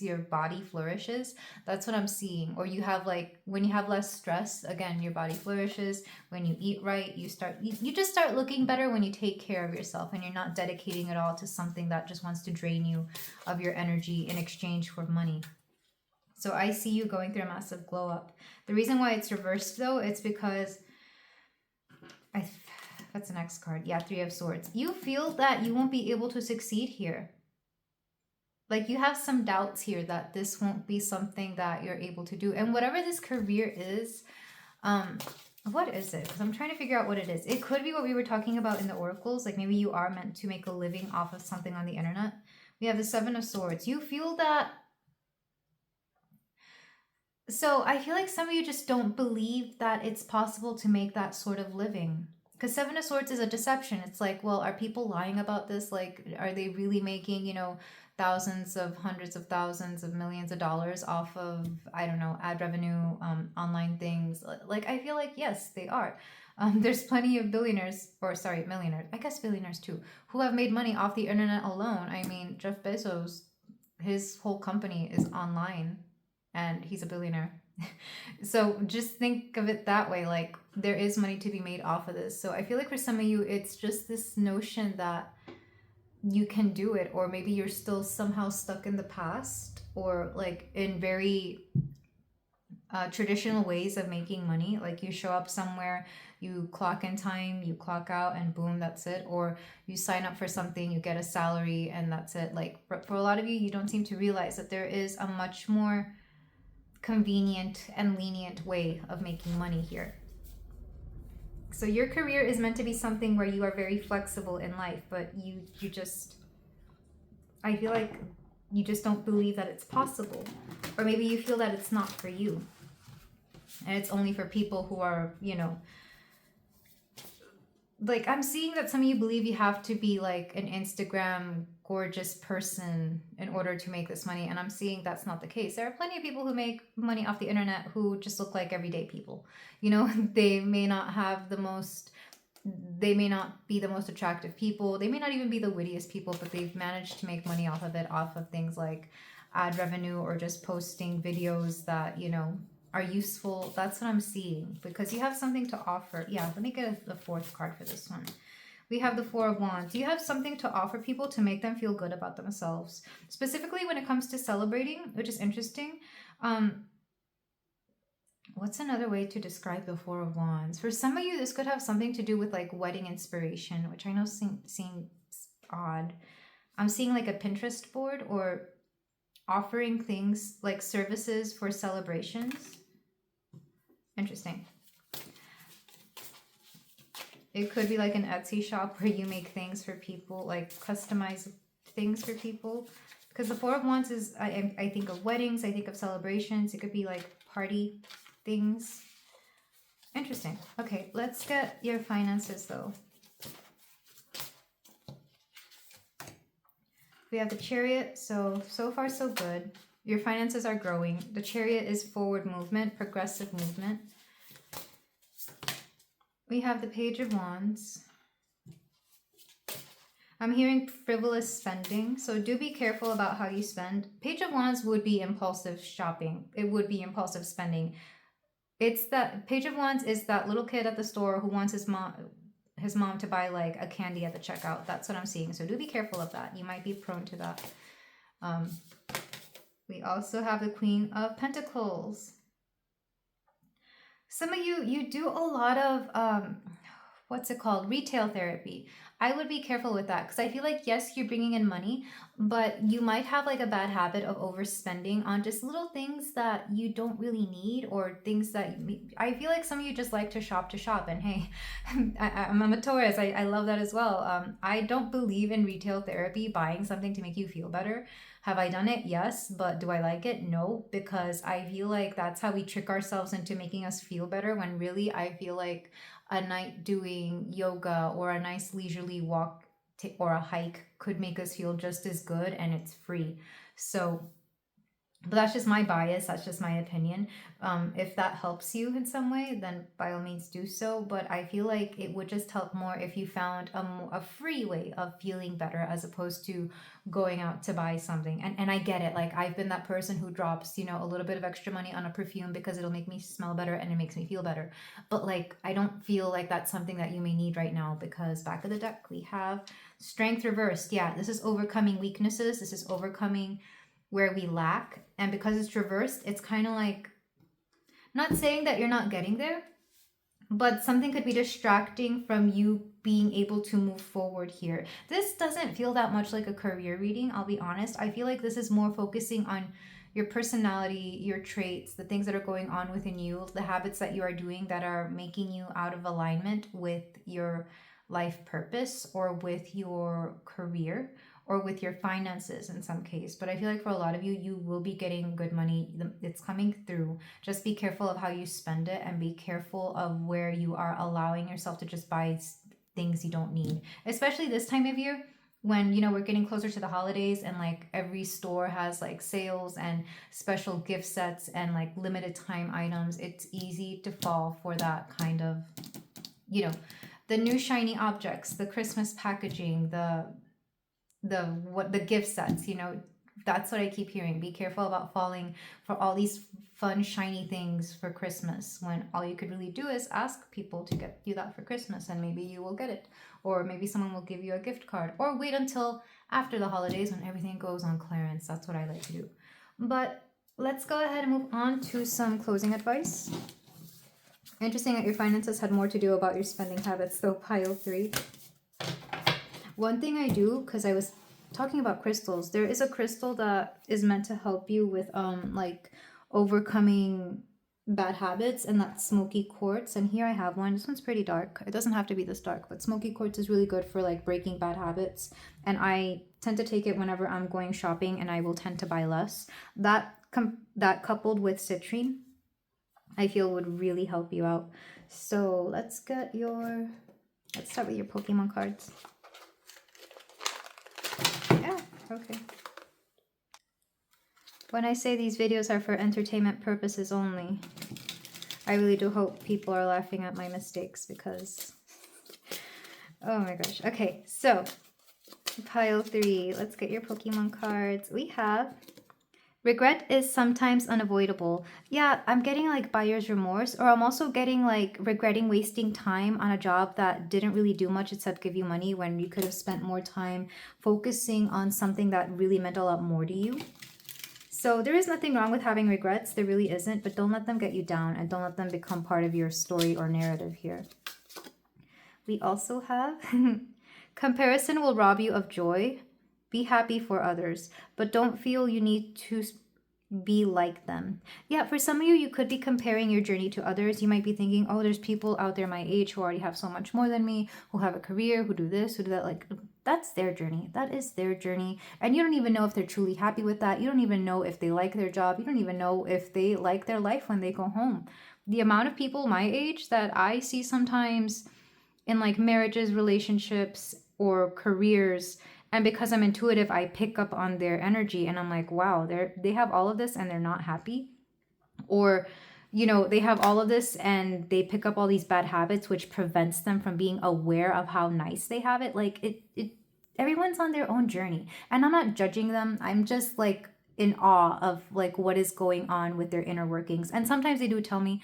your body flourishes? That's what I'm seeing. Or you have like, when you have less stress, again, your body flourishes. When you eat right, you just start looking better when you take care of yourself and you're not dedicating it all to something that just wants to drain you of your energy in exchange for money. So I see you going through a massive glow up. The reason why it's reversed though, it's because that's the next card. Yeah, 3 of Swords. You feel that you won't be able to succeed here. Like you have some doubts here that this won't be something that you're able to do. And whatever this career is, what is it? Because I'm trying to figure out what it is. It could be what we were talking about in the oracles. Like maybe you are meant to make a living off of something on the internet. We have the 7 of Swords. You feel that. So I feel like some of you just don't believe that it's possible to make that sort of living. Because 7 of Swords is a deception. It's like, well, are people lying about this? Like, are they really making, thousands of, hundreds of thousands of millions of dollars off of, I don't know, ad revenue, online things? Like, I feel like, yes, they are. There's plenty of millionaires, I guess billionaires too, who have made money off the internet alone. I mean, Jeff Bezos, his whole company is online and he's a billionaire. So just think of it that way. Like there is money to be made off of this. So I feel like for some of you, it's just this notion that you can do it, or maybe you're still somehow stuck in the past, or like in very traditional ways of making money. Like you show up somewhere, you clock in time, you clock out, and boom, that's it. Or you sign up for something, you get a salary, and that's it. Like for a lot of you, you don't seem to realize that there is a much more convenient and lenient way of making money here. So your career is meant to be something where you are very flexible in life, but you just, I feel like you just don't believe that it's possible. Or maybe you feel that it's not for you. And it's only for people who are, like I'm seeing that some of you believe you have to be like an Instagram gorgeous person in order to make this money, and I'm seeing that's not the case. There are plenty of people who make money off the internet who just look like everyday people. They may not be the most attractive people, they may not even be the wittiest people, but they've managed to make money off of it, off of things like ad revenue or just posting videos that are useful. That's what I'm seeing, because you have something to offer. Yeah, let me get the 4th card for this one. We have the 4 of Wands. You have something to offer people to make them feel good about themselves. Specifically when it comes to celebrating, which is interesting. What's another way to describe the 4 of Wands? For some of you, this could have something to do with like wedding inspiration, which I know seems odd. I'm seeing like a Pinterest board, or offering things like services for celebrations. Interesting. It could be like an Etsy shop where you make things for people, like customize things for people. Because the 4 of Wands is, I think of weddings, I think of celebrations. It could be like party things. Interesting. Okay, let's get your finances though. We have the Chariot, so far so good. Your finances are growing. The Chariot is forward movement, progressive movement. We have the Page of Wands. I'm hearing frivolous spending, so do be careful about how you spend. Page of Wands would be impulsive shopping. It would be impulsive spending. It's that Page of Wands is that little kid at the store who wants his mom to buy like a candy at the checkout. That's what I'm seeing. So do be careful of that. You might be prone to that. We also have the Queen of Pentacles. Some of you do a lot of what's it called, retail therapy. I would be careful with that because I feel like, yes, you're bringing in money, but you might have like a bad habit of overspending on just little things that you don't really need, or things that I feel like some of you just like to shop. And hey, I'm a Taurus. I love that as well. I don't believe in retail therapy, buying something to make you feel better. Have I done it? Yes. But do I like it? No, because I feel like that's how we trick ourselves into making us feel better, when really I feel like a night doing yoga or a nice leisurely walk or a hike could make us feel just as good, and it's free. So, but that's just my bias, that's just my opinion. If that helps you in some way, then by all means do so. But I feel like it would just help more if you found a free way of feeling better, as opposed to going out to buy something. And I get it, like I've been that person who drops, a little bit of extra money on a perfume because it'll make me smell better and it makes me feel better. But like, I don't feel like that's something that you may need right now, because back of the deck we have strength reversed. Yeah, this is overcoming weaknesses, this is overcoming where we lack. And because it's reversed, it's kind of like, not saying that you're not getting there, but something could be distracting from you being able to move forward here. This doesn't feel that much like a career reading, I'll be honest. I feel like this is more focusing on your personality, your traits, the things that are going on within you, the habits that you are doing that are making you out of alignment with your life purpose, or with your career, or with your finances in some case. But I feel like for a lot of you, you will be getting good money. It's coming through. Just be careful of how you spend it, and be careful of where you are allowing yourself to just buy things you don't need, especially this time of year, when we're getting closer to the holidays, and like every store has like sales and special gift sets and like limited time items. It's easy to fall for that kind of, the new shiny objects, the Christmas packaging, the gift sets. That's what I keep hearing. Be careful about falling for all these fun shiny things for Christmas, when all you could really do is ask people to get you that for Christmas, and maybe you will get it, or maybe someone will give you a gift card, or wait until after the holidays when everything goes on clearance. That's what I like to do. But let's go ahead and move on to some closing advice. Interesting that your finances had more to do about your spending habits, though, pile 3. One thing I do, because I was talking about crystals, there is a crystal that is meant to help you with like overcoming bad habits, and that's smoky quartz. And here I have one. This one's pretty dark. It doesn't have to be this dark, but smoky quartz is really good for like breaking bad habits, and I tend to take it whenever I'm going shopping, and I will tend to buy less. That coupled with citrine, I feel would really help you out. So let's start with your Pokemon cards. Yeah, okay. When I say these videos are for entertainment purposes only, I really do hope people are laughing at my mistakes, because oh my gosh. Okay, so pile 3, let's get your Pokemon cards. We have regret is sometimes unavoidable. Yeah, I'm getting like buyer's remorse, or I'm also getting like regretting wasting time on a job that didn't really do much except give you money, when you could have spent more time focusing on something that really meant a lot more to you. So there is nothing wrong with having regrets. There really isn't, but don't let them get you down, and don't let them become part of your story or narrative here. We also have comparison will rob you of joy. Be happy for others, but don't feel you need to be like them. Yeah, for some of you, you could be comparing your journey to others. You might be thinking, oh, there's people out there my age who already have so much more than me, who have a career, who do this, who do that. Like, that's their journey. That is their journey. And you don't even know if they're truly happy with that. You don't even know if they like their job. You don't even know if they like their life when they go home. The amount of people my age that I see sometimes in like marriages, relationships, or careers, and because I'm intuitive, I pick up on their energy, and I'm like, wow, they have all of this and they're not happy. Or, they have all of this and they pick up all these bad habits, which prevents them from being aware of how nice they have it. Like everyone's on their own journey, and I'm not judging them. I'm just like in awe of like what is going on with their inner workings. And sometimes they do tell me,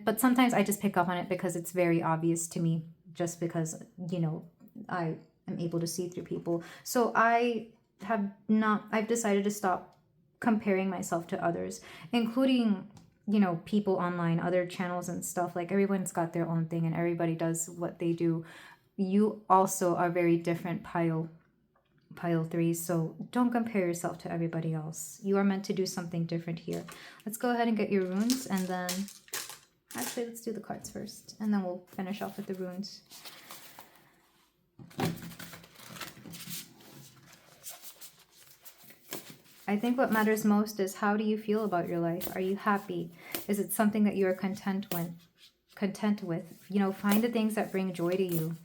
but sometimes I just pick up on it because it's very obvious to me, just because, I am able to see through people. So I've decided to stop comparing myself to others, including you know, people online, other channels and stuff. Like everyone's got their own thing and everybody does what they do. You also are very different, pile 3. So don't compare yourself to everybody else. You are meant to do something different here. Let's go ahead and get your runes, and then actually let's do the cards first, and then we'll finish off with the runes. I think what matters most is, how do you feel about your life? Are you happy? Is it something that you are content with? You know, find the things that bring joy to you.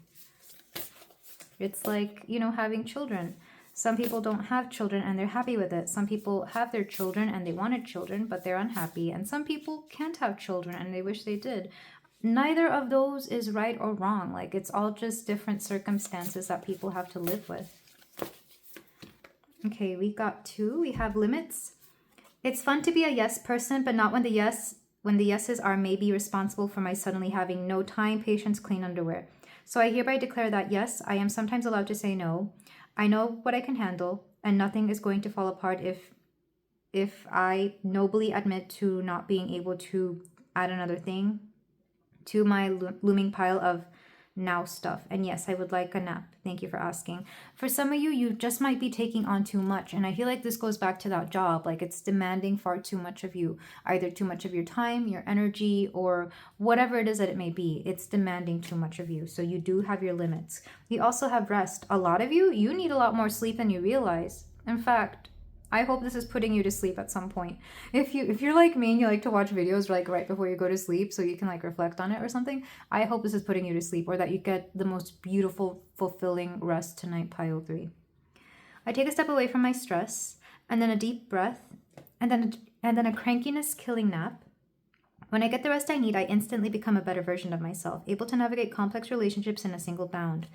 It's like, you know, having children. Some people don't have children and they're happy with it. Some people have their children and they wanted children, but they're unhappy. And some people can't have children and they wish they did. Neither of those is right or wrong. Like, it's all just different circumstances that people have to live with. Okay, we got 2. We have limits. It's fun to be a yes person, but not when the yeses are maybe responsible for my suddenly having no time, patience, clean underwear. So I hereby declare that yes, I am sometimes allowed to say no. I know what I can handle, and nothing is going to fall apart if I nobly admit to not being able to add another thing to my looming pile of now stuff. And yes, I would like a nap. Thank you for asking. For some of you, you just might be taking on too much. And I feel like this goes back to that job. Like, it's demanding far too much of you, either too much of your time, your energy, or whatever it is that it may be. It's demanding too much of you. So you do have your limits. We also have rest. A lot of you need a lot more sleep than you realize. In fact, I hope this is putting you to sleep at some point. If you're like me and you like to watch videos like right before you go to sleep so you can like reflect on it or something, I hope this is putting you to sleep, or that you get the most beautiful, fulfilling rest tonight, pile 3. I take a step away from my stress, and then a deep breath, and then a crankiness killing nap. When I get the rest I need, I instantly become a better version of myself, able to navigate complex relationships in a single bound.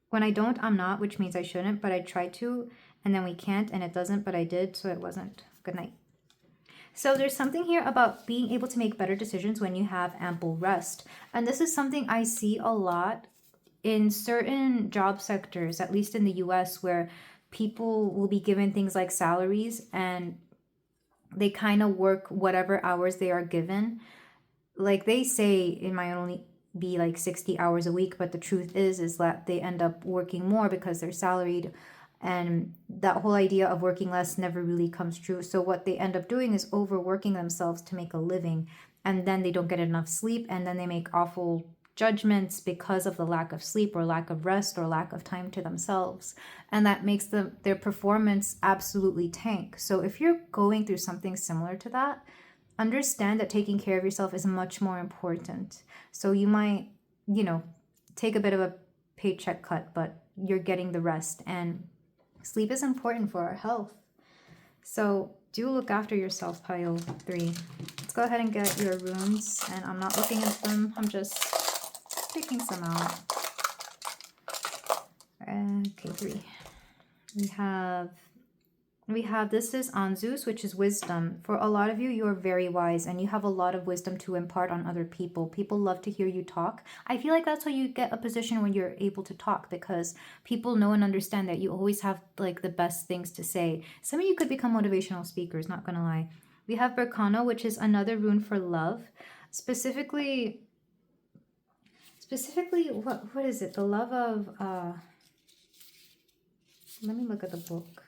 When I don't, I'm not, which means I shouldn't, but I try to, and then we can't, and it doesn't, but I did, so it wasn't. Good night. So there's something here about being able to make better decisions when you have ample rest. And this is something I see a lot in certain job sectors, at least in the US, where people will be given things like salaries and they kind of work whatever hours they are given. Like, they say it might only be like 60 hours a week, but the truth is that they end up working more because they're salaried. And that whole idea of working less never really comes true. So what they end up doing is overworking themselves to make a living. And then they don't get enough sleep. And then they make awful judgments because of the lack of sleep or lack of rest or lack of time to themselves. And that makes their performance absolutely tank. So if you're going through something similar to that, understand that taking care of yourself is much more important. So you might, take a bit of a paycheck cut, but you're getting the rest. And sleep is important for our health. So do look after yourself, pile 3. Let's go ahead and get your runes. And I'm not looking at them. I'm just picking some out. Okay, 3. We have this is Anzus, which is wisdom. For a lot of you, you are very wise and you have a lot of wisdom to impart on other people. People love to hear you talk. I feel like that's why you get a position when you're able to talk, because people know and understand that you always have like the best things to say. Some of you could become motivational speakers, not gonna lie. We have Berkano, which is another rune for love. Specifically, what is it? The love of, let me look at the book.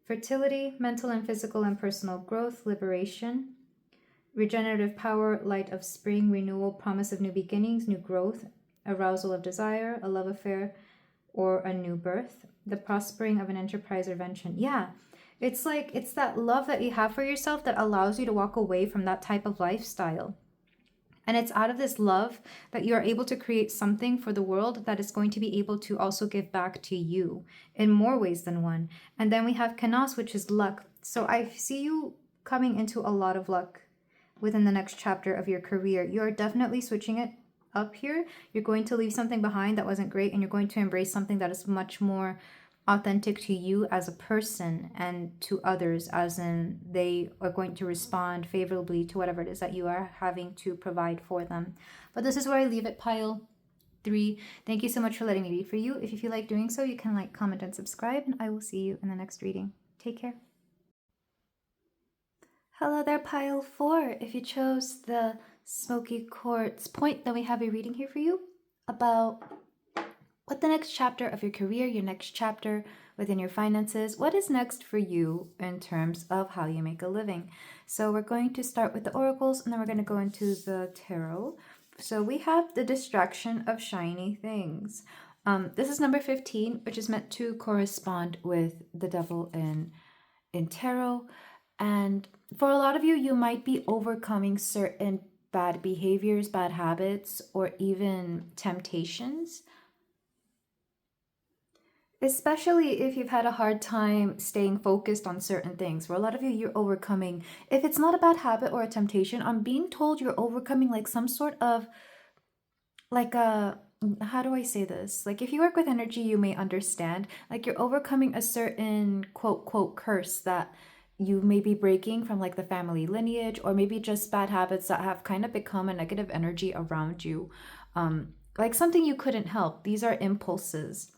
Fertility, mental and physical and personal growth, liberation, regenerative power, light of spring, renewal, promise of new beginnings, new growth, arousal of desire, a love affair, or a new birth, the prospering of an enterprise or venture. Yeah, it's like, it's that love that you have for yourself that allows you to walk away from that type of lifestyle. And it's out of this love that you are able to create something for the world that is going to be able to also give back to you in more ways than one. And then we have Kanas, which is luck. So I see you coming into a lot of luck within the next chapter of your career. You're definitely switching it up here. You're going to leave something behind that wasn't great, and you're going to embrace something that is much more authentic to you as a person and to others, as in they are going to respond favorably to whatever it is that you are having to provide for them. But this is where I leave it, pile 3. Thank you so much for letting me read for you. If you feel like doing so, you can like, comment, and subscribe, and I will see you in the next reading. Take care. Hello there, pile 4. If you chose the smoky quartz point, then we have a reading here for you about what the next chapter of your career, your next chapter within your finances, what is next for you in terms of how you make a living. So we're going to start with the oracles, and then we're going to go into the tarot. So we have the distraction of shiny things. This is number 15, which is meant to correspond with the devil in tarot. And for a lot of you, you might be overcoming certain bad behaviors, bad habits, or even temptations. Especially if you've had a hard time staying focused on certain things. For a lot of you, you're overcoming. If it's not a bad habit or a temptation, I'm being told you're overcoming like some sort of like a, how do I say this? Like if you work with energy, you may understand. Like you're overcoming a certain quote curse that you may be breaking from like the family lineage, or maybe just bad habits that have kind of become a negative energy around you. Like something you couldn't help. These are impulses.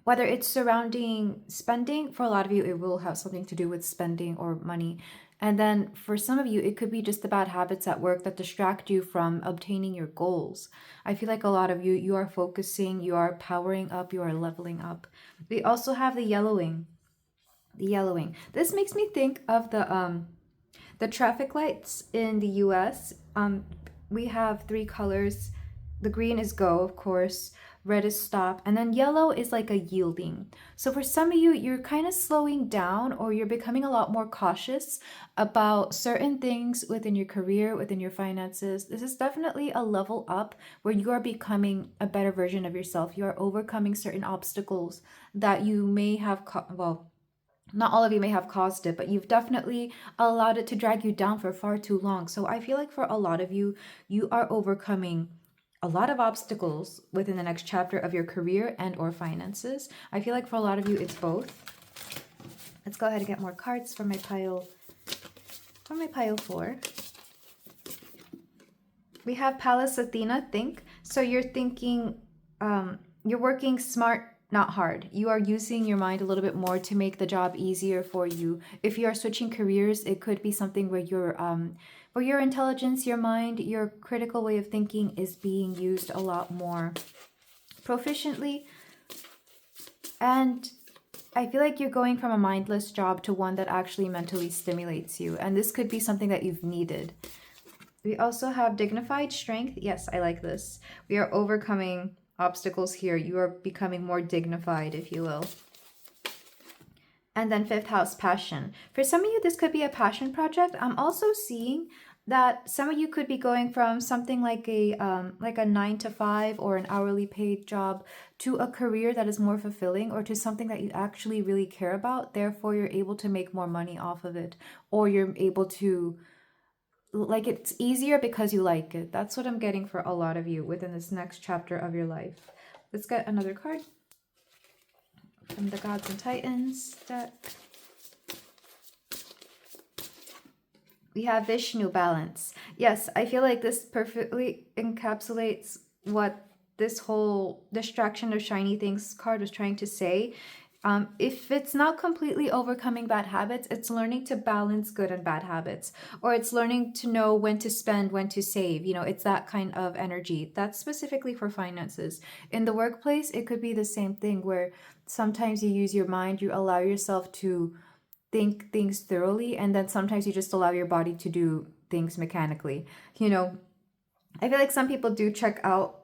Whether it's surrounding spending, for a lot of you, it will have something to do with spending or money. And then for some of you, it could be just the bad habits at work that distract you from obtaining your goals. I feel like a lot of you, you are focusing, you are powering up, you are leveling up. We also have the yellowing. The yellowing. This makes me think of the traffic lights in the US. We have 3 colors. The green is go, of course. Red is stop, and then yellow is like a yielding. So for some of you, you're kind of slowing down, or you're becoming a lot more cautious about certain things within your career, within your finances. This is definitely a level up where you are becoming a better version of yourself. You are overcoming certain obstacles that you may have, not all of you may have caused it, but you've definitely allowed it to drag you down for far too long. So I feel like for a lot of you, you are overcoming a lot of obstacles within the next chapter of your career and or finances. I feel like for a lot of you, it's both. Let's go ahead and get more cards for my pile 4. We have Pallas Athena, think. So you're thinking, you're working smart, not hard. You are using your mind a little bit more to make the job easier for you. If you are switching careers, it could be something where your intelligence, your mind, your critical way of thinking is being used a lot more proficiently. And I feel like you're going from a mindless job to one that actually mentally stimulates you. And this could be something that you've needed. We also have dignified strength. Yes, I like this. We are overcoming obstacles here. You are becoming more dignified, if you will. And then 5th house, passion. For some of you, this could be a passion project. I'm also seeing that some of you could be going from something like a 9 to 5 or an hourly paid job to a career that is more fulfilling, or to something that you actually really care about. Therefore, you're able to make more money off of it, or you're able to, like, it's easier because you like it. That's what I'm getting for a lot of you within this next chapter of your life. Let's get another card from the Gods and Titans deck. We have Vishnu, balance. Yes, I feel like this perfectly encapsulates what this whole distraction of shiny things card was trying to say. If it's not completely overcoming bad habits, it's learning to balance good and bad habits, or it's learning to know when to spend, when to save. You know, it's that kind of energy. That's specifically for finances. In the workplace, it could be the same thing, where sometimes you use your mind, you allow yourself to think things thoroughly, and then sometimes you just allow your body to do things mechanically. You know, I feel like some people do check out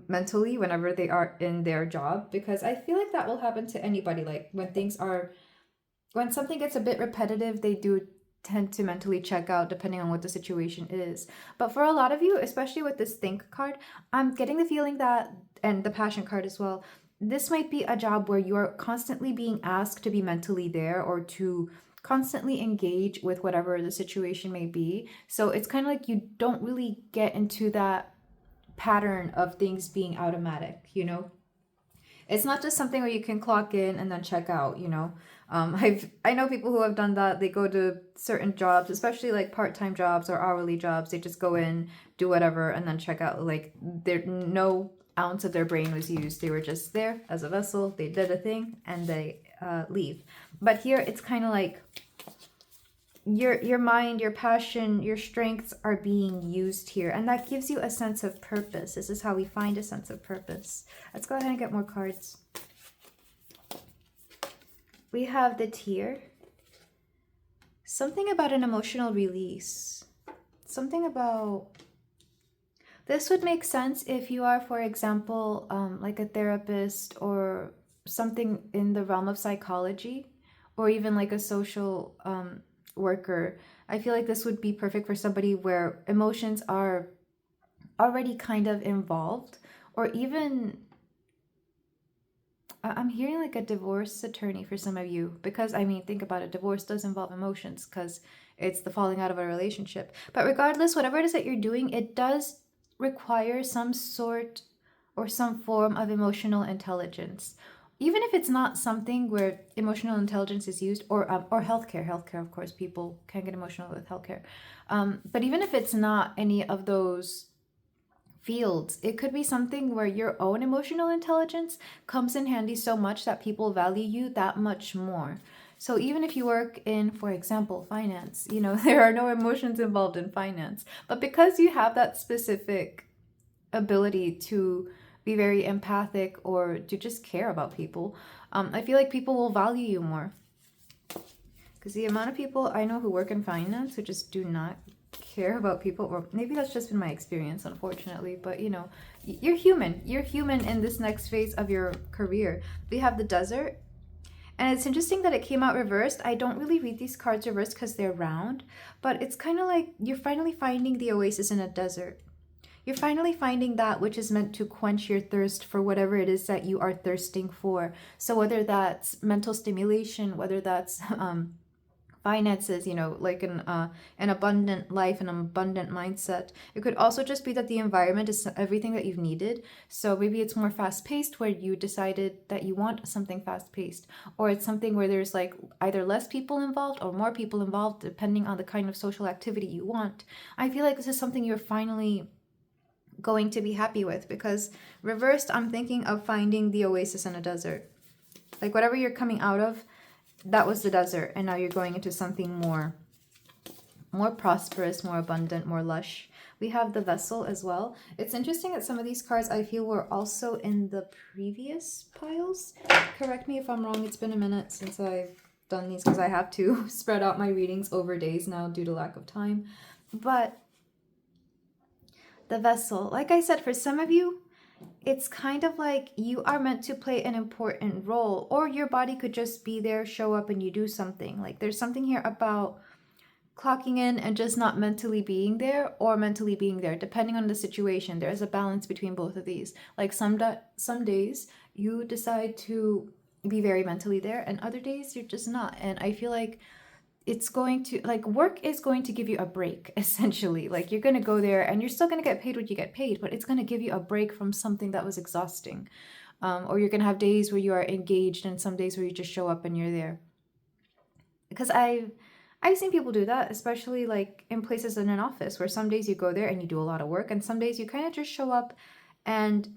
mentally whenever they are in their job, because I feel like that will happen to anybody. Like when something gets a bit repetitive, they do tend to mentally check out, depending on what the situation is. But for a lot of you, especially with this think card, I'm getting the feeling that, and the passion card as well, this might be a job where you're constantly being asked to be mentally there, or to constantly engage with whatever the situation may be. So it's kind of like you don't really get into that pattern of things being automatic, you know? It's not just something where you can clock in and then check out, you know? I know people who have done that. They go to certain jobs, especially like part-time jobs or hourly jobs. They just go in, do whatever, and then check out. Like, there no ounce of their brain was used. They were just there as a vessel. They did a thing and they leave. But here it's kind of like your mind, your passion, your strengths are being used here, and that gives you a sense of purpose. This is how we find a sense of purpose. Let's go ahead and get more cards. We have the Tear. Something about an emotional release. Something about... This would make sense if you are, for example, like a therapist or something in the realm of psychology, or even like a social worker. I feel like this would be perfect for somebody where emotions are already kind of involved, or even... I'm hearing like a divorce attorney for some of you, because I mean, think about it, divorce does involve emotions because it's the falling out of a relationship. But regardless, whatever it is that you're doing, it does require some sort or some form of emotional intelligence. Even if it's not something where emotional intelligence is used, or healthcare. Healthcare, of course, people can get emotional with healthcare. But even if it's not any of those fields, it could be something where your own emotional intelligence comes in handy so much that people value you that much more. So even if you work in, for example, finance, you know, there are no emotions involved in finance, but because you have that specific ability to be very empathic or to just care about people, I feel like people will value you more. Because the amount of people I know who work in finance who just do not care about people, or maybe that's just been my experience, unfortunately, but you know, you're human in this next phase of your career. We have the Desert, and it's interesting that it came out reversed. I don't really read these cards reversed because they're round, but it's kind of like you're finally finding the oasis in a desert. You're finally finding that which is meant to quench your thirst for whatever it is that you are thirsting for. So whether that's mental stimulation, whether that's finances, you know, like an abundant life, an abundant mindset. It could also just be that the environment is everything that you've needed. So maybe it's more fast-paced, where you decided that you want something fast-paced, or it's something where there's like either less people involved or more people involved, depending on the kind of social activity you want. I feel like this is something you're finally going to be happy with, because reversed, I'm thinking of finding the oasis in a desert. Like whatever you're coming out of, that was the desert, and now you're going into something more prosperous, more abundant, more lush. We have the Vessel as well. It's interesting that some of these cards I feel were also in the previous piles. Correct me if I'm wrong. It's been a minute since I've done these, because I have to spread out my readings over days now due to lack of time. But the Vessel, like I said, for some of you, it's kind of like you are meant to play an important role, or your body could just be there, show up, and you do something. Like there's something here about clocking in and just not mentally being there, or mentally being there, depending on the situation. There's a balance between both of these. Like some days you decide to be very mentally there, and other days you're just not. And I feel like it's going to, like, work is going to give you a break, essentially. Like you're going to go there and you're still going to get paid what you get paid, but it's going to give you a break from something that was exhausting. Or you're going to have days where you are engaged, and some days where you just show up and you're there. Because I've seen people do that, especially like in places in an office, where some days you go there and you do a lot of work, and some days you kind of just show up. And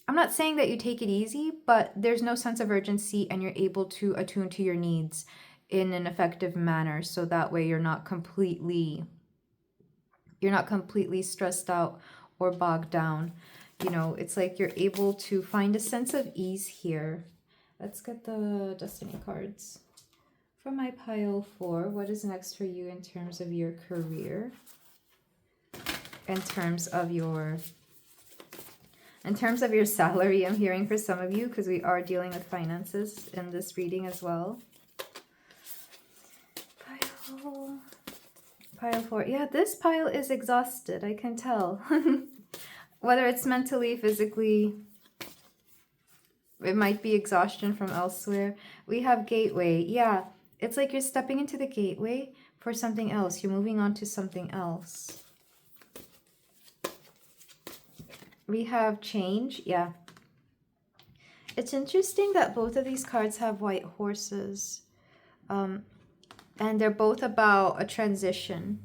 I'm not saying that you take it easy, but there's no sense of urgency, and you're able to attune to your needs in an effective manner, so that way you're not completely stressed out or bogged down. You know, it's like you're able to find a sense of ease here. Let's get the Destiny cards. For my pile 4, what is next for you in terms of your career? In terms of your salary, I'm hearing for some of you, because we are dealing with finances in this reading as well. Pile 4. Yeah, this pile is exhausted, I can tell. Whether it's mentally, physically, it might be exhaustion from elsewhere. We have Gateway. Yeah, it's like you're stepping into the gateway for something else. You're moving on to something else. We have Change. Yeah. It's interesting that both of these cards have white horses. And they're both about a transition.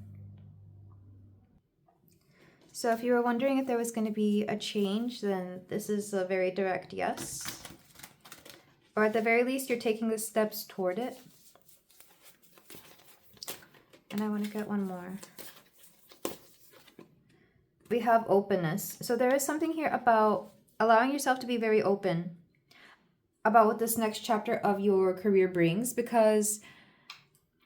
So if you were wondering if there was going to be a change, then this is a very direct yes. Or at the very least, you're taking the steps toward it. And I want to get one more. We have openness. So there is something here about allowing yourself to be very open about what this next chapter of your career brings, because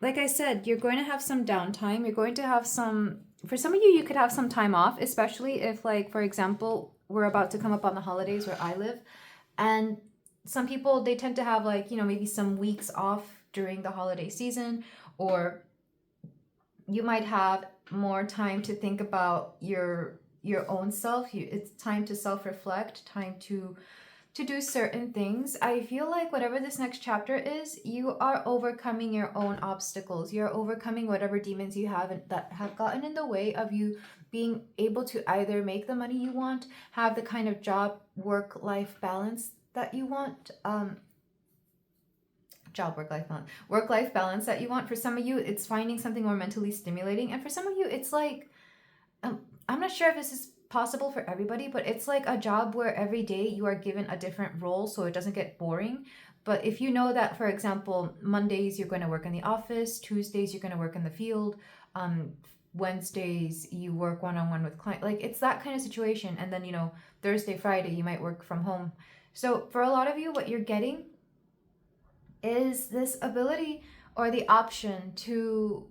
like I said, you're going to have some downtime. You're going to have some, for some of you, you could have some time off, especially if, like, for example, we're about to come up on the holidays where I live. And some people, they tend to have, like, you know, maybe some weeks off during the holiday season, or you might have more time to think about your own self. It's time to self-reflect, time to do certain things. I feel like whatever this next chapter is, you are overcoming your own obstacles. You're overcoming whatever demons you have that have gotten in the way of you being able to either make the money you want, have the kind of job work-life balance that you want, work-life balance that you want. For some of you, it's finding something more mentally stimulating, and for some of you, it's like, I'm not sure if this is possible for everybody, but it's like a job where every day you are given a different role so it doesn't get boring. But if you know that, for example, Mondays you're going to work in the office, Tuesdays you're going to work in the field, Wednesdays you work one-on-one with client, like it's that kind of situation. And then, you know, Thursday, Friday you might work from home. So for a lot of you, what you're getting is this ability or the option to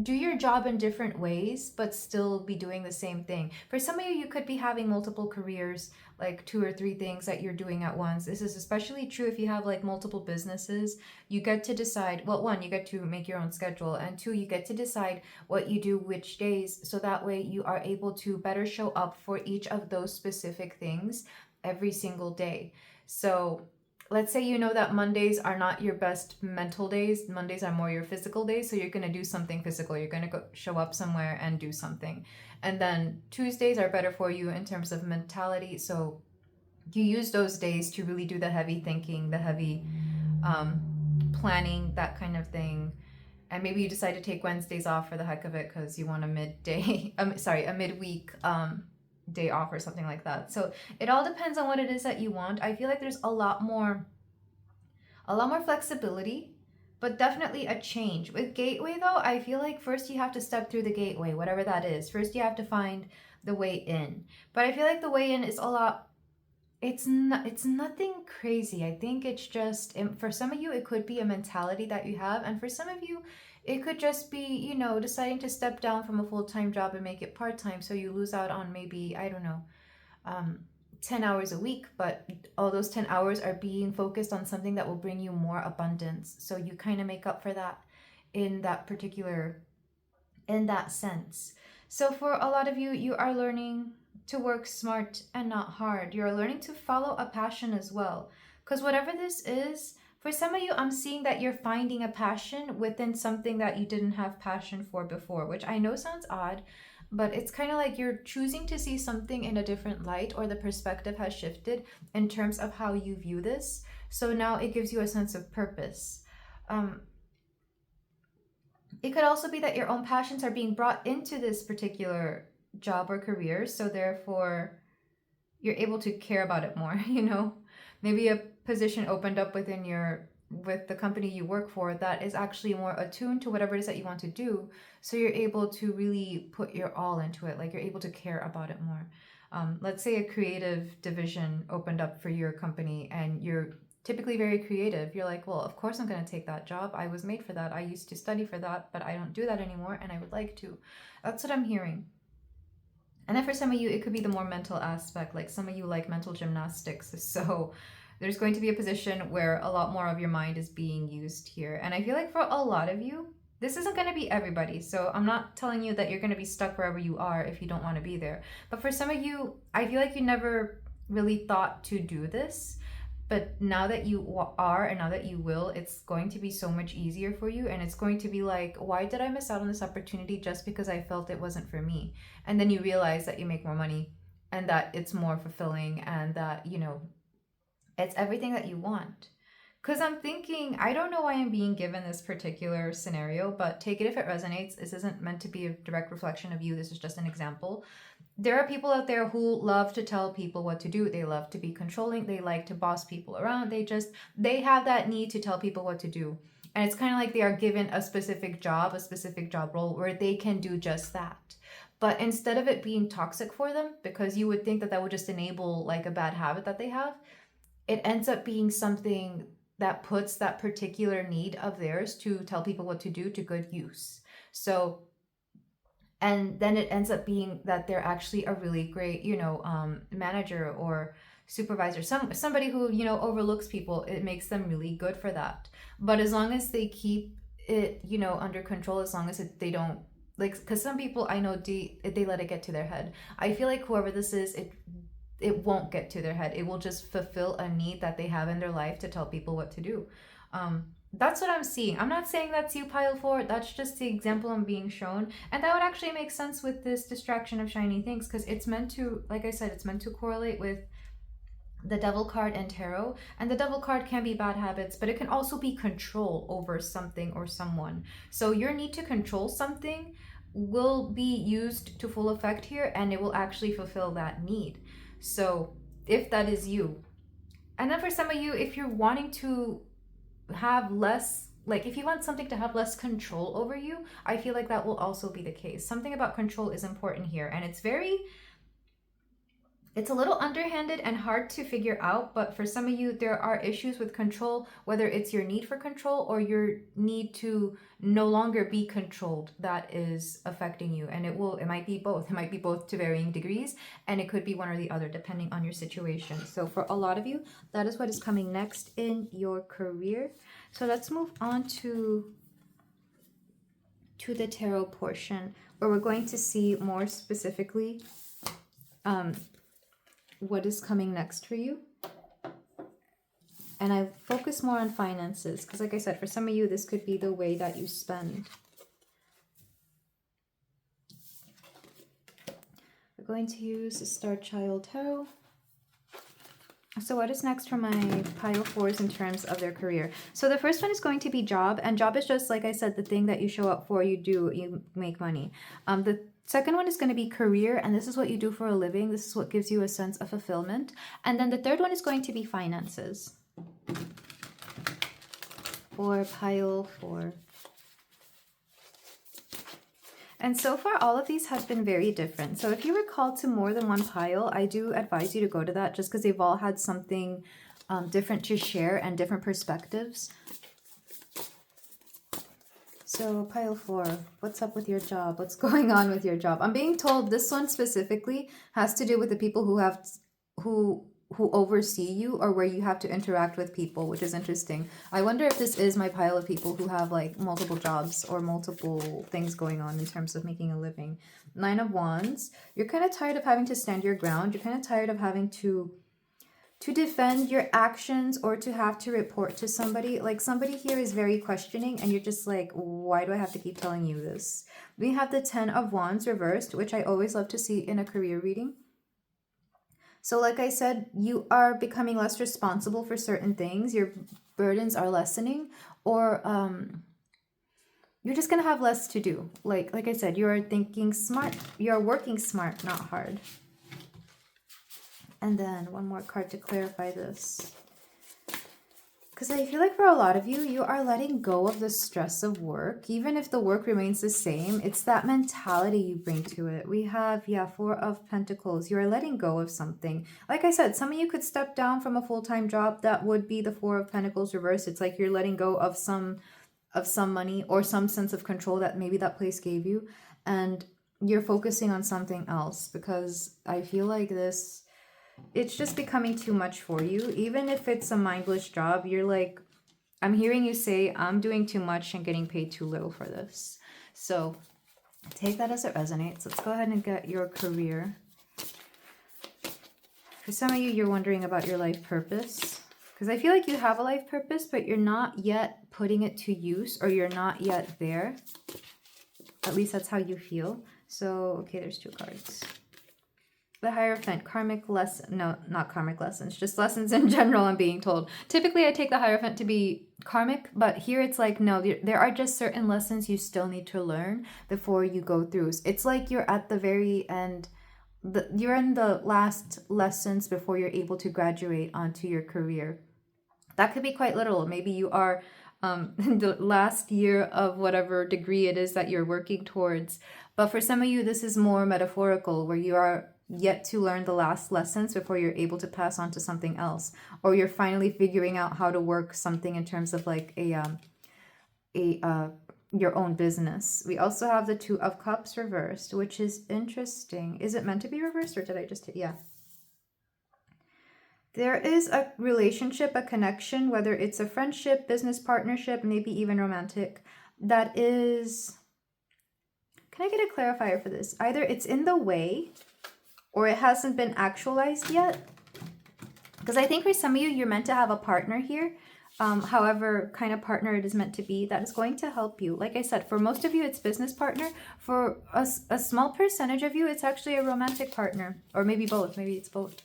do your job in different ways but still be doing the same thing. For some of you, you could be having multiple careers, like 2 or 3 things that you're doing at once. This is especially true if you have like multiple businesses. You get to decide, well, 1, you get to make your own schedule, and 2, you get to decide what you do which days, so that way you are able to better show up for each of those specific things every single day. So let's say you know that Mondays are not your best mental days. Mondays are more your physical days. So you're going to do something physical. You're going to go show up somewhere and do something. And then Tuesdays are better for you in terms of mentality. So you use those days to really do the heavy thinking, the heavy planning, that kind of thing. And maybe you decide to take Wednesdays off for the heck of it because you want a midweek day off or something like that. So it all depends on what it is that you want. I feel like there's a lot more flexibility, but definitely a change. With gateway though, I feel like first you have to step through the gateway, whatever that is. First you have to find the way in. But I feel like the way in is it's nothing crazy. I think it's just, for some of you, it could be a mentality that you have. And for some of you, it could just be, you know, deciding to step down from a full-time job and make it part-time. So you lose out on maybe, I don't know, 10 hours a week, but all those 10 hours are being focused on something that will bring you more abundance. So you kind of make up for that in that sense. So for a lot of you, you are learning to work smart and not hard. You're learning to follow a passion as well. Because whatever this is, for some of you, I'm seeing that you're finding a passion within something that you didn't have passion for before, which I know sounds odd, but it's kind of like you're choosing to see something in a different light, or the perspective has shifted in terms of how you view this. So now it gives you a sense of purpose. It could also be that your own passions are being brought into this particular job or career, so therefore you're able to care about it more, you know? Maybe a position opened up with the company you work for that is actually more attuned to whatever it is that you want to do, so you're able to really put your all into it, like you're able to care about it more. Let's say a creative division opened up for your company and you're typically very creative. You're like, well, of course I'm going to take that job. I was made for that. I used to study for that, but I don't do that anymore and I would like to. That's what I'm hearing. And then for some of you, it could be the more mental aspect. Like some of you like mental gymnastics. So there's going to be a position where a lot more of your mind is being used here. And I feel like for a lot of you, this isn't going to be everybody. So I'm not telling you that you're going to be stuck wherever you are if you don't want to be there. But for some of you, I feel like you never really thought to do this. But now that you are, and now that you will, it's going to be so much easier for you. And it's going to be like, why did I miss out on this opportunity just because I felt it wasn't for me? And then you realize that you make more money and that it's more fulfilling and that, you know, it's everything that you want. Because I'm thinking, I don't know why I'm being given this particular scenario, but take it if it resonates. This isn't meant to be a direct reflection of you. This is just an example. There are people out there who love to tell people what to do. They love to be controlling. They like to boss people around. They have that need to tell people what to do. And it's kind of like they are given a specific job role where they can do just that. But instead of it being toxic for them, because you would think that that would just enable like a bad habit that they have, it ends up being something that puts that particular need of theirs to tell people what to do to good use. So, and then it ends up being that they're actually a really great, manager or supervisor, somebody who, overlooks people. It makes them really good for that. But as long as they keep it, under control, as long as they don't, like, because some people I know, they let it get to their head. I feel like whoever this is, it won't get to their head. It will just fulfill a need that they have in their life to tell people what to do. That's what I'm seeing. I'm not saying that's you, pile 4. That's just the example I'm being shown. And that would actually make sense with this distraction of shiny things, because it's meant to, like I said, it's meant to correlate with the devil card and tarot. And the devil card can be bad habits, but it can also be control over something or someone. So your need to control something will be used to full effect here, and it will actually fulfill that need. So if that is you, and then for some of you, if you're wanting to have less, like if you want something to have less control over you, I feel like that will also be the case. Something about control is important here, and it's a little underhanded and hard to figure out, but for some of you, there are issues with control, whether it's your need for control or your need to no longer be controlled, that is affecting you. And it might be both. It might be both to varying degrees, and it could be one or the other depending on your situation. So for a lot of you, that is what is coming next in your career. So let's move on to the tarot portion, where we're going to see more specifically what is coming next for you. And I focus more on finances, because like I said, for some of you, this could be the way that you spend. We're going to use the Star Child Tarot. So what is next for my pile 4s in terms of their career? So the first one is going to be job, and job is just, like I said, the thing that you show up for, you make money. The second one is going to be career, and this is what you do for a living. This is what gives you a sense of fulfillment. And then the third one is going to be finances for pile 4. And so far, all of these have been very different. So if you were called to more than one pile, I do advise you to go to that, just because they've all had something different to share and different perspectives. So pile 4, what's up with your job? What's going on with your job? I'm being told this one specifically has to do with the people who oversee you, or where you have to interact with people, which is interesting. I wonder if this is my pile of people who have like multiple jobs or multiple things going on in terms of making a living. 9 of Wands, you're kind of tired of having to stand your ground. You're kind of tired of having to defend your actions or to have to report to somebody. Like somebody here is very questioning, and you're just like, why do I have to keep telling you this? We have the 10 of Wands reversed, which I always love to see in a career reading. So like I said, you are becoming less responsible for certain things. Your burdens are lessening, or you're just going to have less to do. Like I said, you are thinking smart. You're working smart, not hard. And then one more card to clarify this. Because I feel like for a lot of you, you are letting go of the stress of work. Even if the work remains the same, it's that mentality you bring to it. We have, 4 of Pentacles. You are letting go of something. Like I said, some of you could step down from a full-time job. That would be the 4 of Pentacles reversed. It's like you're letting go of some money or some sense of control that maybe that place gave you. And you're focusing on something else, because I feel like it's just becoming too much for you. Even if it's a mindless job, you're like, I'm hearing you say, I'm doing too much and getting paid too little for this. So take that as it resonates. Let's go ahead and get your career. For some of you, you're wondering about your life purpose, because I feel like you have a life purpose, but you're not yet putting it to use, or you're not yet there. At least that's how you feel. So, okay, there's 2 cards. The Hierophant, karmic lesson. No, not karmic lessons, just lessons in general, I'm being told. Typically, I take the Hierophant to be karmic, but here it's like, no, there are just certain lessons you still need to learn before you go through. It's like you're at the very end. You're in the last lessons before you're able to graduate onto your career. That could be quite literal. Maybe you are the last year of whatever degree it is that you're working towards. But for some of you, this is more metaphorical, where you are yet to learn the last lessons before you're able to pass on to something else, or you're finally figuring out how to work something in terms of like your own business. We also have the Two of Cups reversed, which is interesting. Is it meant to be reversed, or did I just hit? Yeah. There is a relationship, a connection, whether it's a friendship, business partnership, maybe even romantic, that is... Can I get a clarifier for this? Either it's in the way or it hasn't been actualized yet. Because I think for some of you, you're meant to have a partner here. However kind of partner it is meant to be, that is going to help you. Like I said, for most of you, it's business partner. For a small percentage of you, it's actually a romantic partner. Or maybe both. Maybe it's both.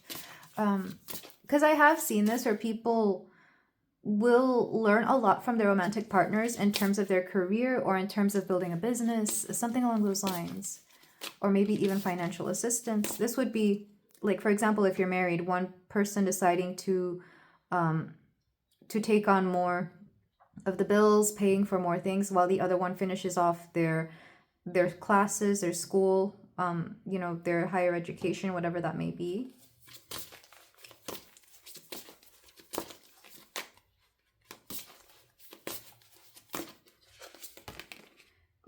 Because I have seen this where people will learn a lot from their romantic partners in terms of their career or in terms of building a business, something along those lines. Or maybe even financial assistance. This would be, like, for example, if you're married, one person deciding to take on more of the bills, paying for more things, while the other one finishes off their classes, their school, their higher education, whatever that may be.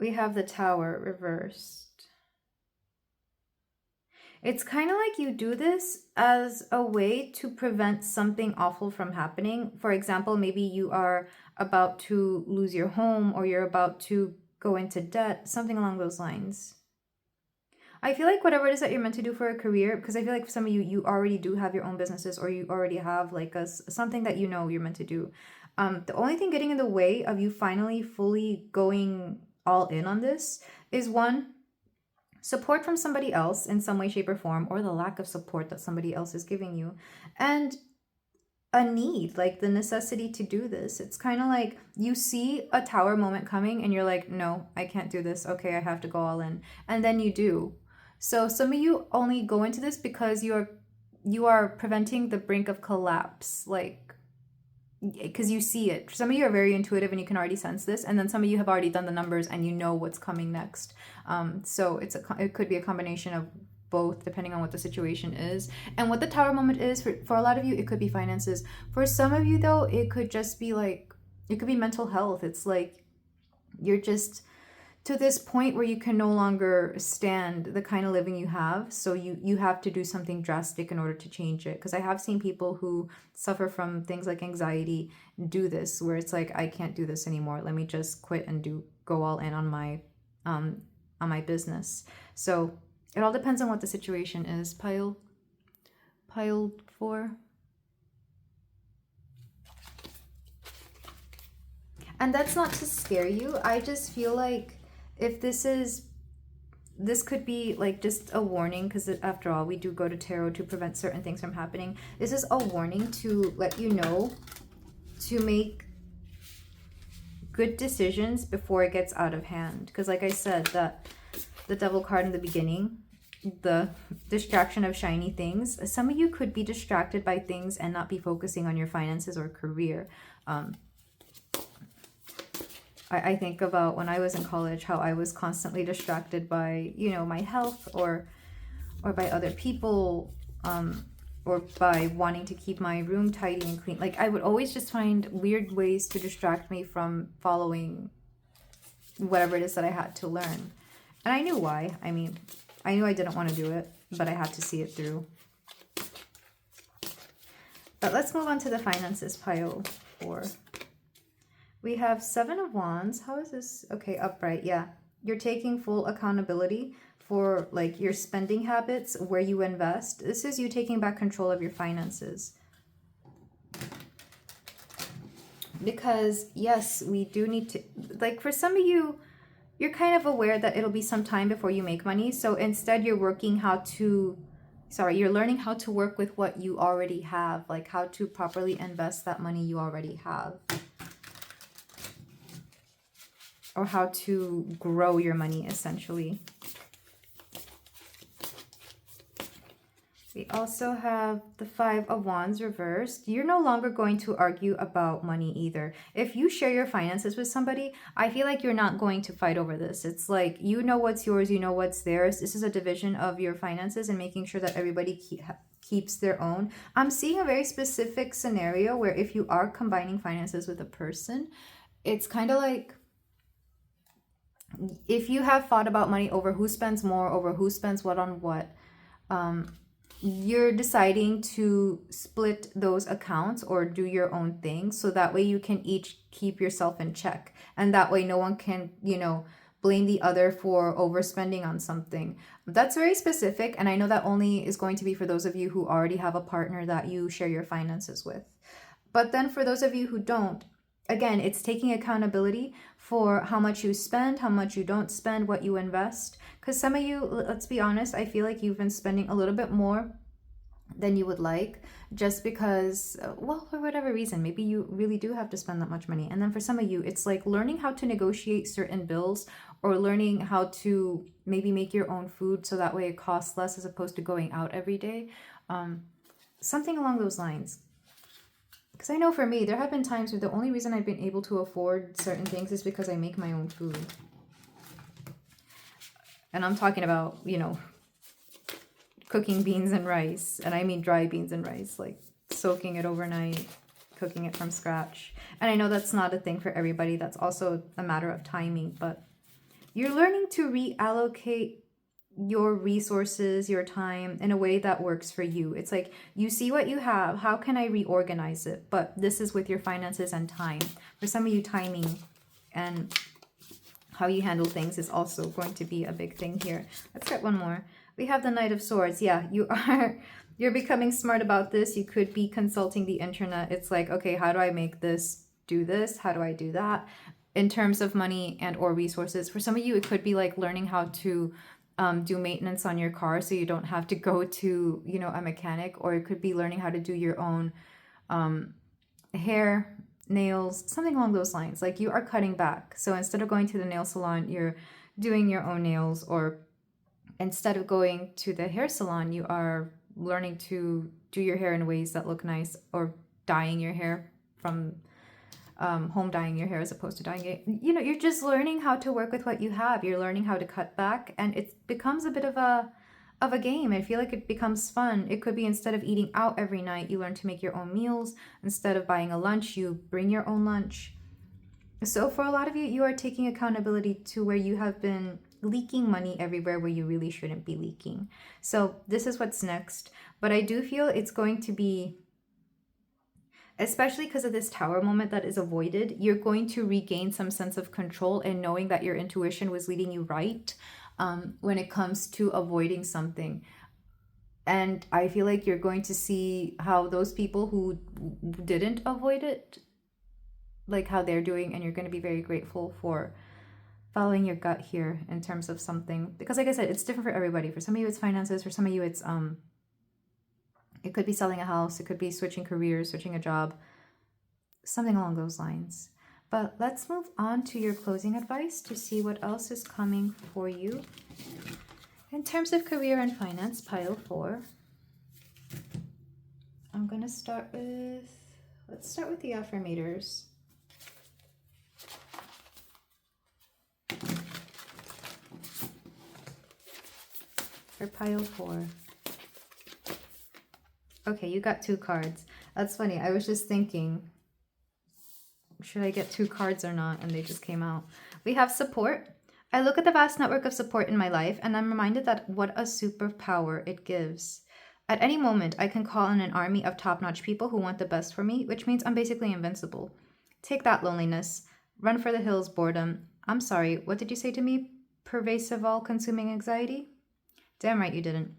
We have the Tower reversed. It's kind of like you do this as a way to prevent something awful from happening. For example, maybe you are about to lose your home, or you're about to go into debt, something along those lines. I feel like whatever it is that you're meant to do for a career, because I feel like for some of you, you already do have your own businesses, or you already have like something that you know you're meant to do. The only thing getting in the way of you finally fully going all in on this is, one, support from somebody else in some way, shape, or form, or the lack of support that somebody else is giving you, and a need, like the necessity to do this. It's kind of like you see a Tower moment coming and you're like, no, I can't do this. Okay, I have to go all in. And then you do. So some of you only go into this because you are preventing the brink of collapse, like, because you see it. Some of you are very intuitive and you can already sense this, and then some of you have already done the numbers and you know what's coming next. So it could be a combination of both, depending on what the situation is and what the Tower moment is. For a lot of you, it could be finances. For some of you, though, it could just be like, it could be mental health. It's like you're just to this point where you can no longer stand the kind of living you have, so you have to do something drastic in order to change it. Because I have seen people who suffer from things like anxiety do this, where it's like, I can't do this anymore, let me just quit and go all in on my business. So it all depends on what the situation is. Pile 4. And that's not to scare you. I just feel like if this could be like just a warning, because after all, we do go to tarot to prevent certain things from happening. This is a warning to let you know to make good decisions before it gets out of hand. Because like I said, that the Devil card in the beginning, the distraction of shiny things, some of you could be distracted by things and not be focusing on your finances or career. I think about when I was in college, how I was constantly distracted by, my health or by other people, or by wanting to keep my room tidy and clean. Like, I would always just find weird ways to distract me from following whatever it is that I had to learn. And I knew why. I mean, I knew I didn't want to do it, but I had to see it through. But let's move on to the finances, pile 4. We have 7 of Wands. How is this? Okay, upright. Yeah. You're taking full accountability for like your spending habits, where you invest. This is you taking back control of your finances. Because yes, we do need to, like, for some of you, you're kind of aware that it'll be some time before you make money. So instead you're learning how to work with what you already have, like how to properly invest that money you already have. Or how to grow your money, essentially. We also have the Five of Wands reversed. You're no longer going to argue about money either. If you share your finances with somebody, I feel like you're not going to fight over this. It's like, you know what's yours, you know what's theirs. This is a division of your finances and making sure that everybody keeps their own. I'm seeing a very specific scenario where if you are combining finances with a person, it's kind of like, if you have fought about money over who spends more, over who spends what on what, you're deciding to split those accounts or do your own thing, so that way you can each keep yourself in check, and that way no one can, you know, blame the other for overspending on something. That's very specific, and I know that only is going to be for those of you who already have a partner that you share your finances with. But then for those of you who don't, again, it's taking accountability for how much you spend, how much you don't spend, what you invest. Because some of you, let's be honest, I feel like you've been spending a little bit more than you would like, just because, well, for whatever reason, maybe you really do have to spend that much money. And then for some of you, it's like learning how to negotiate certain bills, or learning how to maybe make your own food so that way it costs less as opposed to going out every day. Something along those lines. Because I know for me, there have been times where the only reason I've been able to afford certain things is because I make my own food. And I'm talking about, you know, cooking beans and rice. And I mean dry beans and rice, like soaking it overnight, cooking it from scratch. And I know that's not a thing for everybody. That's also a matter of timing. But you're learning to reallocate your resources, your time in a way that works for you. It's like, you see what you have, how can I reorganize it? But this is with your finances and time. For some of you, timing and how you handle things is also going to be a big thing here. Let's get one more. We have the Knight of Swords. Yeah, you're becoming smart about this. You could be consulting the internet. It's like, okay, how do I make this do this? How do I do that? In terms of money and or resources. For some of you, it could be like learning how to do maintenance on your car so you don't have to go to, you know, a mechanic. Or it could be learning how to do your own hair, nails, something along those lines. Like, you are cutting back. So instead of going to the nail salon, you're doing your own nails. Or instead of going to the hair salon, you are learning to do your hair in ways that look nice, or dyeing your hair from home dyeing your hair as opposed to dyeing it. You know, you're just learning how to work with what you have. You're learning how to cut back, and it becomes a bit of a game. I feel like it becomes fun. It could be, instead of eating out every night, you learn to make your own meals. Instead of buying a lunch, you bring your own lunch. So for a lot of you, you are taking accountability to where you have been leaking money everywhere where you really shouldn't be leaking. So this is what's next. But I do feel it's going to be, especially because of this Tower moment that is avoided, you're going to regain some sense of control and knowing that your intuition was leading you right when it comes to avoiding something. And I feel like you're going to see how those people who didn't avoid it, like how they're doing, and you're going to be very grateful for following your gut here in terms of something. Because like I said, it's different for everybody. For some of you, it's finances. For some of you, it's it could be selling a house. It could be switching careers, switching a job, something along those lines. But let's move on to your closing advice to see what else is coming for you. In terms of career and finance, pile 4. I'm going to start with, let's start with the affirmators. For pile 4. Okay, you got 2 cards. That's funny. I was just thinking, should I get 2 cards or not? And they just came out. We have support. I look at the vast network of support in my life, and I'm reminded that what a superpower it gives. At any moment, I can call on an army of top-notch people who want the best for me, which means I'm basically invincible. Take that, loneliness. Run for the hills, boredom. I'm sorry, what did you say to me? Pervasive, all-consuming anxiety? Damn right you didn't.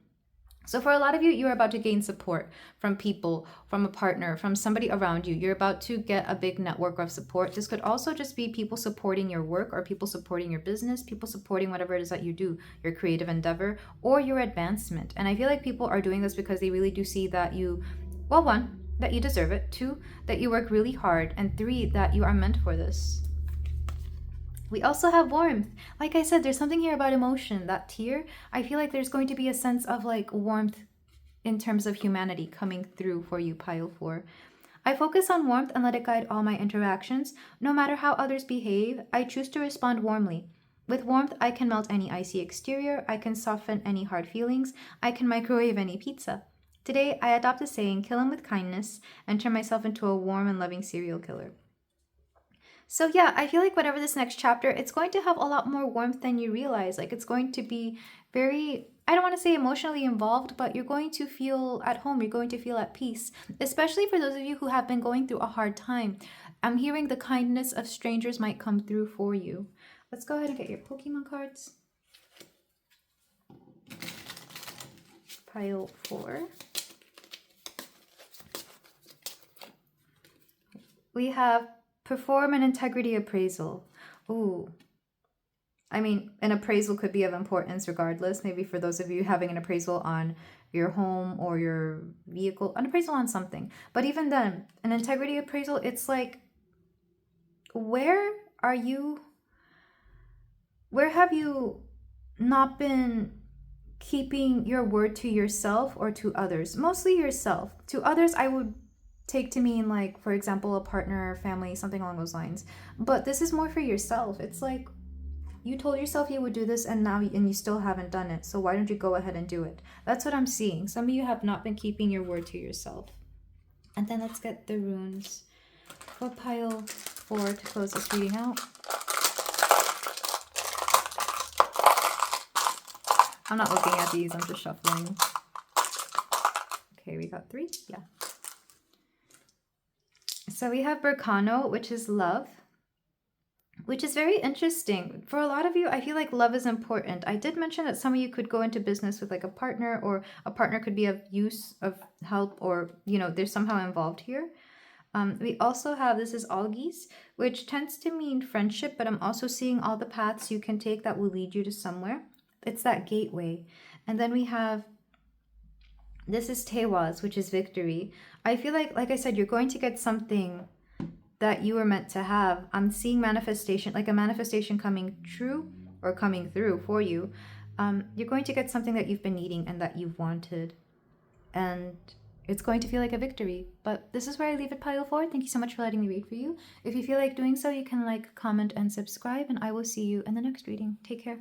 So for a lot of you, you're about to gain support from people, from a partner, from somebody around you. You're about to get a big network of support. This could also just be people supporting your work, or people supporting your business, people supporting whatever it is that you do, your creative endeavor, or your advancement. And I feel like people are doing this because they really do see that you, well, 1, that you deserve it, 2, that you work really hard, and 3, that you are meant for this. We also have warmth. Like I said, there's something here about emotion. That tear, I feel like there's going to be a sense of like warmth in terms of humanity coming through for you, pile 4. I focus on warmth and let it guide all my interactions. No matter how others behave, I choose to respond warmly. With warmth, I can melt any icy exterior, I can soften any hard feelings, I can microwave any pizza. Today, I adopt the saying, kill him with kindness, and turn myself into a warm and loving serial killer. So yeah, I feel like whatever this next chapter, it's going to have a lot more warmth than you realize. Like it's going to be very, I don't want to say emotionally involved, but you're going to feel at home. You're going to feel at peace, especially for those of you who have been going through a hard time. I'm hearing the kindness of strangers might come through for you. Let's go ahead and get your Pokemon cards. Pile 4. We have perform an integrity appraisal. Ooh. I mean, an appraisal could be of importance regardless. Maybe for those of you having an appraisal on your home or your vehicle, an appraisal on something. But even then, an integrity appraisal, it's like, where have you not been keeping your word to yourself or to others? Mostly yourself. To others, I would take to mean like, for example, a partner, family, something along those lines. But this is more for yourself. It's like you told yourself you would do this and you still haven't done it. So why don't you go ahead and do it? That's what I'm seeing. Some of you have not been keeping your word to yourself. And then let's get the runes for pile 4 to close this reading out. I'm not looking at these, I'm just shuffling. Okay, we got 3. Yeah. So we have Berkano, which is love, which is very interesting. For a lot of you, I feel like love is important. I did mention that some of you could go into business with like a partner, or a partner could be of use, of help, or, you know, they're somehow involved here. We also have, this is Algis, which tends to mean friendship, but I'm also seeing all the paths you can take that will lead you to somewhere. It's that gateway. And then we have, this is Tewaz, which is victory. I feel like I said, you're going to get something that you were meant to have. I'm seeing manifestation, like a manifestation coming true or coming through for you. You're going to get something that you've been needing and that you've wanted. And it's going to feel like a victory. But this is where I leave it, pile 4. Thank you so much for letting me read for you. If you feel like doing so, you can like, comment, and subscribe. And I will see you in the next reading. Take care.